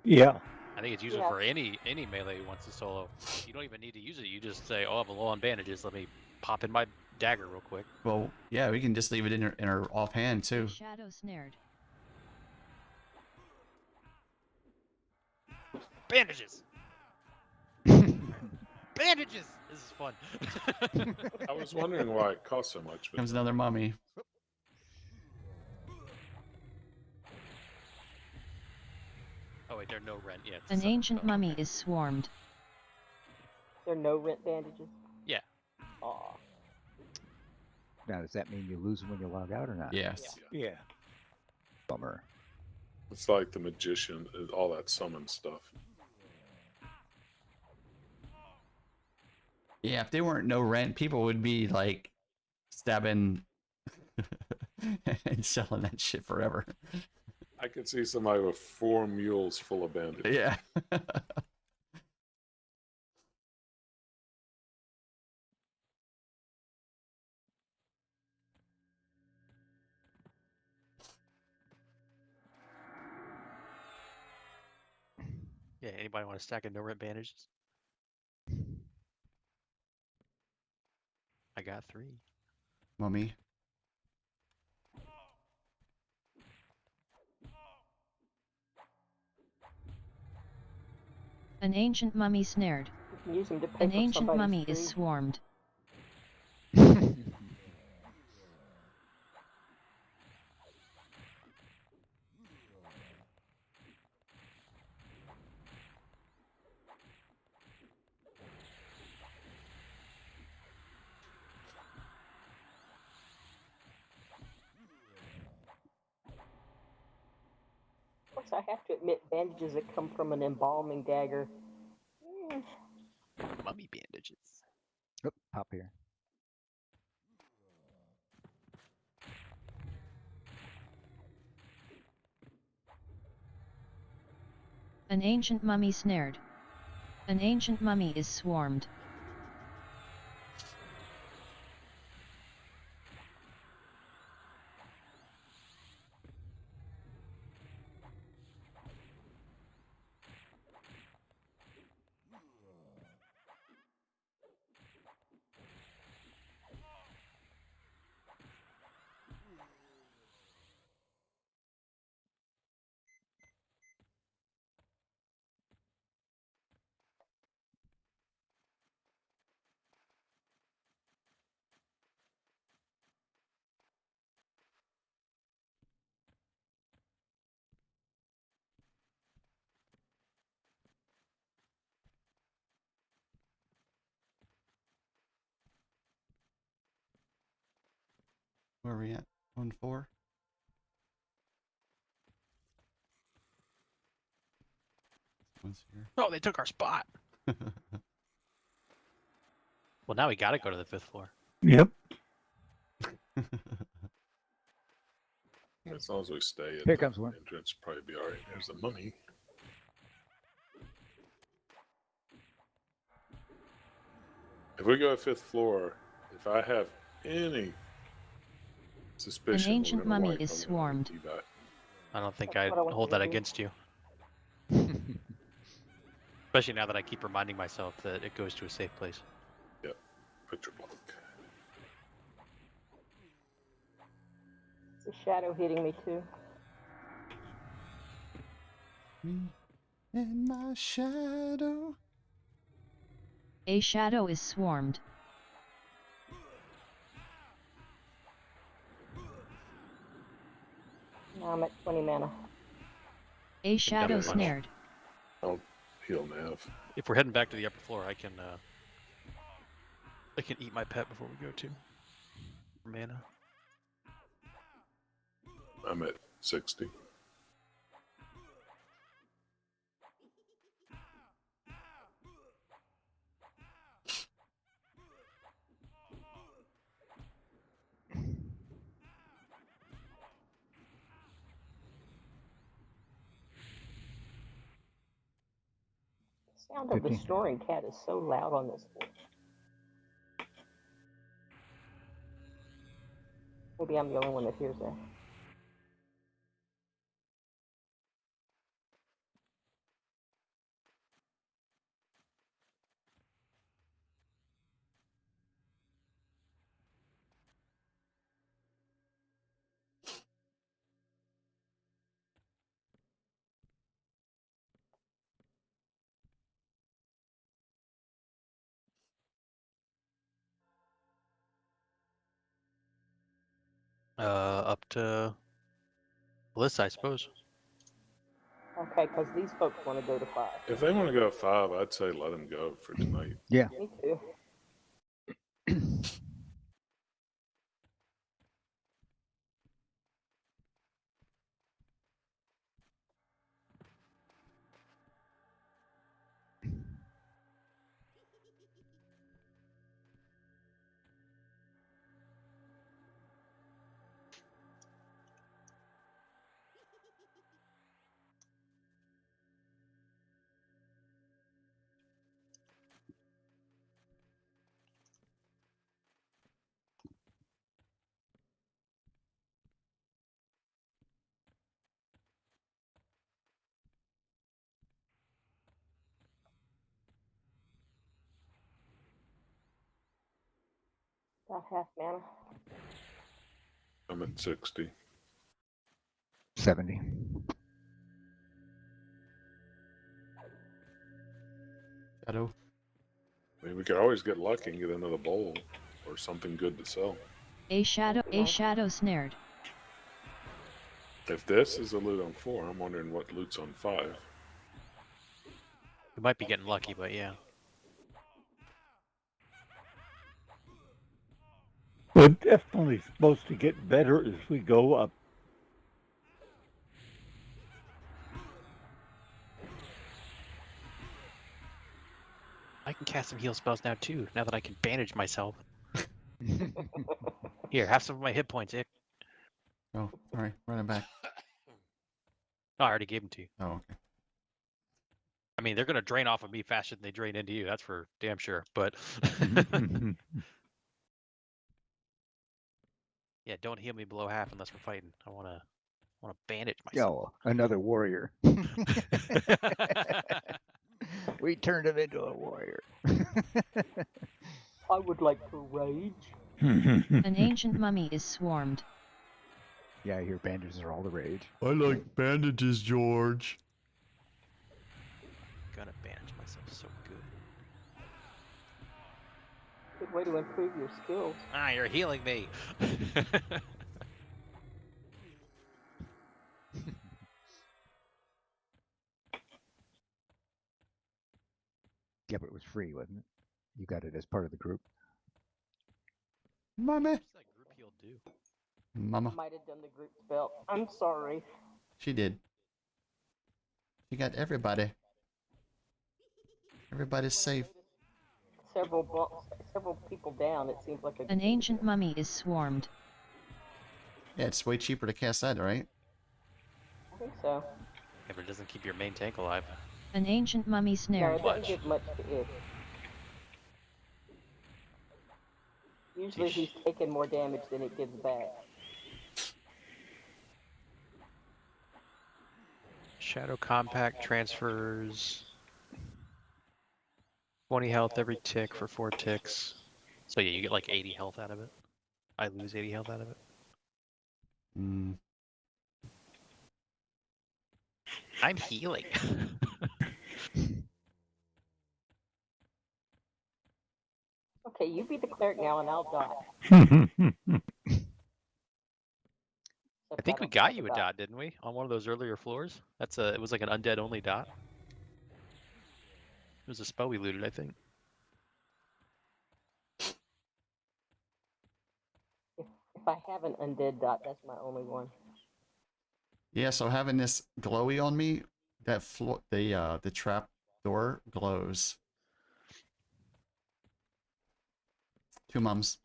Yeah.
I think it's useful
Yeah.
for any melee who wants to solo. You don't even need to use it. You just say, "Oh, I'm low on bandages. Let me pop in my dagger real quick."
Well, yeah, we can just leave it in our offhand
A
too.
shadow snared.
Bandages. Bandages. This is fun.
I was wondering why it cost so much. But
Comes another mummy.
Oh wait, there are no rent yet.
An ancient mummy is swarmed.
There are no rent bandages.
Yeah.
Aw.
Now, does that mean you lose them when you log out or not?
Yes.
Yeah.
Bummer.
It's like the magician, all that summon stuff.
Yeah, if they weren't no rent, people would be like stabbing and selling that shit forever.
I could see somebody with 4 mules full of bandages.
Yeah.
Yeah, anybody want a stack of no rent bandages? I got 3.
Mummy.
An ancient mummy snared.
You can use them to pay
An
for
ancient
somebody's
mummy is
food.
swarmed.
Of course, I have to admit, bandages that come from an embalming dagger.
Mummy bandages.
Oh, pop here.
An ancient mummy snared. An ancient mummy is swarmed.
Where are we at? 1-4? One's here.
Oh, they took our spot. Well, now we gotta go to the 5th floor.
Yep.
As long as we stay at
Here
the
comes one.
entrance, probably be all right. There's the mummy. If we go to 5th floor, if I have any suspicion,
An ancient
we're gonna
mummy
wipe,
is
I'm gonna
swarmed.
need evac.
I don't think
That's
I'd
what I want
hold
you to
that
do.
against you. Especially now that I keep reminding myself that it goes to a safe place.
Yep. Put your block.
It's a shadow hitting me too.
Me and my shadow.
A shadow is swarmed.
Now I'm at 20 mana.
A shadow
definitely-
snared.
I'll heal Nav.
If we're heading back to the upper floor, I can eat my pet before we go to. Mana.
I'm at 60.
The sound of the
15.
snoring cat is so loud on this one. Maybe I'm the only one that hears that.
Up to Melissa, I suppose.
Okay, because these folks want to go to 5.
If they want to go 5, I'd say let them go for tonight.
Yeah.
Me too. About half mana.
I'm at 60.
70.
Shadow.
I mean, we could always get lucky and get another bowl or something good to sell.
A shadow snared.
If this is a loot on 4, I'm wondering what loot's on 5.
We might be getting lucky, but yeah.
We're definitely supposed to get better as we go up.
I can cast some heal spells now too, now that I can bandage myself. Here, have some of my hit points, Ick.
Oh, sorry. Running back.
Oh, I already gave them to you.
Oh, okay.
I mean, they're going to drain off of me faster than they drain into you. That's for damn sure. But yeah, don't heal me below half unless we're fighting. I want to bandage myself.
Oh, another warrior. We turned him into a warrior.
I would like to rage.
An ancient mummy is swarmed.
Yeah, I hear bandages are all the rage.
I like bandages, George.
Gonna bandage myself so good.
Good way to improve your skills.
Ah, you're healing me.
Yeah, but it was free, wasn't it? You got it as part of the group.
Mama.
What's that group heal do?
Mama.
Might have done the group spell. I'm sorry.
She did. She got everybody. Everybody's safe.
Several people down. It seems like a.
An ancient mummy is swarmed.
Yeah, it's way cheaper to cast that, right?
I think so.
If it doesn't keep your main tank alive.
An ancient mummy
No,
snared.
it doesn't give much to it. Usually he's taking more damage than it gives back.
Shadow Compact transfers 20 health every tick for 4 ticks. So yeah, you get like 80 health out of it. I lose 80 health out of it.
Mm.
I'm healing.
Okay, you be the cleric now and I'll die.
I think we got you a dot, didn't we? On one of those earlier floors? It was like an undead only dot. It was a spell we looted, I think.
If I have an undead dot, that's my only one.
Yeah, so having this glowy on me, that the trap door glows. 2 mums.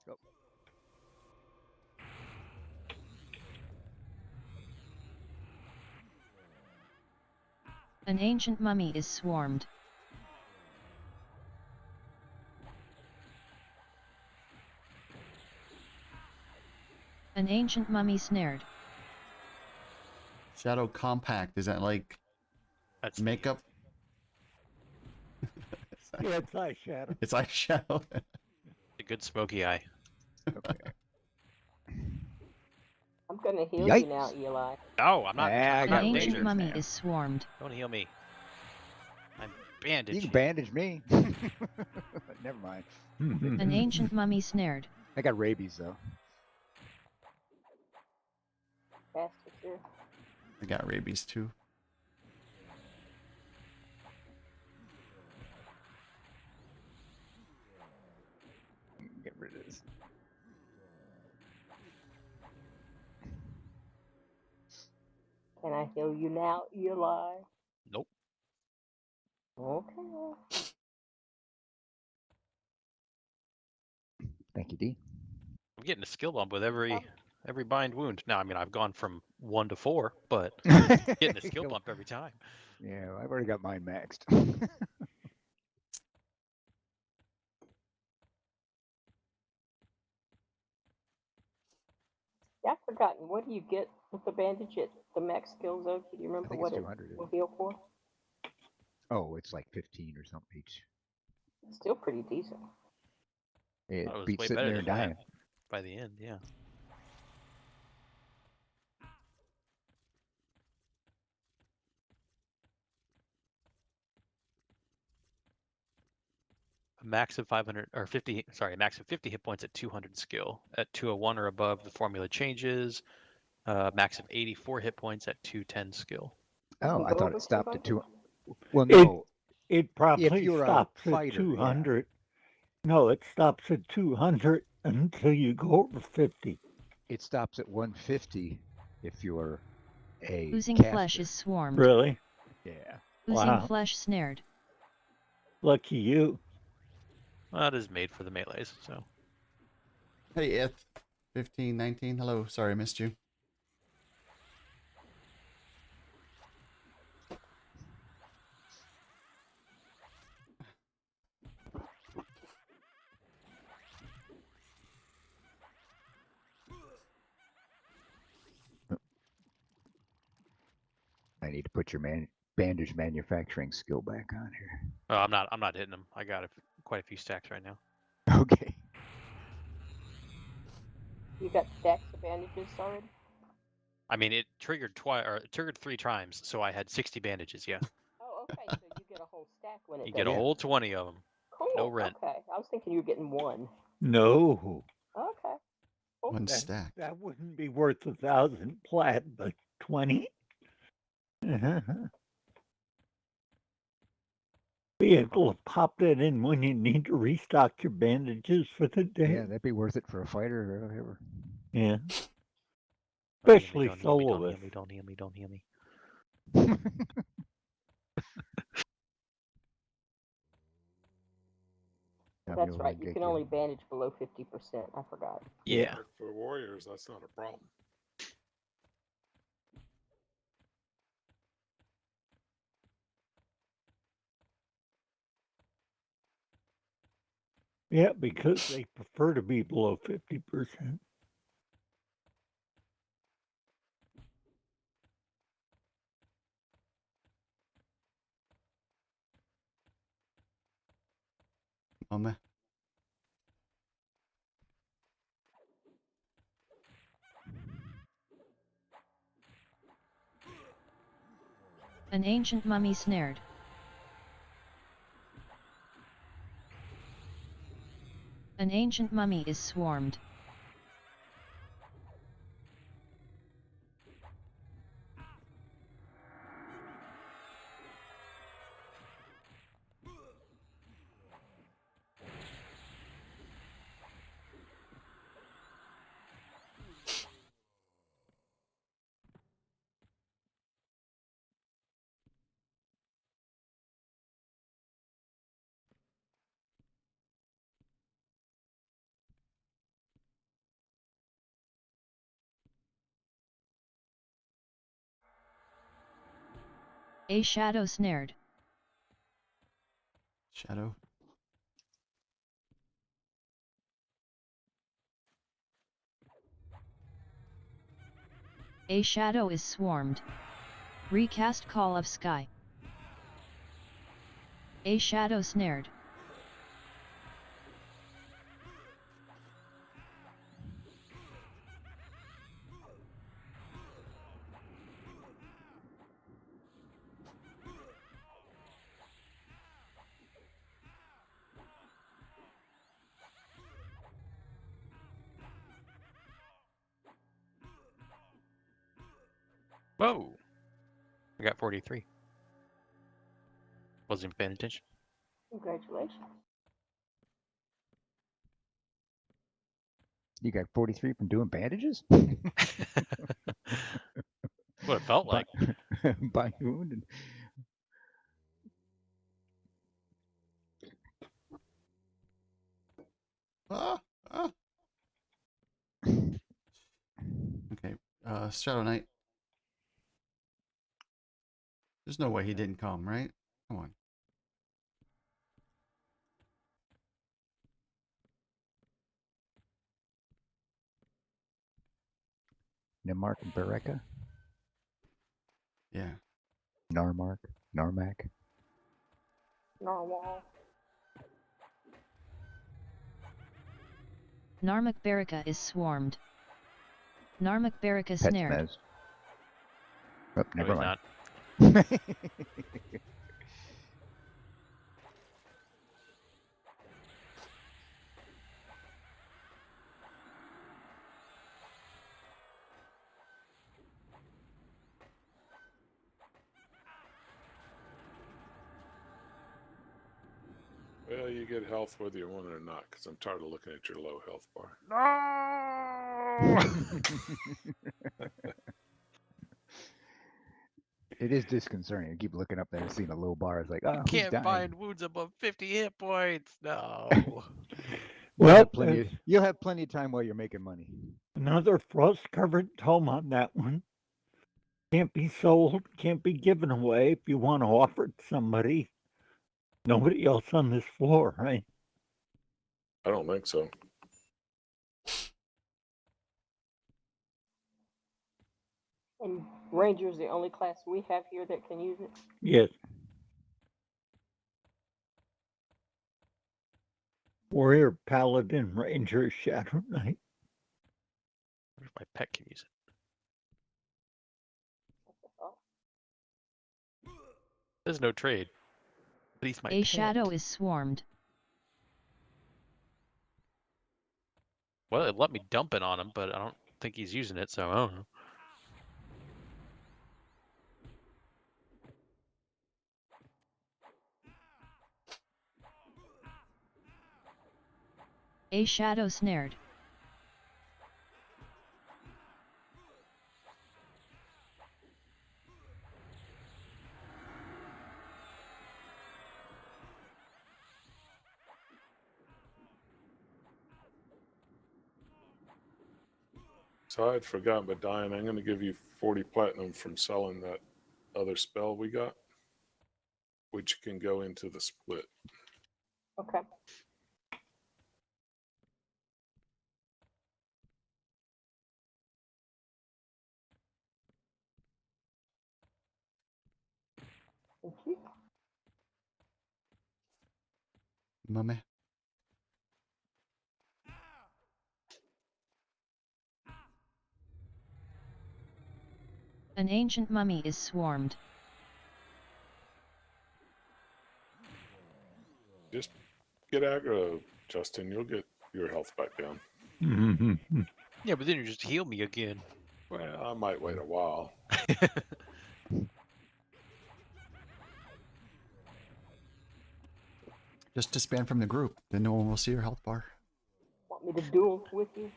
An ancient mummy is swarmed. An ancient mummy snared.
Shadow Compact, is that like
That's
makeup?
Yeah, it's eyeshadow.
It's eyeshadow.
a good smoky eye.
Okay.
I'm gonna heal
Yikes.
you now, Eli.
Oh, I'm not.
Yeah, I
I'm
An
got
not in
ancient
danger.
mummy
now.
is swarmed.
Don't heal me. I'm
You
bandaged.
can bandage me. Never mind.
An ancient mummy snared.
I got rabies though.
Bastards here.
I got rabies too.
Get rid of this.
Can I heal you now, Eli?
Nope.
Okay.
Thank you, D.
I'm getting a skill bump with every bind wound. Now, I mean, I've gone from 1 to 4, but getting a skill bump every time.
Yeah, I've already got mine maxed.
Yeah, I've forgotten. What do you get with the bandage at the max skill zone? Do you remember
think
what
it's
it
200, isn't
will
it?
heal for?
Oh, it's like 15 or something each.
It's still pretty decent.
It
Thought it was
beats
way
sitting
better
there
than
and dying.
by the end. Yeah. A max of 500 or 50. Sorry, a max of 50 hit points at 200 skill. At 201 or above, the formula changes. Max of 84 hit points at 210 skill.
You
Oh,
can
I
go
thought
over
it stopped at
200?
2. Well,
It
no.
it
If
probably
you're a
stops at
fighter, yeah.
200. No, it stops at 200 until you go over 50.
It stops at 150 if you're a
Oozing
caster.
flesh is swarmed.
Really?
Yeah.
Oozing
Wow.
flesh snared.
Lucky you.
Well, it is made for the melees, so.
Hey, Ith. 1519. Hello. Sorry, I missed you.
I need to put your bandage manufacturing skill back on here.
Oh, I'm not hitting them. I got quite a few stacks right now.
Okay.
You got stacks of bandages already?
I mean, it triggered twice, or it triggered 3 times, so I had 60 bandages. Yeah.
Oh, okay. So you get a whole stack when it
You
does
get a
that.
whole 20 of them.
Cool.
No rent.
Okay. I was thinking you were getting one.
No.
Okay. Cool.
One
That,
stack.
that wouldn't be worth 1,000 plat, but 20? Be able to pop that in when you need to restock your bandages for the day.
Yeah, that'd be worth it for a fighter or whatever.
Yeah.
Don't heal me,
Especially
don't heal me, don't heal
soloists.
me, don't heal me, don't heal me.
That's right. You can only bandage below 50%. I forgot.
Yeah.
But for warriors, that's not a problem.
Yeah, because they prefer to be below 50%.
Oh, man.
An ancient mummy snared. An ancient mummy is swarmed. A shadow snared.
Shadow.
A shadow is swarmed. Recast Call of Sky. A shadow snared.
Whoa. I got 43. Wasn't even paying attention.
Congratulations.
You got 43 from doing bandages?
What it felt like.
By wounded.
Ah, ah. Okay. Shadow Knight. There's no way he didn't come, right? Come on.
Nimark and Bereka?
Yeah.
Narmark? Narmak?
Narwhal.
Narmak Baraka is swarmed. Narmak Baraka
Pet
snared.
Smez. Oh,
No,
never
he's
mind.
not.
Well, you get health whether you want it or not, because I'm tired of looking at your low health bar.
No.
It is disconcerting. I keep looking up there and seeing a low bar. It's like,
You
oh, who's
can't
dying?
find wounds above 50 hit points. No.
You'll
Well,
have plenty.
there's
You'll have plenty of time while you're making money.
another frost-covered tome on that one. Can't be sold, can't be given away if you want to offer it to somebody. Nobody else on this floor, right?
I don't think so.
And Ranger's the only class we have here that can use it.
Yes. Warrior, Paladin, Ranger, Shadow Knight.
I wonder if my pet can use it. There's no trade. At least my
A
pet.
shadow is swarmed.
Well, it let me dump it on him, but I don't think he's using it, so I don't know.
A shadow snared.
So I had forgotten, but Diane, I'm going to give you 40 platinum from selling that other spell we got, which can go into the split.
Okay. Thank you.
Mummy.
An ancient mummy is swarmed.
Just get aggro, Justin. You'll get your health back down.
Yeah, but then you just heal me again.
Well, I might wait a while.
Just disband from the group. Then no one will see your health bar.
Want me to duel with you?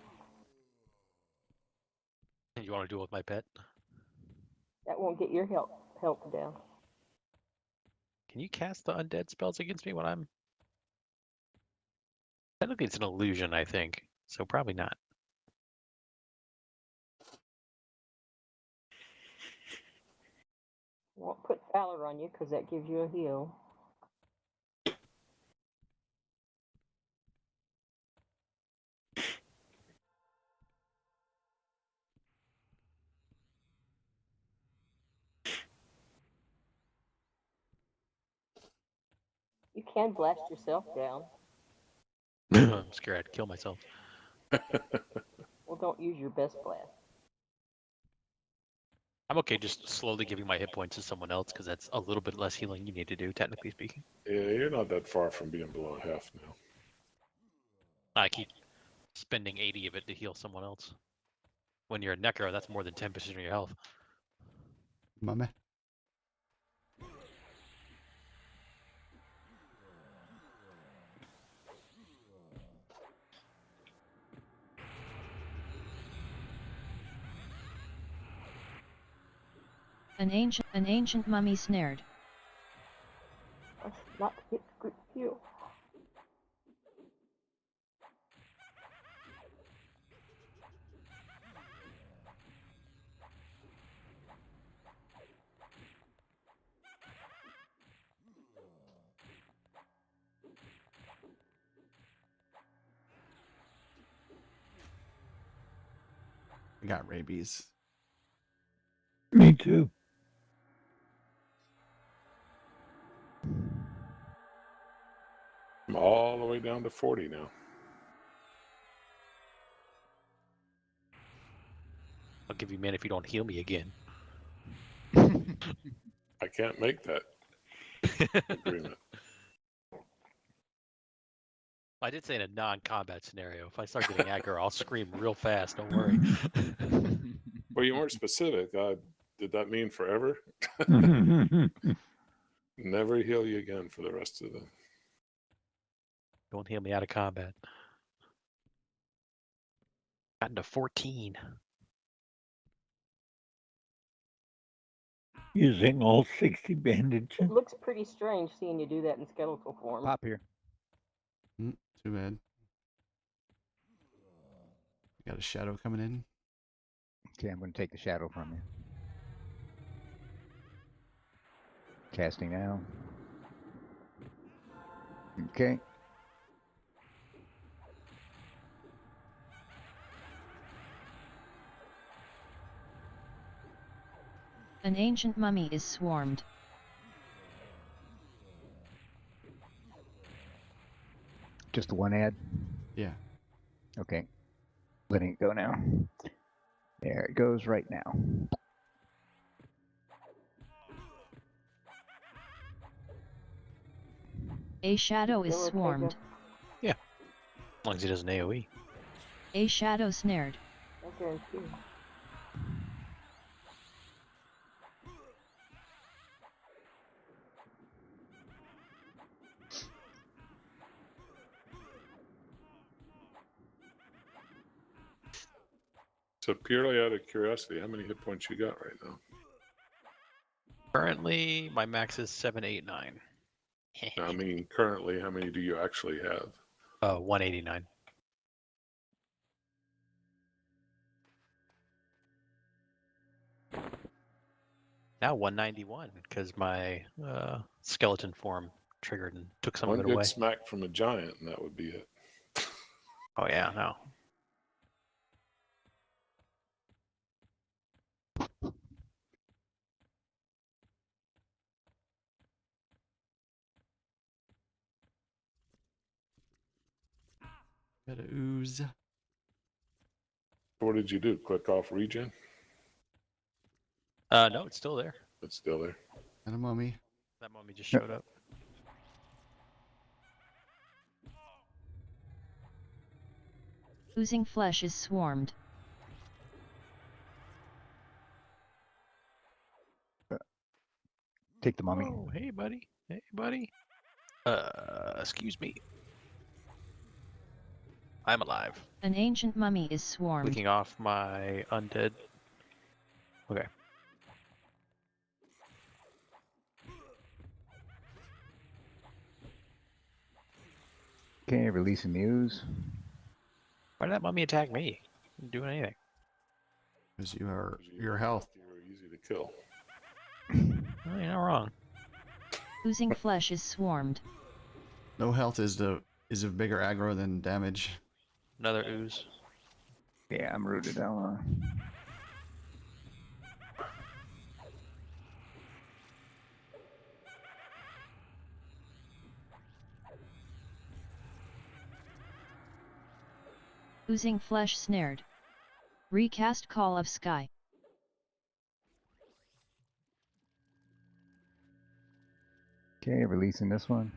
You want to duel with my pet?
That won't get your health down.
Can you cast the undead spells against me when I'm... Technically it's an illusion, I think. So probably not.
Won't put Valor on you because that gives you a heal. You can blast yourself down.
I'm scared I'd kill myself.
Well, don't use your best blast.
I'm okay just slowly giving my hit points to someone else because that's a little bit less healing you need to do, technically speaking.
Yeah, you're not that far from being below half now.
I keep spending 80 of it to heal someone else. When you're a necro, that's more than 10% of your health.
Mummy.
An ancient mummy snared.
Let's not hit group heal.
I got rabies.
Me too.
I'm all the way down to 40 now.
I'll give you mana if you don't heal me again.
I can't make that agreement.
I did say in a non-combat scenario. If I start getting aggro, I'll scream real fast. Don't worry.
Well, you weren't specific. Did that mean forever? Never heal you again for the rest of the.
Don't heal me out of combat. Gotten to 14.
Using all 60 bandages.
It looks pretty strange seeing you do that in skeletal form.
Pop here.
Too bad. Got a shadow coming in.
Okay, I'm going to take the shadow from you. Casting now. Okay.
An ancient mummy is swarmed.
Just the one ad?
Yeah.
Okay. Letting it go now. There it goes right now.
A shadow is
Still okay,
swarmed.
Jeff?
As long as he doesn't AoE.
A shadow snared.
No guarantee.
So purely out of curiosity, how many hit points you got right now?
Currently, my max is 789.
No, I mean, currently, how many do you actually have?
189. Now 191 because my skeleton form triggered and took some
One
of it
good
away.
smack from a giant, and that would be it.
Oh yeah, no.
Got a ooze.
What did you do? Click off regen?
No, it's still there.
It's still there.
Got a mummy.
That mummy just showed up.
Oozing flesh is swarmed.
Take the mummy.
Oh, hey buddy. Hey buddy. Excuse me. I'm alive.
An ancient mummy is swarmed.
Clicking off my undead. Okay.
Okay, releasing the ooze.
Why did that mummy attack me? Didn't do anything.
Because you are your health.
You're easy to kill.
Oh, you're not wrong.
Oozing flesh is swarmed.
No health is a bigger aggro than damage.
Another ooze.
Yeah, I'm rooted out.
Oozing flesh snared. Recast Call of Sky.
Okay, releasing this one.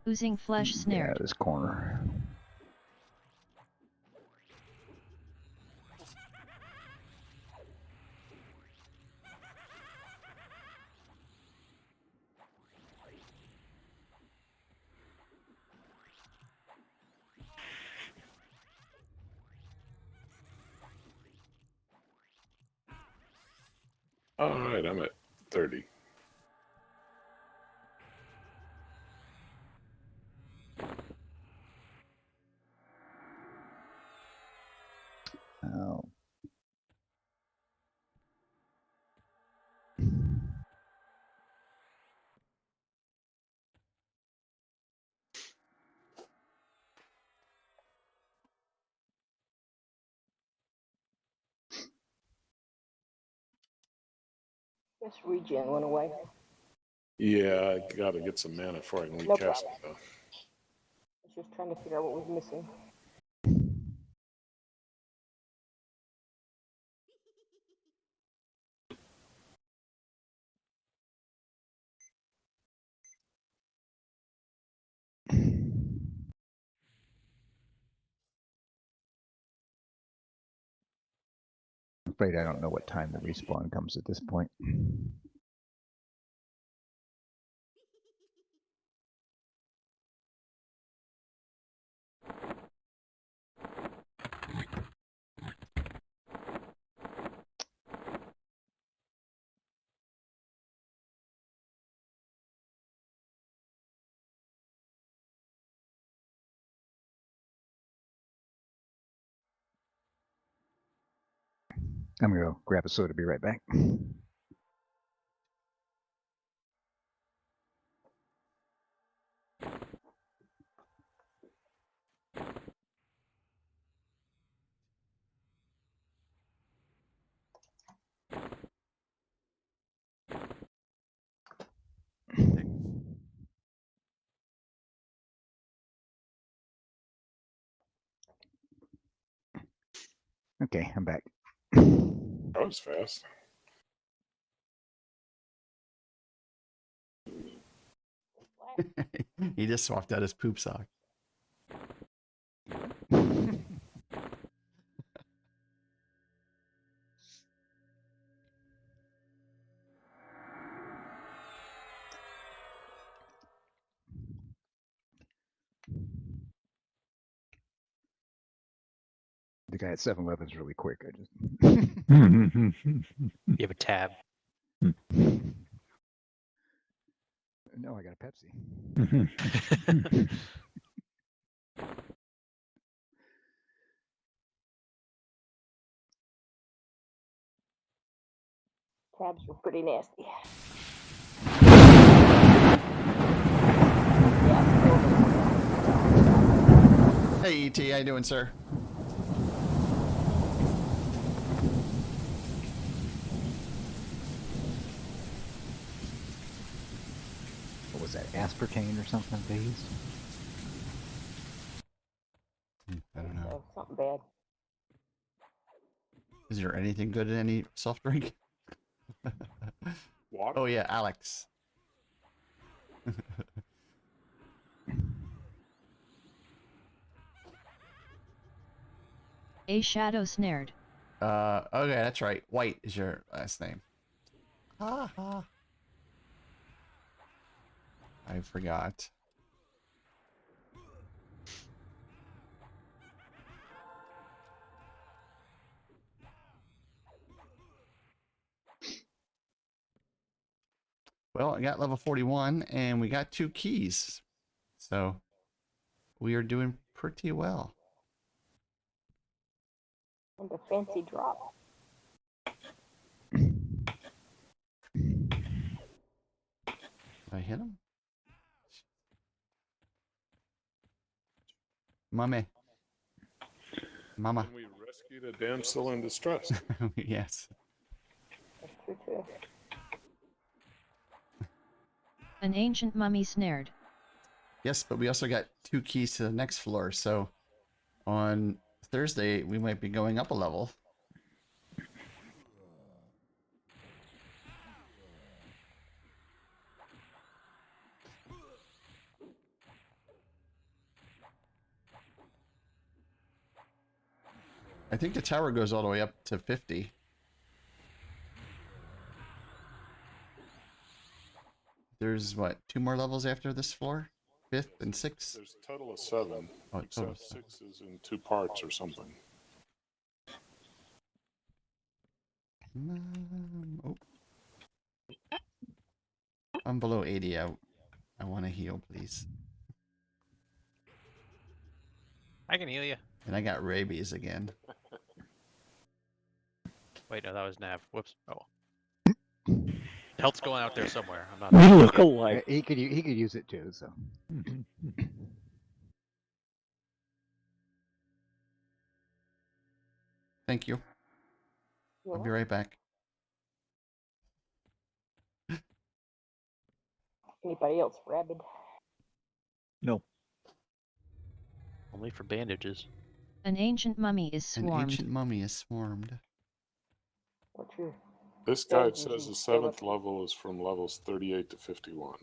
Oozing flesh
Yeah,
snared.
this corner.
All right, I'm at 30.
Oh.
Guess regen went away.
Yeah, I got to get some mana before I can
No
recast
problem.
it, though.
I was just trying to figure out what was missing.
I'm afraid I don't know what time the respawn comes at this point. I'm gonna go grab a soda, be right back. Okay, I'm back.
That was fast.
He just swapped out his poop sock.
The guy at 7-Eleven's really quick. I just
You have a tab.
no, I got a Pepsi.
Tabs were pretty nasty.
Hey, ET, how you doing, sir?
What was that, aspartame or something they used?
I don't know.
So, something bad.
Is there anything good in any soft drink?
Water?
Oh yeah, Alex.
A shadow snared.
Okay, that's right. White is your last name. Ha ha. I forgot. Well, I got level 41 and we got 2 keys. So we are doing pretty well.
And a fancy drop.
Did I hit him? Mommy. Mama.
And we rescued a damsel in distress.
Yes.
That's true too.
An ancient mummy snared.
Yes, but we also got 2 keys to the next floor. So on Thursday, we might be going up a level. I think the tower goes all the way up to 50. There's what, 2 more levels after this floor? 5th and 6th?
There's a total of 7,
Oh,
except
total
6 is in 2 parts or something.
Oh. I'm below 80. I want to heal, please.
I can heal you.
And I got rabies again.
Wait, no, that was Nav. Whoops. Oh. Health's going out there somewhere. I'm not.
We
seeing
look
it.
alike.
He could use it too. So
Thank you.
You're
I'll be right back.
Anybody else rabid?
No.
Only for bandages.
An ancient mummy is
An
swarmed.
ancient mummy is swarmed.
What's your
This guide
Skeleton
says the
G
7th
skeleton.
level is from levels 38 to 51.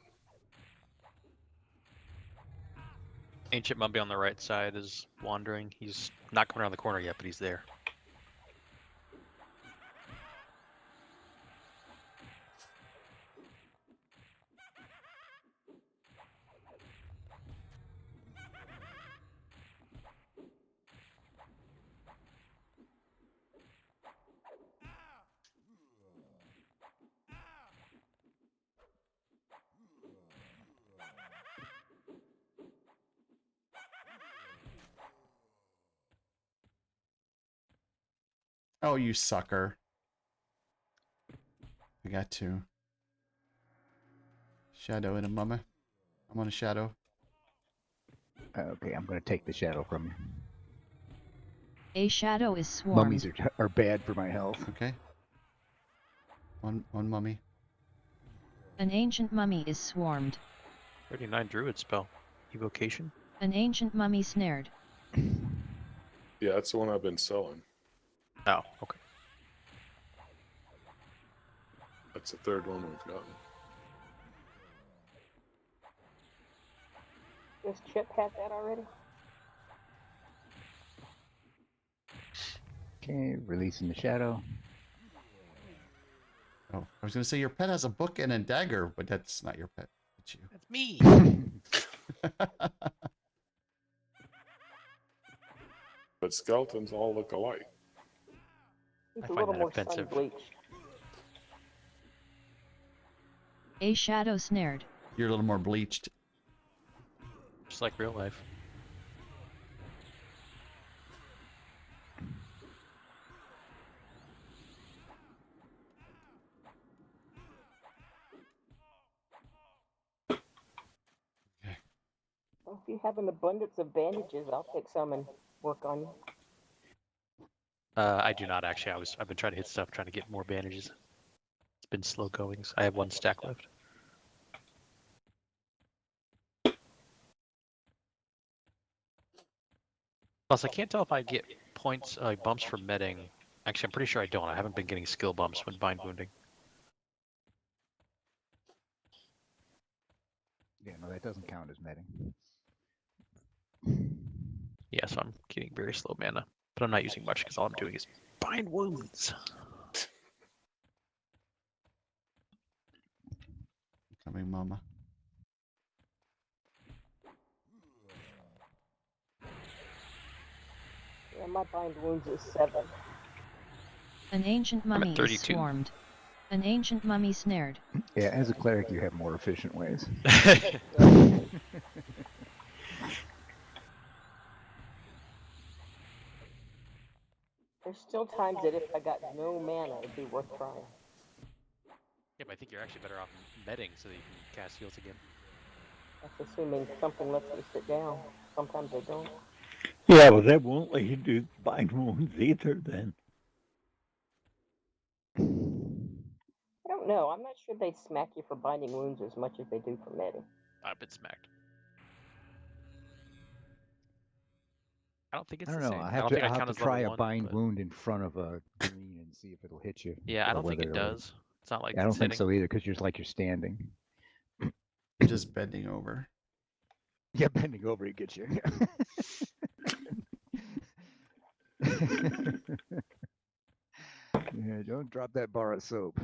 Ancient mummy on the right side is wandering. He's not coming around the corner yet, but he's there.
Oh, you sucker. I got two. Shadow and a mummy. I'm on a shadow.
Okay, I'm going to take the shadow from you.
A shadow is swarmed.
Mummies are bad for my health.
Okay. One mummy.
An ancient mummy is swarmed.
39 druid spell. Evocation.
An ancient mummy snared.
Yeah, that's the one I've been selling.
Oh, okay.
That's the third one we've gotten.
Does Chip have that already?
Okay, releasing the shadow.
Oh, I was gonna say your pet has a book and a dagger, but that's not your pet. It's you.
That's me.
But skeletons all look alike.
He's
I
a
find
little
that
more sun
offensive.
bleached.
A shadow snared.
You're a little more bleached.
Just like real life.
Well, if you have an abundance of bandages, I'll take some and work on you.
I do not actually. I've been trying to hit stuff, trying to get more bandages. It's been slow goings. I have one stack left. Plus, I can't tell if I get points, bumps for medding. Actually, I'm pretty sure I don't. I haven't been getting skill bumps when bind wounding.
Yeah, no, that doesn't count as medding.
Yeah, so I'm getting very slow mana. But I'm not using much because all I'm doing is bind wounds.
Coming, mama.
Yeah, my bind wounds is 7.
An ancient
I'm at
mummy is
32.
swarmed. An ancient mummy snared.
Yeah, as a cleric, you have more efficient ways.
There's still times that if I got no mana, it'd be worth trying.
Yeah, but I think you're actually better off medding so that you can cast heals again.
That's assuming something lets me sit down. Sometimes they don't.
Yeah, but that won't let you do bind wounds either then.
I don't know. I'm not sure they smack you for binding wounds as much as they do for medding.
I've been smacked. I don't think it's
I don't
the
know.
same.
I
I
have
don't
to,
think
I'll
I
have
count
to
as level
try a
1.
bind
but-
wound in front of a green and see if it'll hit you.
Yeah, I don't think it
whether-
does. It's not like
I don't
it's
think
hitting.
so either, because you're standing.
You're just bending over.
Yeah, bending over it gets you. Yeah, don't drop that bar of soap.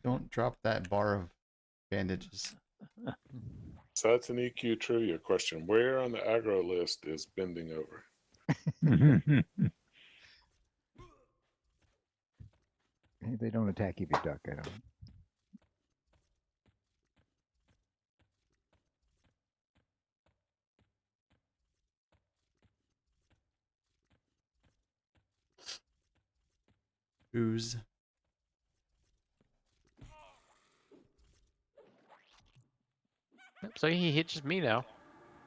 Don't drop that bar of bandages.
So that's an EQ trivia question. Where on the aggro list is bending over?
They don't attack if you duck, I don't.
Ooze.
So he hit just me now.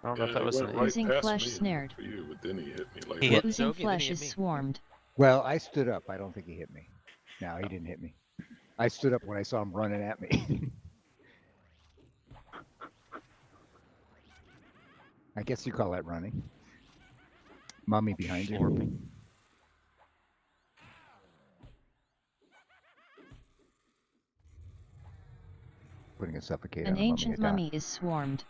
I don't know if
Yeah,
that
he
was
went
an
right
Oozing
past
flesh
me and
snared.
for you, but then he hit me
He
later.
hit
Oozing
Zogi, then
flesh
he hit
is
me.
swarmed.
Well, I stood up. I don't think he hit me. No, he didn't hit me. I stood up when I saw him running at me. I guess you call that running. Mummy behind you.
Slurping.
Putting a suffocate
An
on a mummy
ancient
to die.
mummy is swarmed.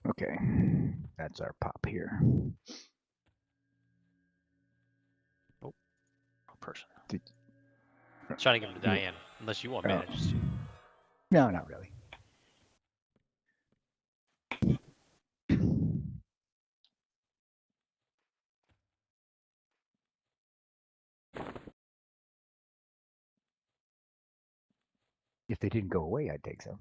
Okay, that's our pop here.
Wrong person.
Did-
Trying to give him to
You-
Diane, unless you want
Oh.
bandages too.
No, not really. If they didn't go away, I'd take some.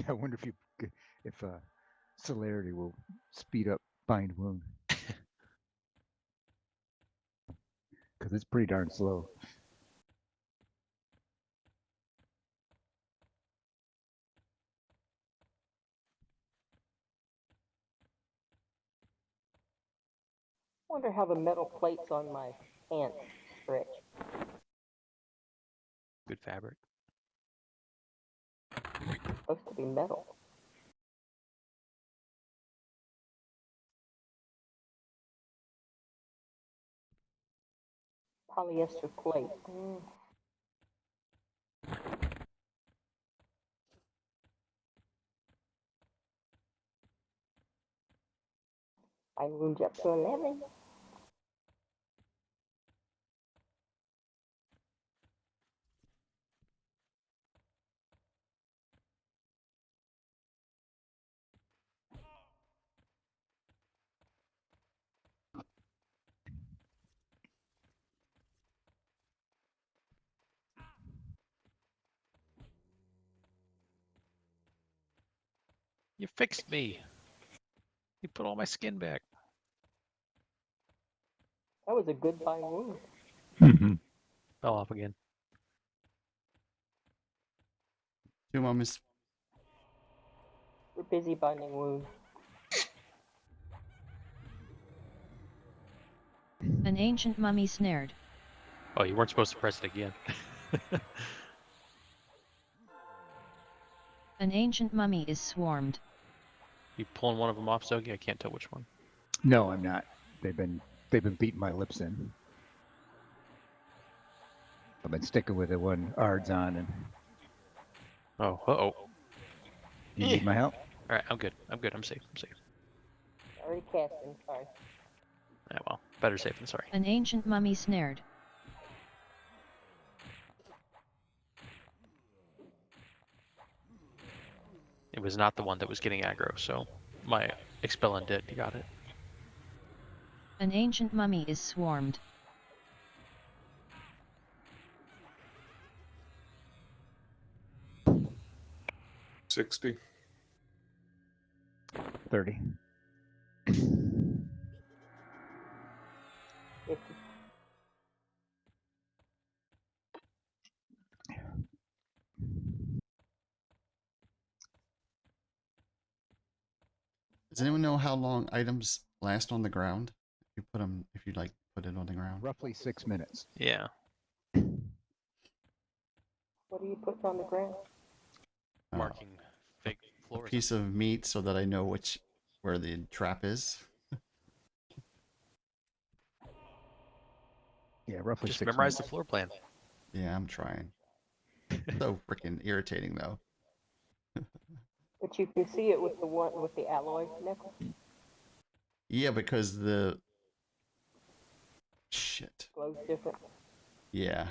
I wonder if celerity will speed up bind wound, because it's pretty darn slow.
Wonder how the metal plates on my pants stretch.
Good fabric.
Supposed to be metal. Polyester plate. I wound up to 11.
You fixed me. You put all my skin back.
That was a good bind wound.
Fell off again.
2 mummies.
We're busy binding wounds.
An ancient mummy snared.
Oh, you weren't supposed to press it again.
An ancient mummy is swarmed.
You pulling one of them off, Zogi? I can't tell which one.
No, I'm not. They've been beating my lips in. I've been sticking with the one Ard's on, and
Oh, uh-oh.
you need my help?
All right, I'm good. I'm good. I'm safe. I'm safe.
Already casting, sorry.
Yeah, well, better safe than sorry.
An ancient mummy snared.
It was not the one that was getting aggro, so my expel undead got it.
An ancient mummy is swarmed.
$60.
30.
50.
Does anyone know how long items last on the ground? If you like put it on the ground.
Roughly 6 minutes.
Yeah.
What are you putting on the ground?
Marking fake
A
floors.
piece of meat so that I know where the trap is.
Yeah, roughly
Just
6
memorize
minutes.
the floor plan.
Yeah, I'm trying. So freaking irritating though.
But you can see it with the one with the alloy nickel.
Yeah, because the Shit.
Glows different.
Yeah.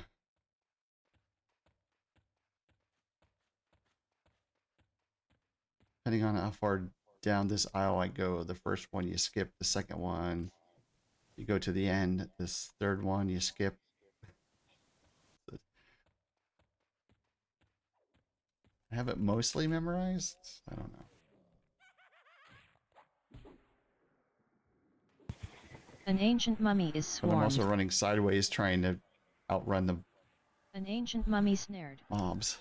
Depending on how far down this aisle I go, the first one you skip, the second one you go to the end, this third one you skip. I have it mostly memorized. I don't know.
An ancient mummy is
But I'm also
swarmed.
running sideways trying to outrun the
An ancient mummy snared.
mobs.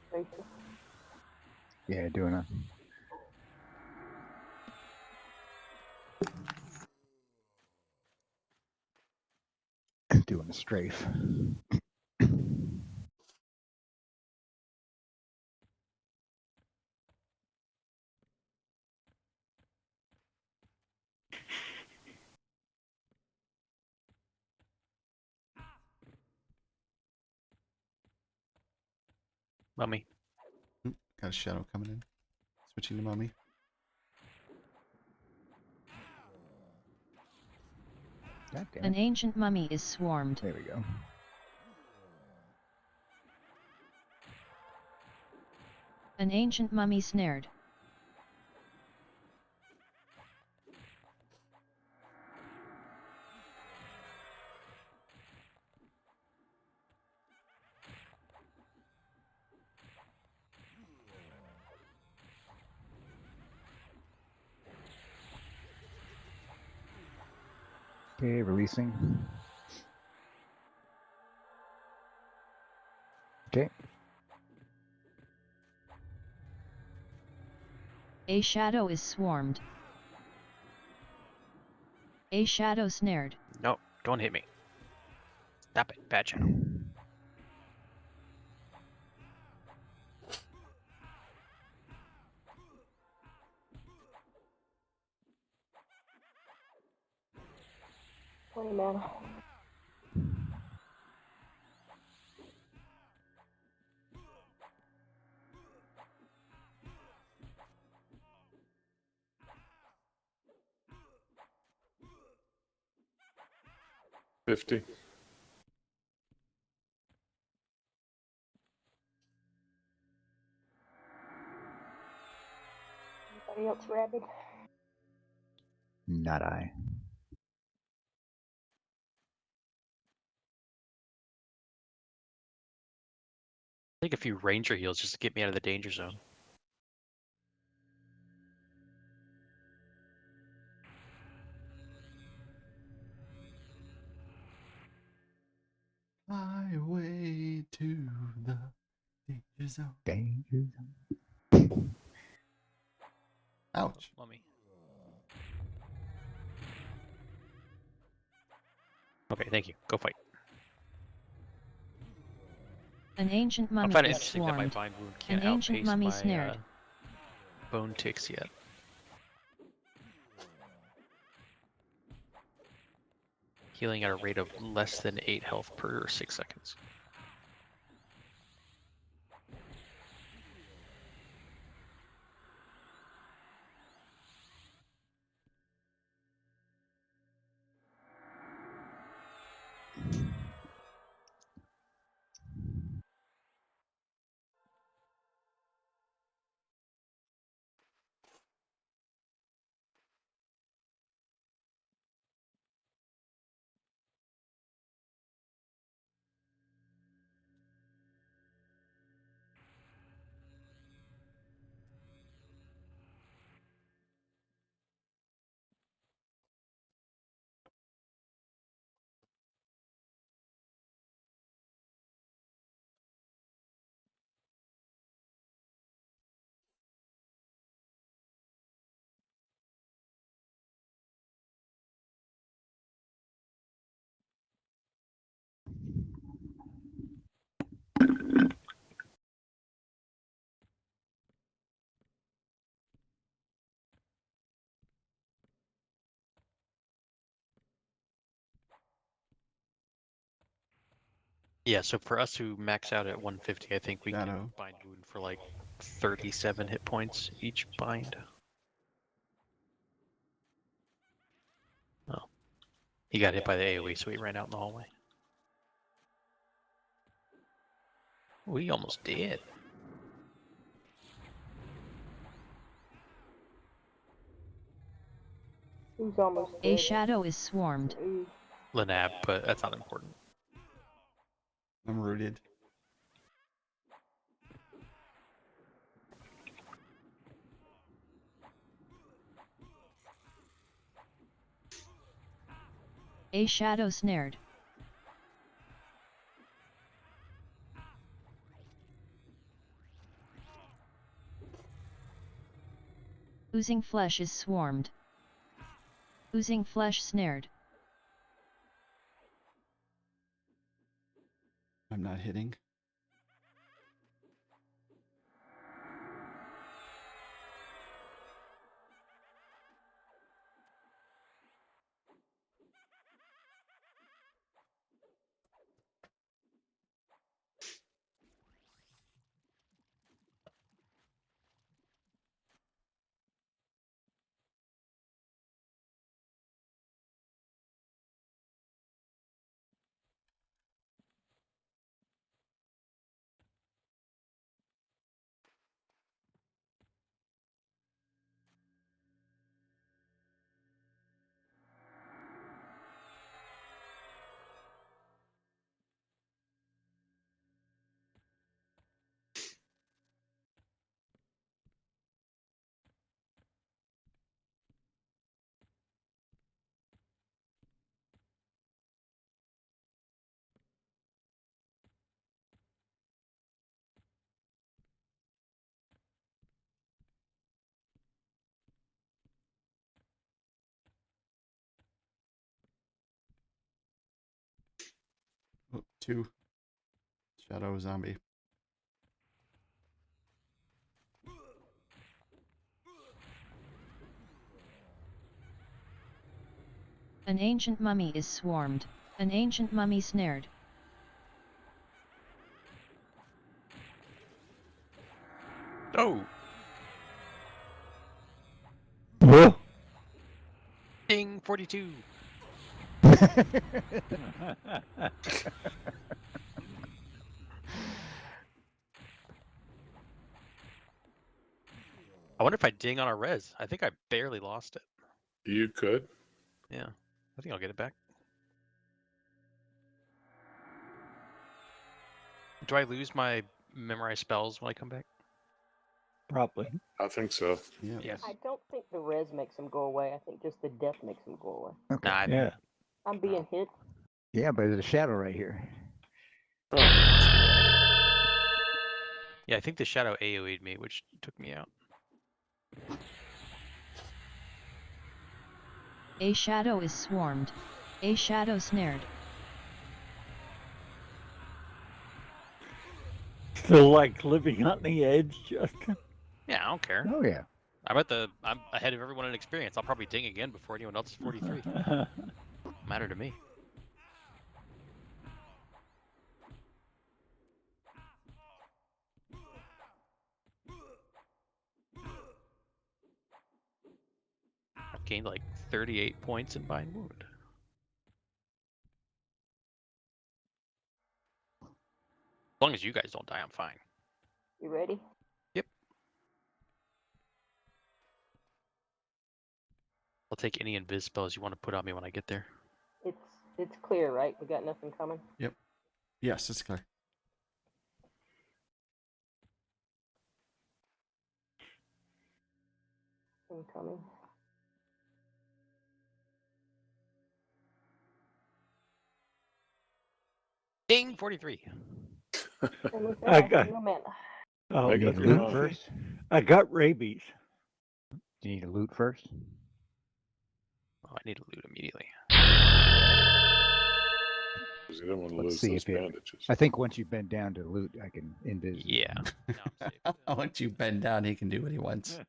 Tracy.
Yeah, doing a doing a strafe.
Mummy.
Oop, got a shadow coming in. Switching to mummy.
God damn
An
it.
ancient mummy is swarmed.
There we go.
An ancient mummy snared.
Okay, releasing. Okay.
A shadow is swarmed. A shadow snared.
No, don't hit me. Stop it, bad shadow.
Twenty mana.
$50.
Anybody else rabid?
Not I.
Take a few ranger heals just to get me out of the danger zone.
Highway to the danger zone.
Danger
Ouch.
Mummy. Okay, thank you. Go fight.
An ancient
I
mummy
find it
is
interesting that my
swarmed.
bind wound can't
An ancient
outpace
mummy
my
snared.
bone ticks yet. Healing at a rate of less than 8 health per 6 seconds. Yeah, so for us who max out at 150, I think we can
Shadow.
bind wound for like 37 hit points each bind. Oh. He got hit by the AoE, so he ran out in the hallway. We almost did.
Who's almost
A
dead?
shadow is swarmed.
Lenab, but that's not important.
I'm rooted.
A shadow snared. Oozing flesh is swarmed. Oozing flesh snared.
I'm not hitting. Oh, 2. Shadow zombie.
An ancient mummy is swarmed. An ancient mummy snared.
Oh!
Whoa.
Ding! 42! I wonder if I ding on a res. I think I barely lost it.
You could.
Yeah. I think I'll get it back. Do I lose my memorized spells when I come back?
Probably.
I think so.
Yeah.
Yes.
I don't think the res makes them go away. I think just the death makes them go away.
Okay.
Nah,
Yeah.
I'm being hit.
Yeah, but there's a shadow right here.
Oh,
yeah, I think the shadow AoE'd me, which took me out.
A shadow is swarmed. A shadow snared.
Still like living on the edge, Justin.
Yeah, I don't care.
Oh yeah.
I'm ahead of everyone in experience. I'll probably ding again before anyone else is 43. Matter to me. I've gained like 38 points in Bind Wound. As long as you guys don't die, I'm fine.
You ready?
Yep. I'll take any invis spells you want to put on me when I get there.
It's clear, right? We got nothing coming.
Yep. Yes, it's clear.
Incoming.
Ding! 43.
And with
I
that,
got-
no mana.
Oh,
Make
You
it
need
a
to
good
loot
one.
first.
I got rabies.
Do you need to loot first?
Oh, I need to loot immediately.
'Cause you don't want to
Let's
lose
see
those
if it-
bandages.
I think once you bend down to loot, I can invis.
Yeah. No, I'm safe.
Once you bend down, he can do what he wants.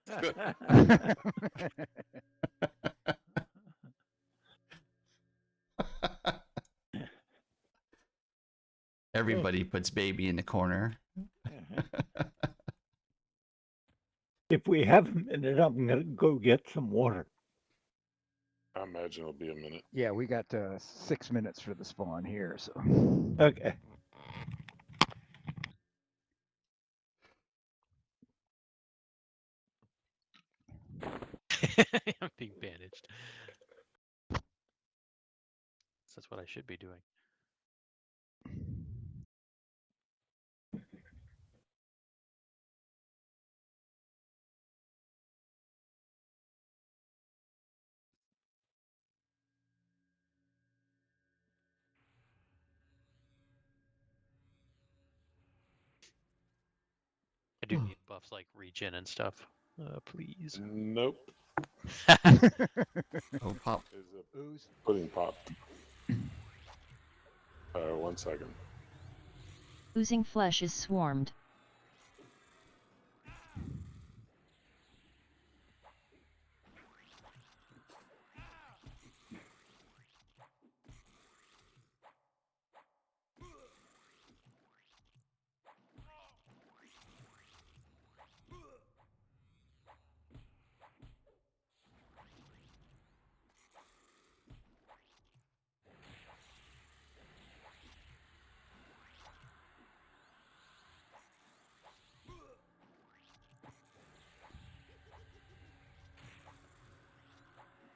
Everybody puts baby in the corner.
If we have a minute, I'm gonna go get some water.
I imagine it'll be a minute.
Yeah, we got 6 minutes for the spawn here, so.
Okay.
I'm being bandaged. That's what I should be doing. I do need buffs like regen and stuff. Please.
Nope.
Oh, pop.
Is it
Ooze.
pudding pop? 1 second.
Oozing flesh is swarmed.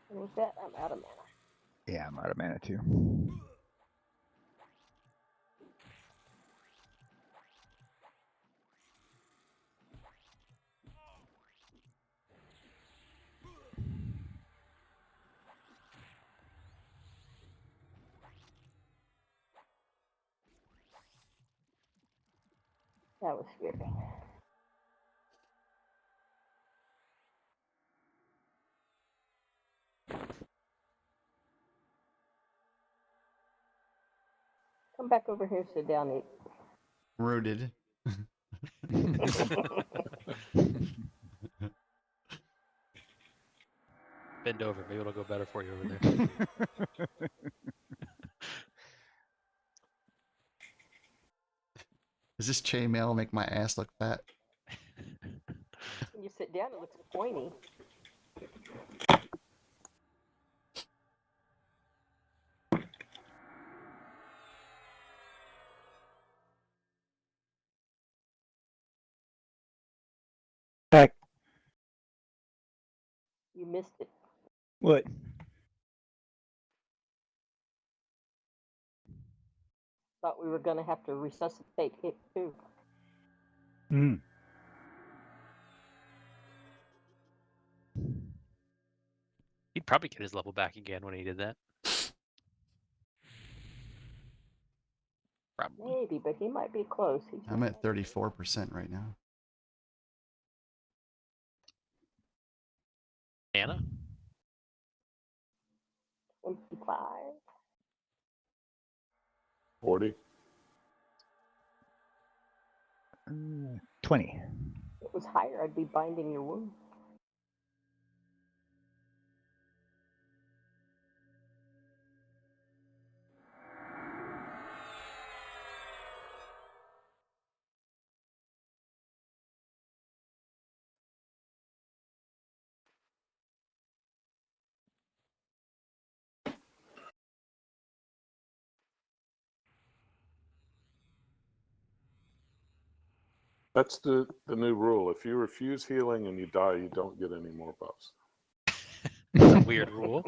And with that, I'm out of mana.
Yeah, I'm out of mana too.
That was scary. Come back over here, sit down, eat.
Rooted.
Bend over. Maybe it'll go better for you over there.
Does this chainmail make my ass look fat?
When you sit down, it looks pointy.
Heck,
You missed it.
what?
Thought we were going to have to resuscitate it too.
Hmm.
He'd probably get his level back again when he did that. Probably.
Maybe, but he might be close. He's
I'm at 34% right now.
Anna?
25.
40.
20.
If it was higher, I'd be binding your wound.
That's the new rule. If you refuse healing and you die, you don't get any more buffs.
That's a weird rule.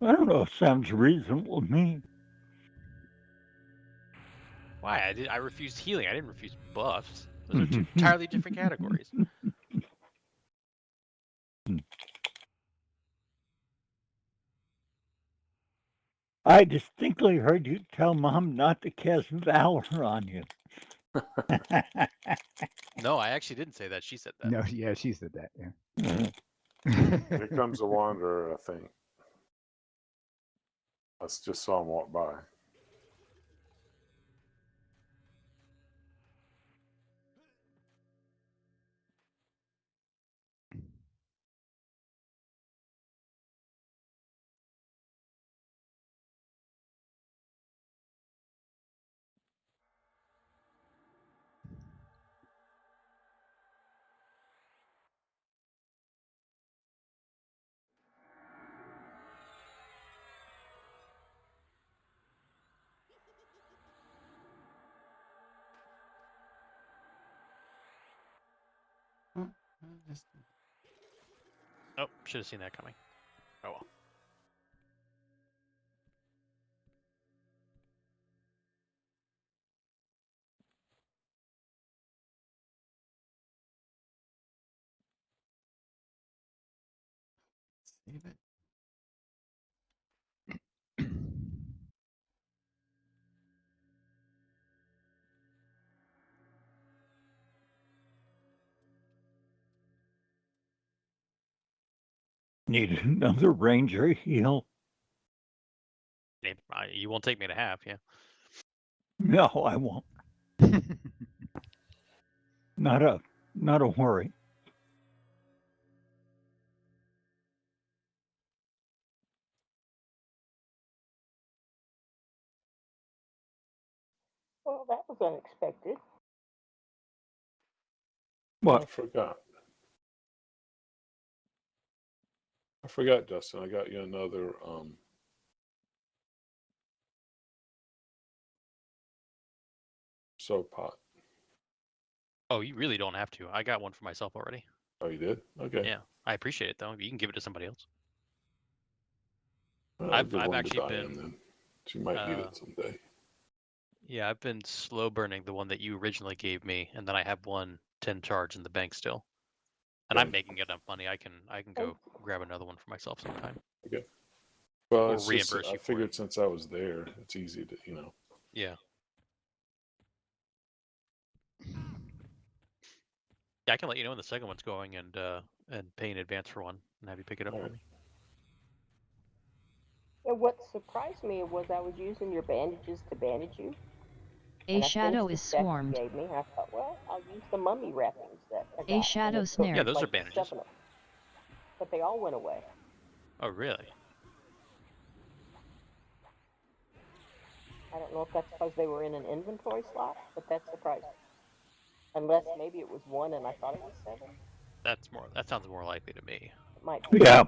I don't know. Sounds reasonable to me.
Why? I refused healing. I didn't refuse buffs. Those are two entirely different categories.
I distinctly heard you tell Mom not to cast Valor on you.
No, I actually didn't say that. She said that.
No, yeah, she said that.
Here comes a wanderer, I think. I just saw him walk by.
Just-
Oh, should have seen that coming. Oh well.
Save it.
Need another ranger heal?
You won't take me to half, yeah.
No, I won't. Not a worry.
Well, that was unexpected.
What?
I forgot, Justin. I got you another soap pot.
Oh, you really don't have to. I got one for myself already.
Oh, you did? Okay.
Yeah, I appreciate it though. You can give it to somebody else.
Well,
I've
give one to
actually
Diane
been.
then. She might need it someday.
Yeah, I've been slow burning the one that you originally gave me, and then I have 10 charge in the bank still. And I'm
Okay.
making enough money. I can go grab another one for myself sometime.
Okay. Well,
Or
it's just
reimburse
I
you for
figured
it.
since I was there, it's easy to
Yeah. Yeah, I can let you know when the second one's going and pay in advance for one and have you pick it up
All
for
right.
me.
Yeah, what surprised me was I was using your bandages to bandage you.
A
And I
shadow
finished the
is
stack you
swarmed.
gave me. I thought, well, I'll use the mummy wrappings that I got.
A shadow
and it took
snared.
Yeah, those are
like
bandages.
7 of them. But they all went away.
Oh, really?
I don't know if that's because they were in an inventory slot, but that surprised me. Unless maybe it was 1 and I thought it was 7.
That sounds more likely to me.
It might be.
Yeah.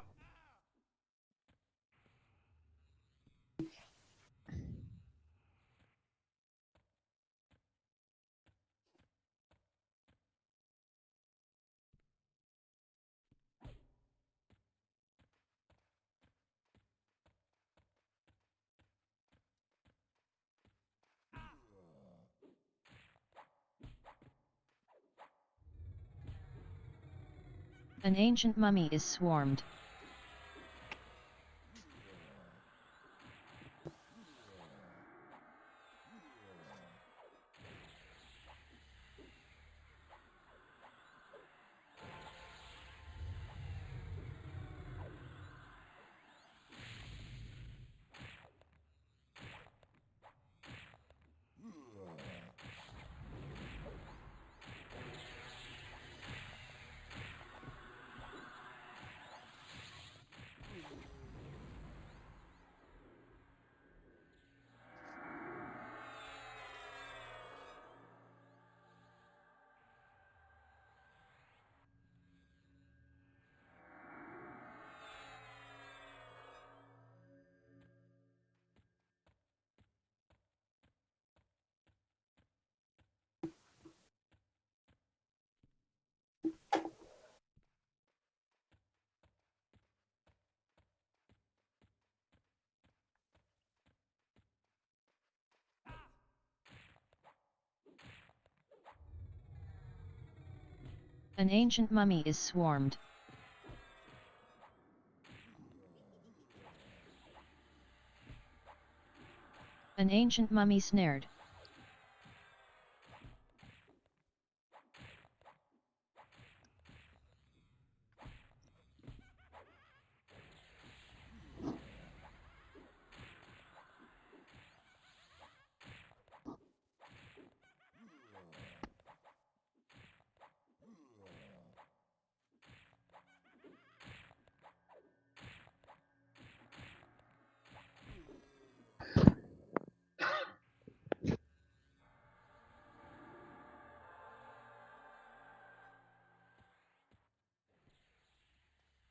An ancient mummy is swarmed. An ancient mummy is swarmed. An ancient mummy snared.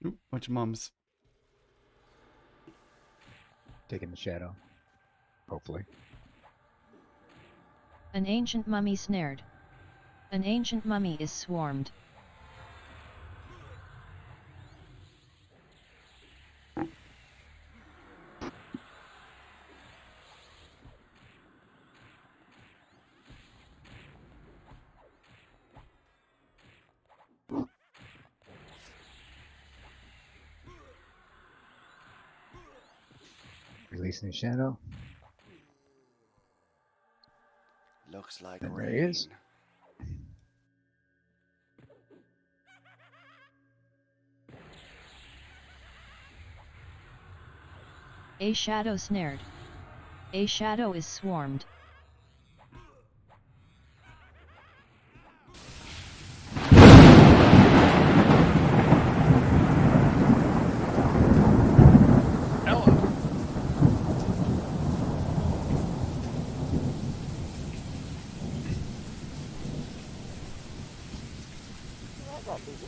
Oop, bunch of mums.
Taking the shadow. Hopefully.
An ancient mummy snared. An ancient mummy is swarmed.
Releasing the shadow.
Looks like
And
rain.
there he is.
A shadow snared. A shadow is swarmed.
That got busy.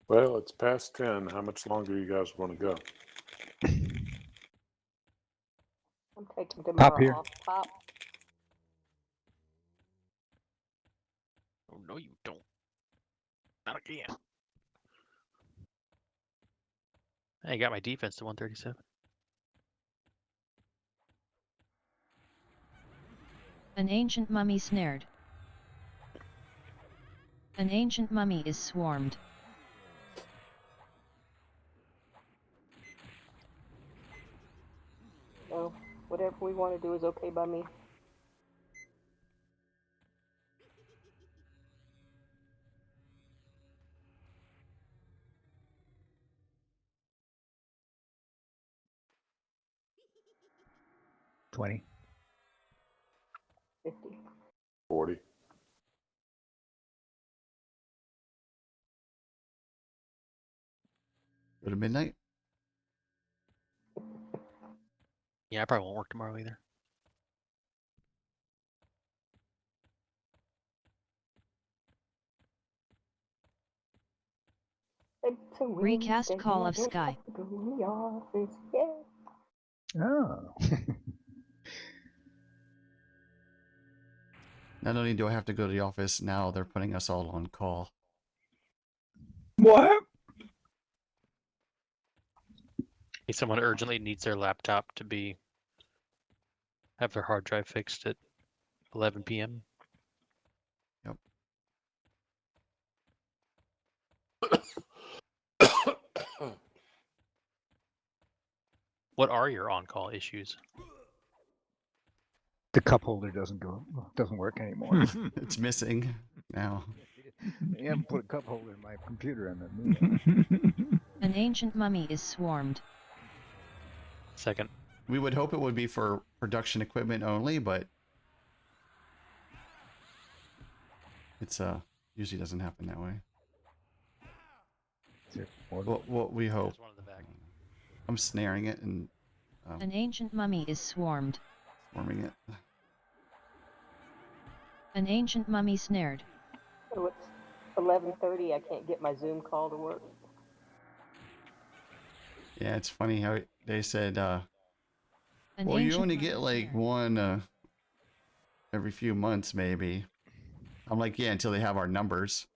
Well, it's past 10. How much longer you guys want to go?
I'm taking
Pop
tomorrow
here.
off. Pop.
Oh, no, you don't. Not again. I got my defense to 137.
An ancient mummy snared. An ancient mummy is swarmed.
So whatever we want to do is okay by me.
$20.
50.
40.
Go to midnight.
Yeah, I probably won't work tomorrow either.
It's a
Recast
Wednesday,
Call
I
of
don't
Sky.
have to go in the office. Yeah.
Oh.
Not only do I have to go to the office, now they're putting us all on call.
What?
If someone urgently needs their laptop to have their hard drive fixed at 11 p.m. What are your on-call issues?
The cup holder doesn't work anymore.
It's missing now.
They haven't put a cup holder in my computer on the new one.
An ancient mummy is swarmed.
Second.
We would hope it would be for production equipment only, but it's usually doesn't happen that way.
Is there more?
What we hope.
There's one in the back.
I'm snaring it and
An ancient mummy is swarmed.
forming it.
An ancient mummy snared.
So it's 11:30. I can't get my Zoom call to work.
Yeah, it's funny how they said,
An
well, you
ancient
only
mummy
get like
snared.
one every few months, maybe. I'm like, yeah, until they have our numbers.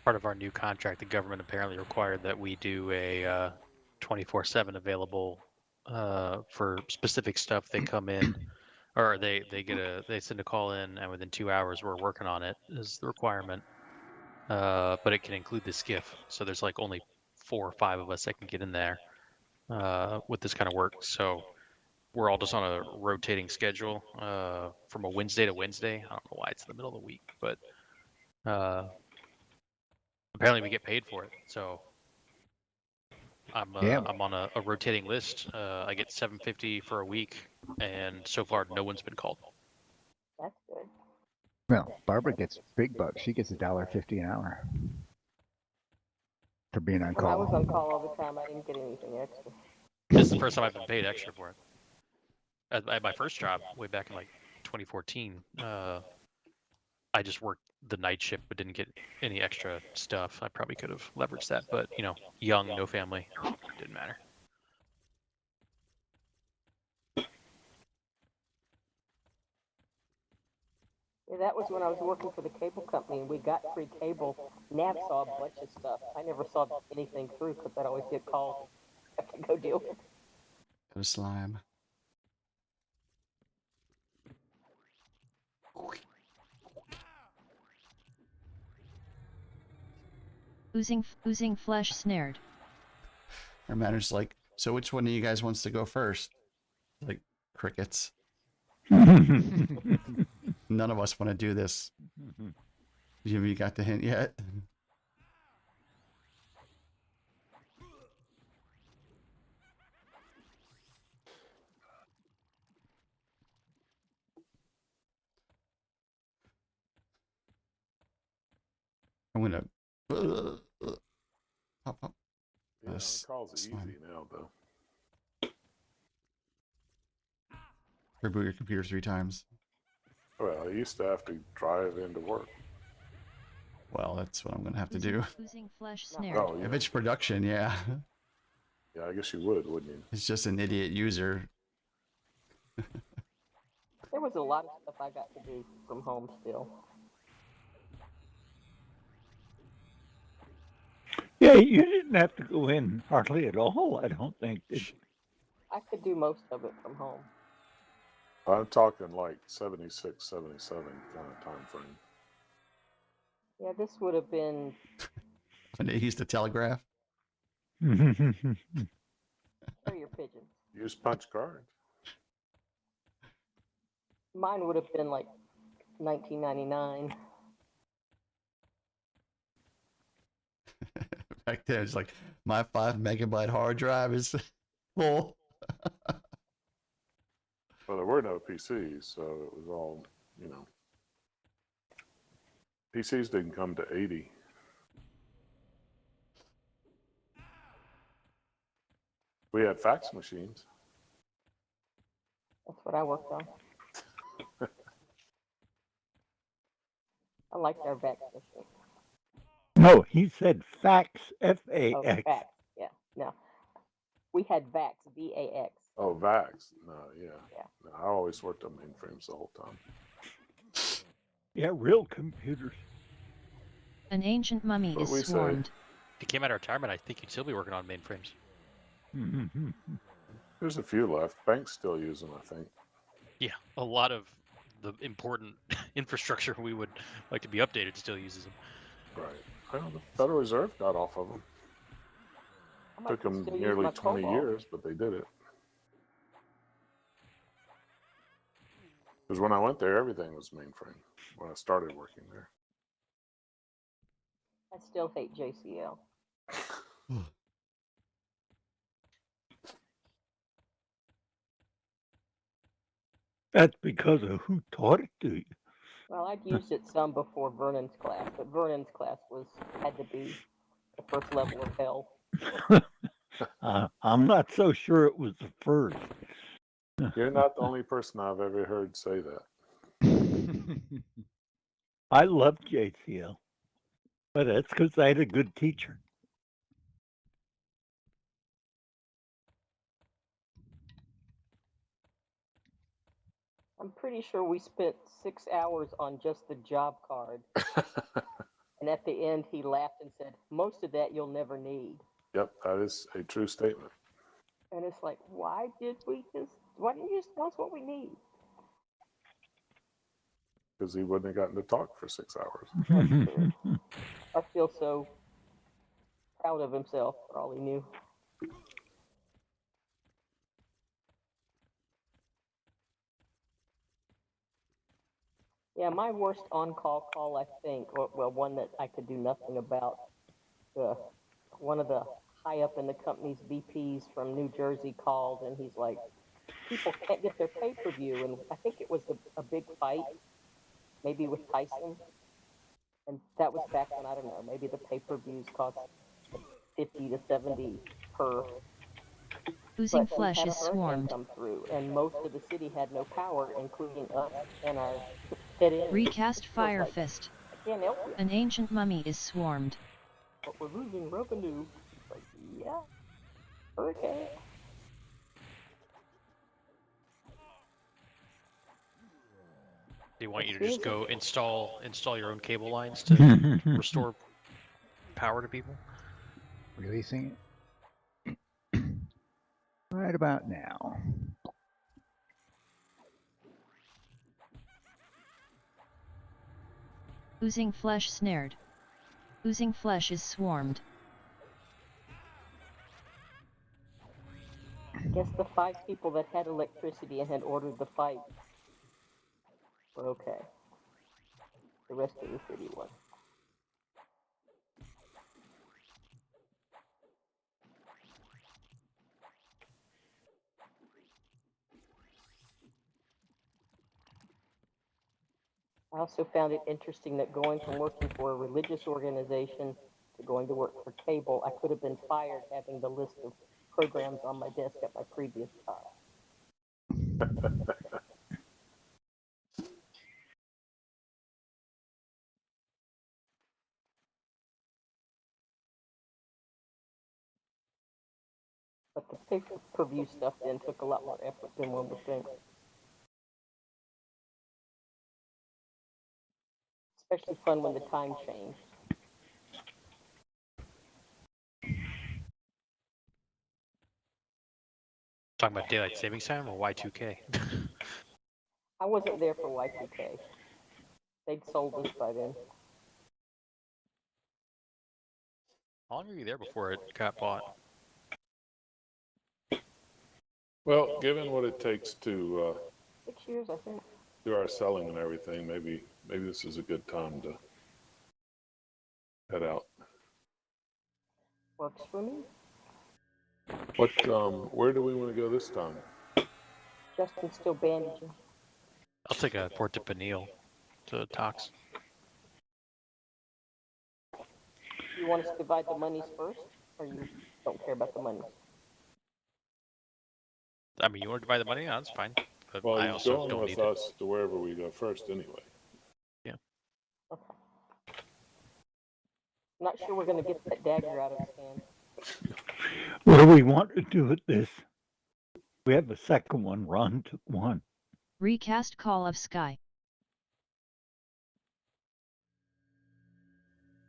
Part of our new contract, the government apparently required that we do a 24/7 available for specific stuff. They come in, or they send a call in, and within 2 hours we're working on it is the requirement. But it can include the skiff, so there's like only 4 or 5 of us that can get in there with this kind of work. So we're all just on a rotating schedule from a Wednesday to Wednesday. I don't know why it's in the middle of the week, but apparently we get paid for it. So I'm on a rotating list. I get $750 for a week, and so far no one's been called.
That's good.
Well, Barbara gets big bucks. She gets $1.50 an hour for being on
When I was on
call.
call all the time, I didn't get anything extra.
This is the first time I've been paid extra for it. At my first job, way back in like 2014, I just worked the night shift but didn't get any extra stuff. I probably could have leveraged that, but you know, young, no family, didn't matter.
Yeah, that was when I was working for the cable company and we got free cable. Nav saw a bunch of stuff. I never saw anything through because I'd always get calls. I have to go deal with it.
Go slime.
Oozing flesh snared.
Our manager's like, so which one of you guys wants to go first? Like, crickets. None of us want to do this. Have you got the hint yet? I'm gonna pop.
Yeah, on-call's easy
slime.
now, though.
Reboot your computer 3 times.
Well, I used to have to drive into work.
Well, that's what I'm gonna have to do.
Oozing flesh snared.
Oh,
If
yeah.
it's production, yeah.
Yeah, I guess you would, wouldn't you?
It's just an idiot user.
There was a lot of stuff I got to do from home still.
Yeah, you didn't have to go in hardly at all, I don't think.
I could do most of it from home.
I'm talking like 76, 77 kind of time frame.
Yeah, this would have been
When they used to telegraph.
carrier pigeons.
Use punch cards.
Mine would have been like 1999.
Back then, it's like my 5 megabyte hard drive is full.
Well, there were no PCs, so it was all, you know. PCs didn't come to 80. We had fax machines.
That's what I worked on. I liked our fax machine.
No, he said fax,
Oh,
F-A-X.
fax. Yeah, no. We had VAX, V-A-X.
Oh, VAX. No, yeah.
Yeah.
No, I always worked on mainframes the whole time.
Yeah, real computers.
An ancient mummy
What
is
we say.
swarmed.
If you came out of retirement, I think you'd still be working on mainframes.
There's a few left. Banks still use them, I think.
Yeah, a lot of the important infrastructure we would like to be updated still uses them.
Right. Well, the Federal Reserve got off of them.
I might
Took them
still use
nearly
my
20
COBOL.
years, but they did it. Because when I went there, everything was mainframe when I started working there.
I still hate JCL.
That's because of who taught it to you.
Well, I'd used it some before Vernon's class, but Vernon's class had to be the first level of hell.
I'm not so sure it was the first.
You're not the only person I've ever heard say that.
I loved JCL, but that's because I had a good teacher.
I'm pretty sure we spent 6 hours on just the job card. And at the end, he laughed and said, most of that you'll never need.
Yep, that is a true statement.
And it's like, why didn't you just tell us what we need?
Because he wouldn't have gotten to talk for 6 hours.
I feel so proud of himself for all he knew. Yeah, my worst on-call call, I think, well, one that I could do nothing about, one of the high up in the company's VPs from New Jersey called, and he's like, people can't get their pay-per-view, and I think it was a big fight, maybe with Tyson, and that was back when, I don't know, maybe the pay-per-views cost 50 to 70 per.
Oozing
But
flesh
we had
is
a hurricane
swarmed.
come through, and most of the city had no power, including us and our head-in.
Recast
So it's
Fire
like,
Fist.
I can't help you.
An ancient mummy is swarmed.
But we're losing revenue. It's like, yeah, hurricane.
They want you
As
to
soon
just
as
go
it-
install your own cable lines to restore power to people.
Releasing it right about now.
Oozing flesh snared. Oozing flesh is swarmed.
Guess the 5 people that had electricity and had ordered the fight were okay. The rest of the city was. I also found it interesting that going from working for a religious organization to going to work for cable, I could have been fired having the list of programs on my desk at my previous job. But the pay-per-view stuff then took a lot more effort than one would think. Especially fun when the time changed.
Talking about daylight savings time or Y2K?
I wasn't there for Y2K. They'd sold us by then.
How long were you there before it got bought?
Well, given what it takes to
6 years, I think.
do our selling and everything, maybe this is a good time to head out.
Works for me.
What? Where do we want to go this time?
Justin's still bandaging.
I'll take a Port de Peniel to Tox.
You want us to divide the monies first, or you don't care about the monies?
I mean, you want to divide the money? No, that's fine. But
Well,
I
he's
also
going
don't
with
need
us to wherever we go first, anyway.
Okay. I'm not sure we're going to get that dagger out of his hand.
What do we want to do with this? We have a second one. Ron took one.
Recast Call of Sky.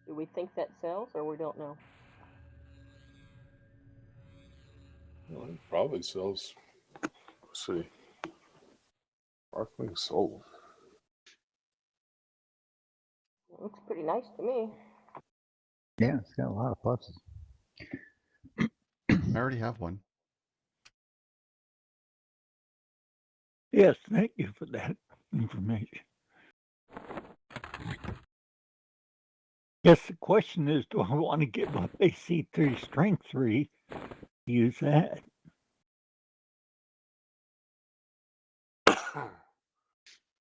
Do we think that sells, or we don't know?
Well, it probably sells. Let's see. Sparkling sold.
It looks pretty nice to me.
Yeah, it's got a lot of pluses.
I already have one.
Yes, thank you for that information. Guess the question is, do I want to give up AC3 Strength 3 to use that?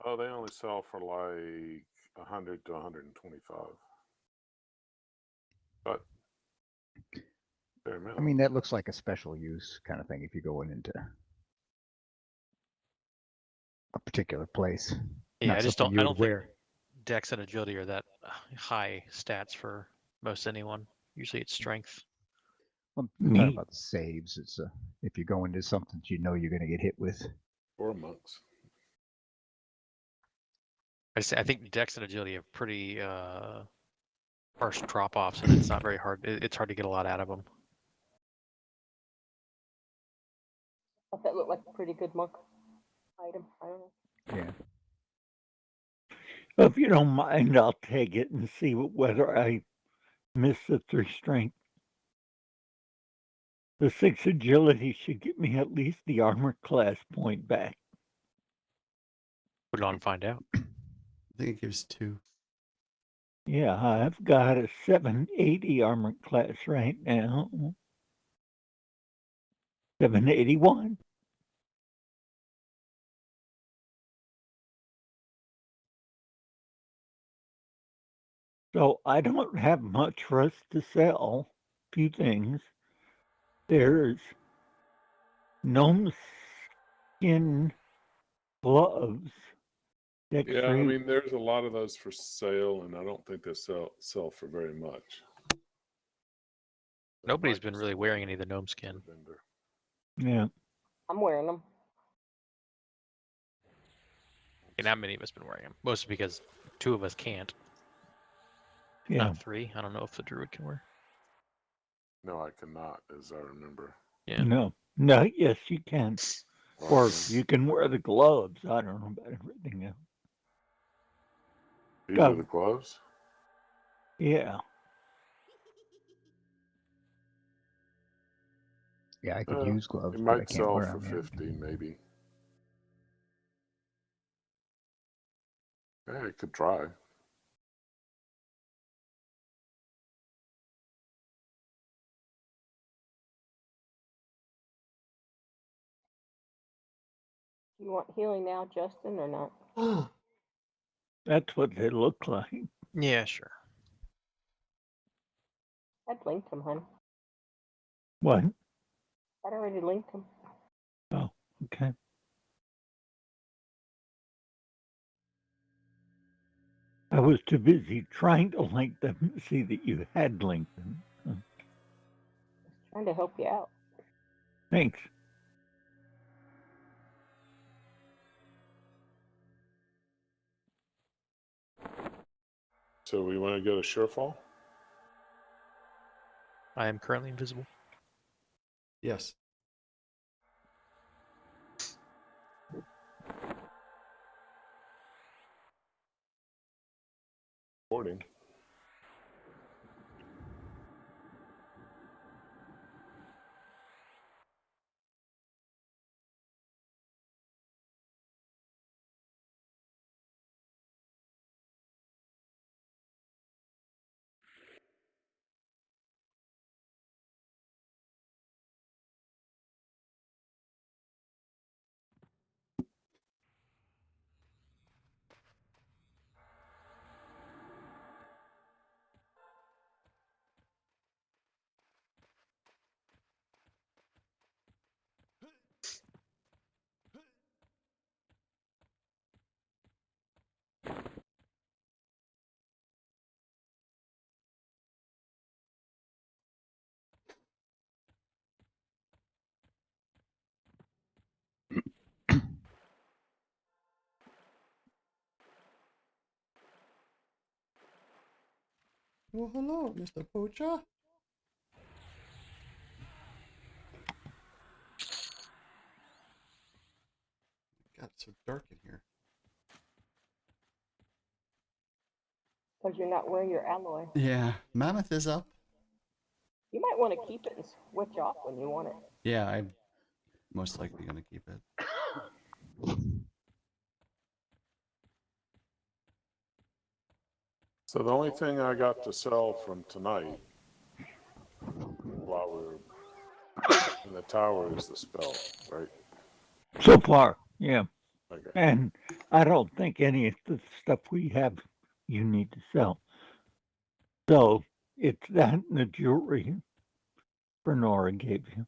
Oh, they only sell for like 100 to 125. But fair amount.
I mean, that looks like a special use kind of thing if you're going into a particular place.
Yeah,
Not
I just
something
don't. I
you
don't
would
think
wear.
Dex and Agility are that high stats for most anyone. Usually it's strength.
I'm talking
Me.
about the saves. It's if you go into something that you know you're going to get hit with.
Or monks.
I think Dex and Agility have pretty harsh drop-offs, and it's not very hard. It's hard to get a lot out of them.
Thought that looked like a pretty good monk item. I don't know.
Yeah.
If you don't mind, I'll take it and see whether I miss the 3 Strength. The 6 Agility should get me at least the armor class point back.
Put it on and find out.
I think it gives 2.
Yeah, I've got a 780 armor class right now. 781. So I don't have much for us to sell. Few things. There's gnome skin gloves.
Yeah, I mean, there's a lot of those for sale, and I don't think they sell for very much.
Nobody's been really wearing any of the gnome skin.
Yeah.
I'm wearing them.
Okay, not many of us been wearing them. Mostly because 2 of us can't.
Yeah.
Not 3. I don't know if the druid can wear.
No, I cannot, as I remember.
Yeah.
No. No, yes, you can. Or
Okay.
you can wear the gloves. I don't know about everything else.
These are the gloves?
Yeah.
Yeah, I could use gloves,
It
but I
might
can't
sell
wear
for
them.
50, maybe. Yeah, I could try.
You want healing now, Justin, or not?
That's what they look like.
Yeah, sure.
I'd linked him, hon.
What?
I'd already linked him.
Oh, okay. I was too busy trying to link them to see that you had linked them.
Trying to help you out.
Thanks.
So we want to get a surefall?
I am currently invisible.
Yes.
Recording.
Well, hello, Mr. Poacher. God, it's so dark in here.
Because you're not wearing your alloy.
Yeah, Mammoth is up.
You might want to keep it and switch off when you want it.
Yeah, I'm most likely going to keep it.
So the only thing I got to sell from tonight while we were in the tower is the spell, right?
So far, yeah.
Okay.
And I don't think any of the stuff we have you need to sell. So it's that and the jewelry Bernora gave you.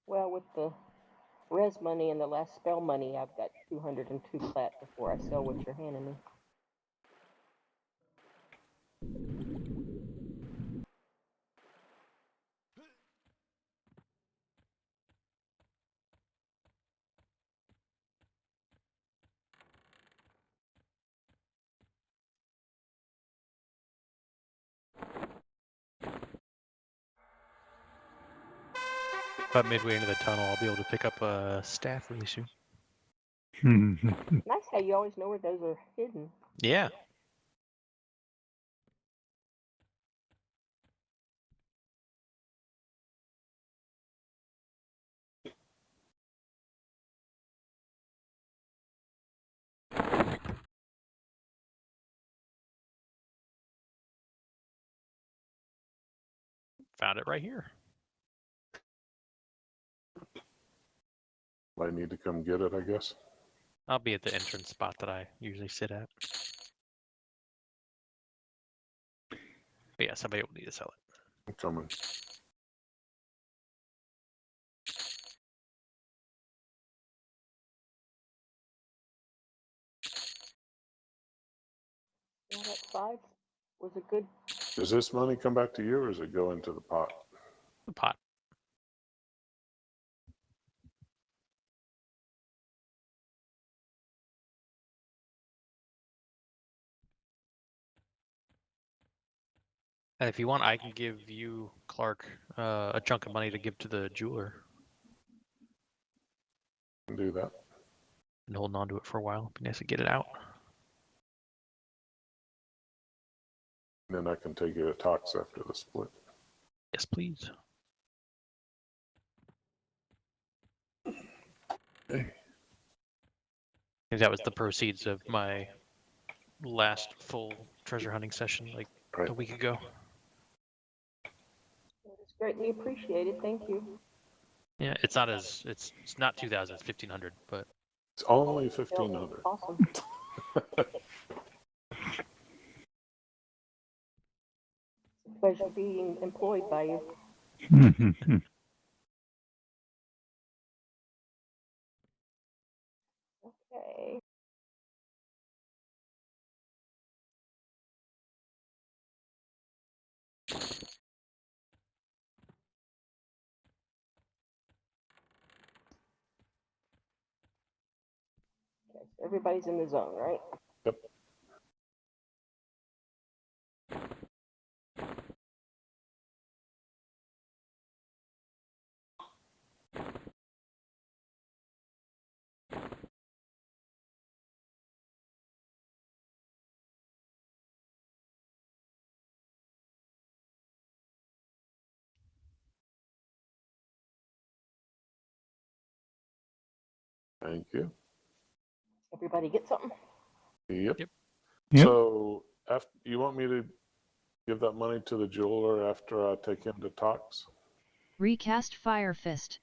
Well, with the res money and the last spell money, I've got 202 plat before I sell what you're handing me.
About midway into the tunnel, I'll be able to pick up a staff really soon.
Nice how you always know where those are hidden.
Yeah. Found it right here.
I need to come get it, I guess.
I'll be at the entrance spot that I usually sit at. But yeah, somebody will need to sell it.
I'm coming.
Yeah, that's 5. Was it good?
Does this money come back to you, or does it go into the pot?
The pot. And if you want, I can give you, Clark, a chunk of money to give to the jeweler.
Can do that.
And holding on to it for a while. Be nice to get it out.
And then I can take you to TOFS after the split.
Yes, please.
Hey.
I think that was the proceeds of my last full treasure hunting session, like
Right.
a week ago.
It's greatly appreciated. Thank you.
Yeah, it's not as it's not 2,000, it's 1,500, but
It's only 1,500.
Awesome. It's a pleasure being employed by you. Okay. Okay, so everybody's in the zone, right?
Yep. Thank you.
Everybody get something?
Yep.
Yep.
So, after you want me to give that money to the jeweler after I take him to TOFS?
Recast Fire Fist.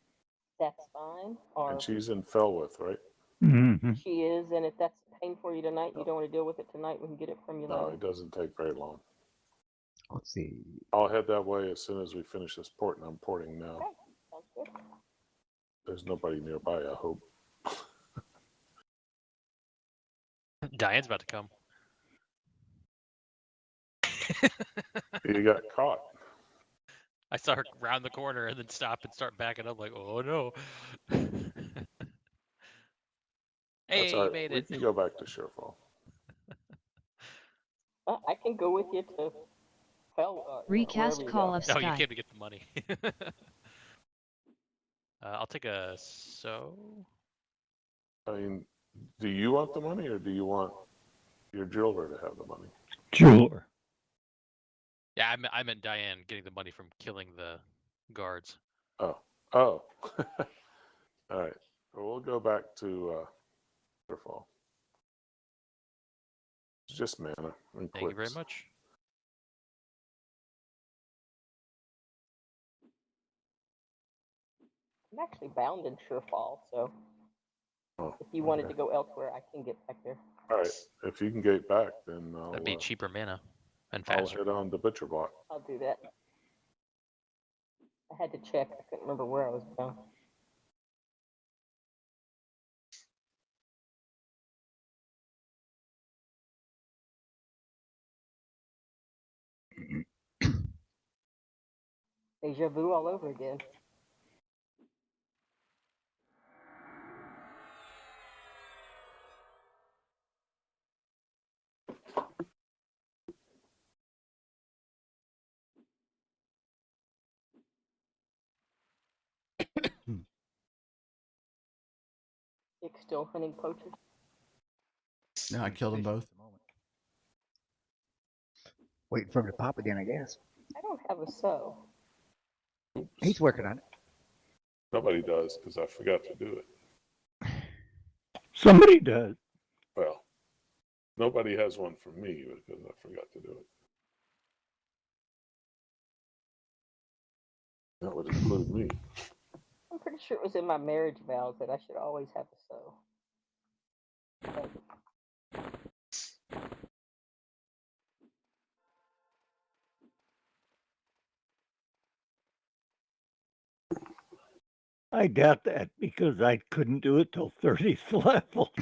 That's fine. Or
And she's in Felwith, right?
she is, and if that's a pain for you tonight, you don't want to deal with it tonight, we can get it from you
No,
later.
it doesn't take very long.
Let's see.
I'll head that way as soon as we finish this port, and I'm porting now.
Okay, sounds good.
There's nobody nearby, I hope.
Diane's about to come.
You got caught.
I saw her round the corner and then stop and start backing up like, oh no.
That's
Hey,
all
you
right.
made
We
it.
can go back to Sherfall.
I can go with you to
Recast
wherever you
Call
go.
of
No, you
Sky.
came to get the money. I'll take a so.
I mean, do you want the money, or do you want your jeweler to have the money?
Jeweler.
Yeah, I meant Diane getting the money from killing the guards.
Oh. All right. Well, we'll go back to Sherfall. It's just mana and
Thank you very
clicks.
much.
I'm actually bound in Surefall, so
Oh,
if you wanted
okay.
to go elsewhere, I can get back there.
All right. If you can get back, then
That'd be cheaper mana and
I'll
faster.
head on to Butcher Block.
I'll do that. I had to check. I couldn't remember where I was going. Deja vu all over again. Dick's still hunting poachers.
No, I killed them both.
Waiting for him to pop again, I guess.
I don't have a sow.
Oops.
He's working on it.
Nobody does, because I forgot to do it.
Somebody does.
Well, nobody has one for me because I forgot to do it. That would include me.
I'm pretty sure it was in my marriage vows that I should always have a sow.
I doubt that because I couldn't do it till 30th level.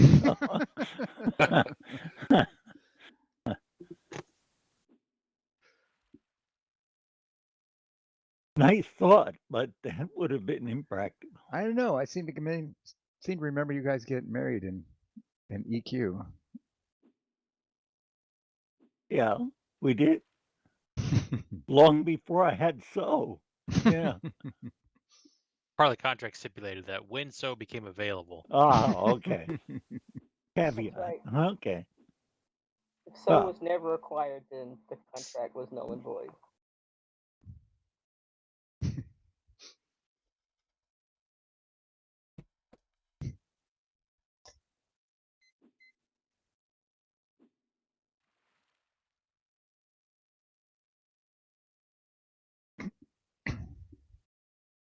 Nice thought, but that would have been impractical.
I don't know. I seem to remember you guys getting married in EQ.
Yeah, we did. Long before I had so. Yeah.
Part of the contract stipulated that when so became available.
Ah, okay.
That's
Caveat.
right.
Okay.
If so
Well,
was never acquired, then the contract was null and void.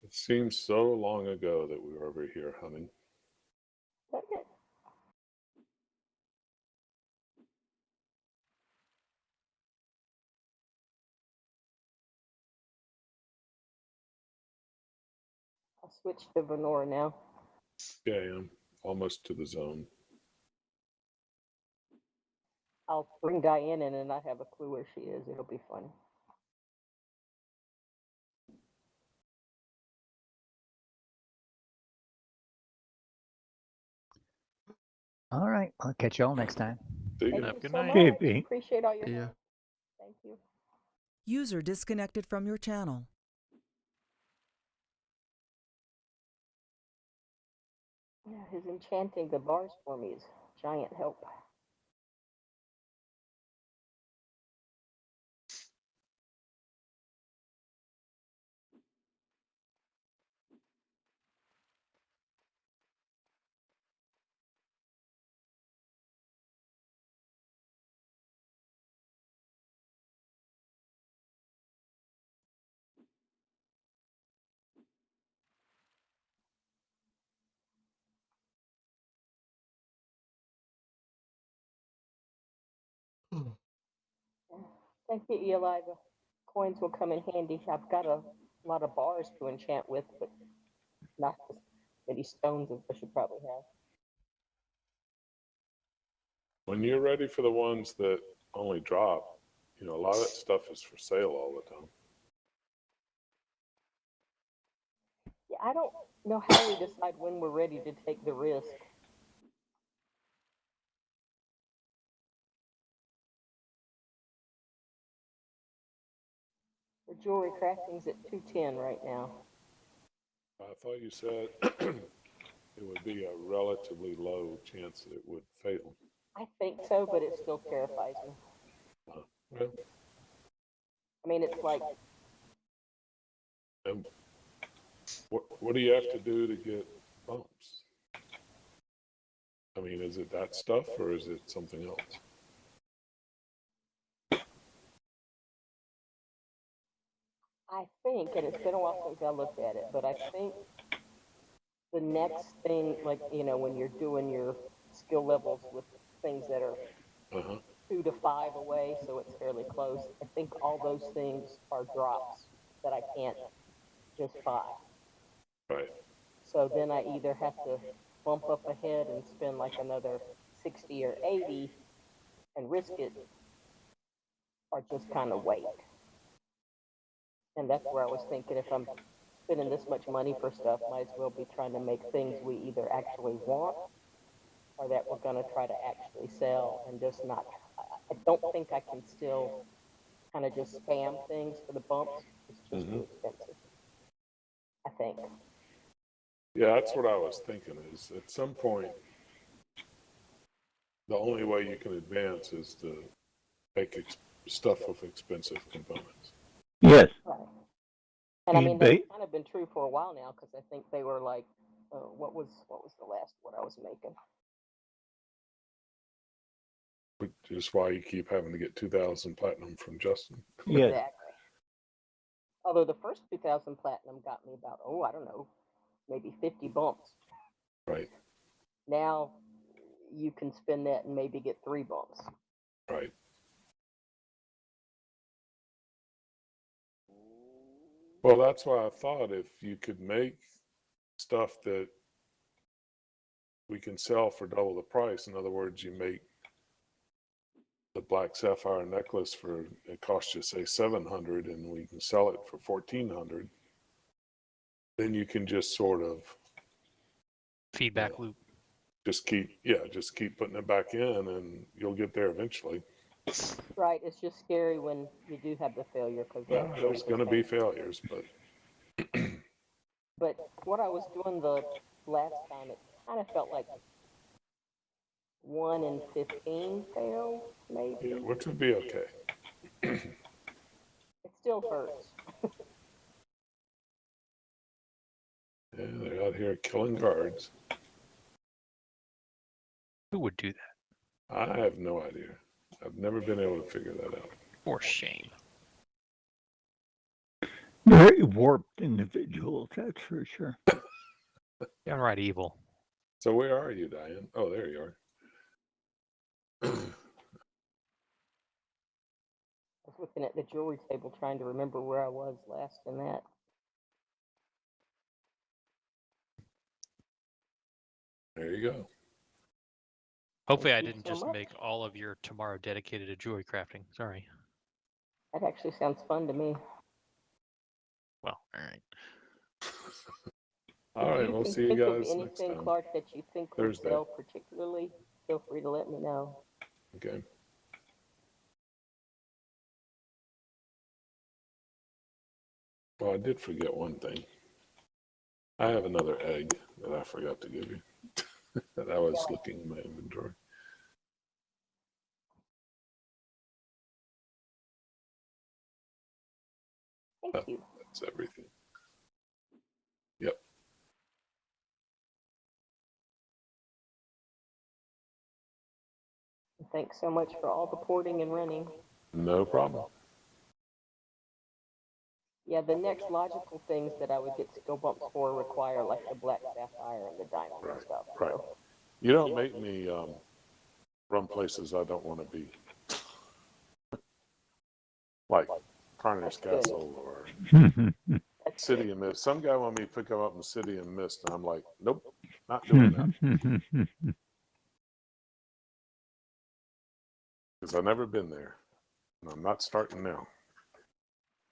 It seems so long ago that we were over here hunting.
Doesn't it? I'll switch to Venora now.
Yeah, I am almost to the zone.
I'll bring Diane in and not have a clue where she is. It'll be fun.
All right. I'll catch y'all next time.
See
Thank
ya.
you
Good
so
night.
much.
JP.
Appreciate all your
Yeah.
help. Thank you.
User disconnected from your channel.
Yeah, his enchanting the bars for me is giant help. Thank you, Eli. The coins will come in handy. I've got a lot of bars to enchant with, but not as many stones as I should probably have.
When you're ready for the ones that only drop, a lot of that stuff is for sale all the time.
Yeah, I don't know how we decide when we're ready to take the risk. The jewelry crafting's at 210 right now.
I thought you said it would be a relatively low chance that it would fail.
I think so, but it still terrifies me.
Well,
I mean, it's like
and what do you have to do to get bumps? I mean, is it that stuff or is it something else?
I think, and it's been a while since I looked at it, but I think the next thing, like, when you're doing your skill levels with things that are
Uh-huh.
2 to 5 away, so it's fairly close, I think all those things are drops that I can't just buy.
Right.
So then I either have to bump up ahead and spend like another 60 or 80 and risk it, or just kind of wait. And that's where I was thinking, if I'm spending this much money for stuff, might as well be trying to make things we either actually want or that we're going to try to actually sell, and just not. I don't think I can still kind of just spam things for the bumps. It's just too expensive, I think.
Yeah, that's what I was thinking is at some point, the only way you can advance is to make stuff with expensive components.
yes.
Right. And I mean,
Ba-
that's kind of been true for a while now, because I think they were like, what was the last one I was making?
Which is why you keep having to get 2,000 platinum from Justin.
Yes.
Exactly. Although the first 2,000 platinum got me about, I don't know, maybe 50 bumps.
Right.
Now you can spend that and maybe get 3 bumps.
Right. Well, that's why I thought if you could make stuff that we can sell for double the price, in other words, you make the black sapphire necklace it costs you say 700, and we can sell it for 1,400. then you can just sort of
Feedback
Yeah.
loop.
just keep putting it back in, and you'll get there eventually.
Right. It's just scary when you do have the failure because
Well, there's going to be failures, but
But what I was doing the last time, it kind of felt like 1 in 15 fails, maybe.
yeah, which would be okay.
It still hurts.
Yeah, they're out here killing guards.
Who would do that?
I have no idea. I've never been able to figure that out.
For shame.
Very warped individuals, that's for sure.
Downright evil.
So where are you, Diane? Oh, there you are.
I was looking at the jewelry table trying to remember where I was last in that.
There you go.
Hopefully I
Thank you
didn't
so
just
much.
make all of your tomorrow dedicated to jewelry crafting. Sorry.
That actually sounds fun to me.
Well, all right.
All right,
If
we'll
can
see you
think of
guys next
anything,
time.
Clark, that you think would
Thursday.
sell particularly, feel free to let me know.
Okay. Well, I did forget one thing. I have another egg that I forgot to give you. That I was looking in my inventory.
Thank you.
That's everything. Yep.
And thanks so much for all the porting and running.
No problem.
Yeah, the next logical things that I would get skill bumps for require like the black sapphire and the diamond
Right,
stuff.
right.
So
You don't make me run places I don't want to be. Like Carner's
That's good.
Castle or
That's
City
good.
and Mist. Some guy wanted me to pick him up in City and Mist, and I'm like, nope, not doing that. Because I've never been there. And I'm not starting now.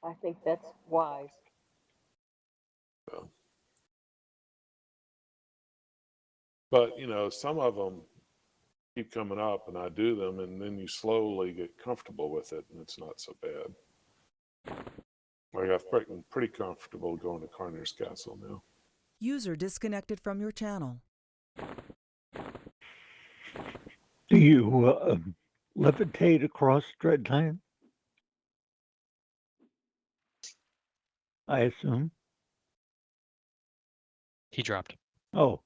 I think that's wise.
So. But, some of them keep coming up, and I do them, and then you slowly get comfortable with it, and it's not so bad. Like I've gotten pretty comfortable going to Carner's Castle now.
User disconnected from your channel.
Do you levitate across Dreadland? I assume.
He dropped.
Oh.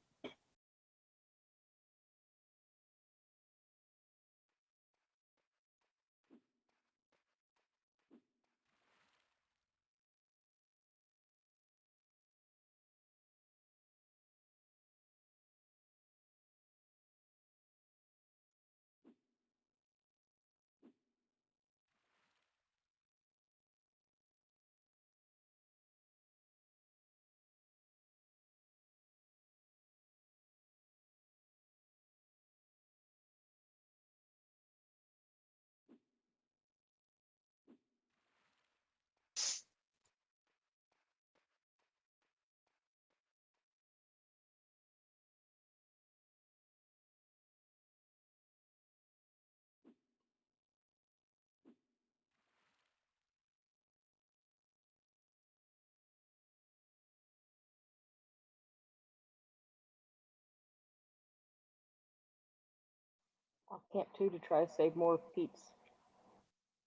I'll camp too to try to save more Pete's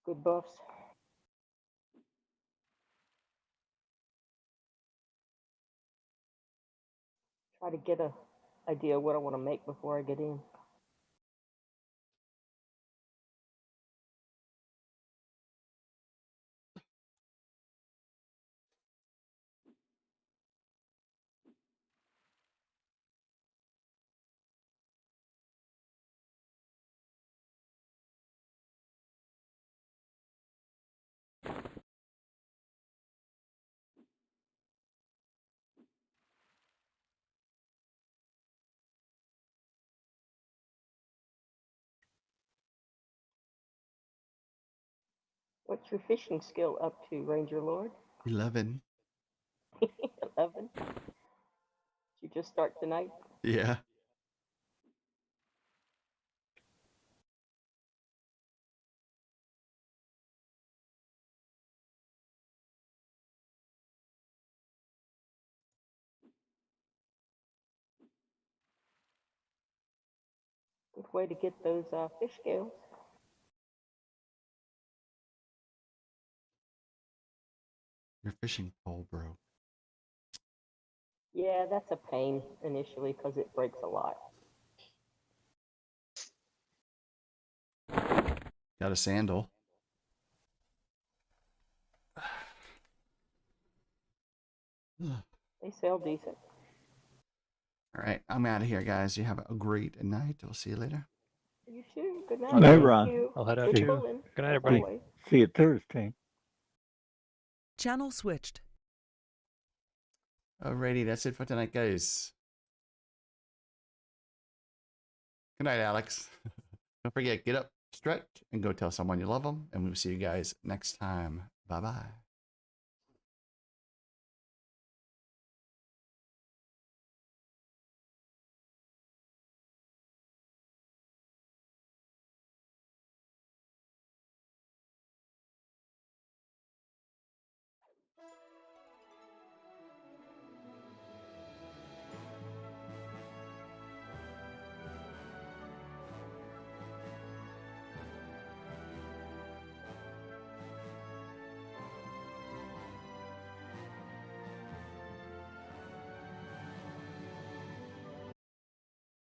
good buffs. Try to get a idea of what I want to make before I get in. What's your fishing skill up to, Ranger Lord?
11.
11. You just start tonight?
Yeah.
Good way to get those fish scales.
Your fishing pole broke.
Yeah, that's a pain initially because it breaks a lot.
Got a sandal.
They sell decent.
All right, I'm out of here, guys. You have a great night. We'll see you later.
You too. Good night.
Okay.
Hey,
Thank
Ron.
you.
I'll head out
Good
See-
too.
pulling,
Good night,
as
everybody.
always.
See you Thursday.
Channel switched.
Alrighty, that's it for tonight, guys. Good night, Alex. Don't forget, get up, stretch, and go tell someone you love them. And we'll see you guys next time. Bye-bye.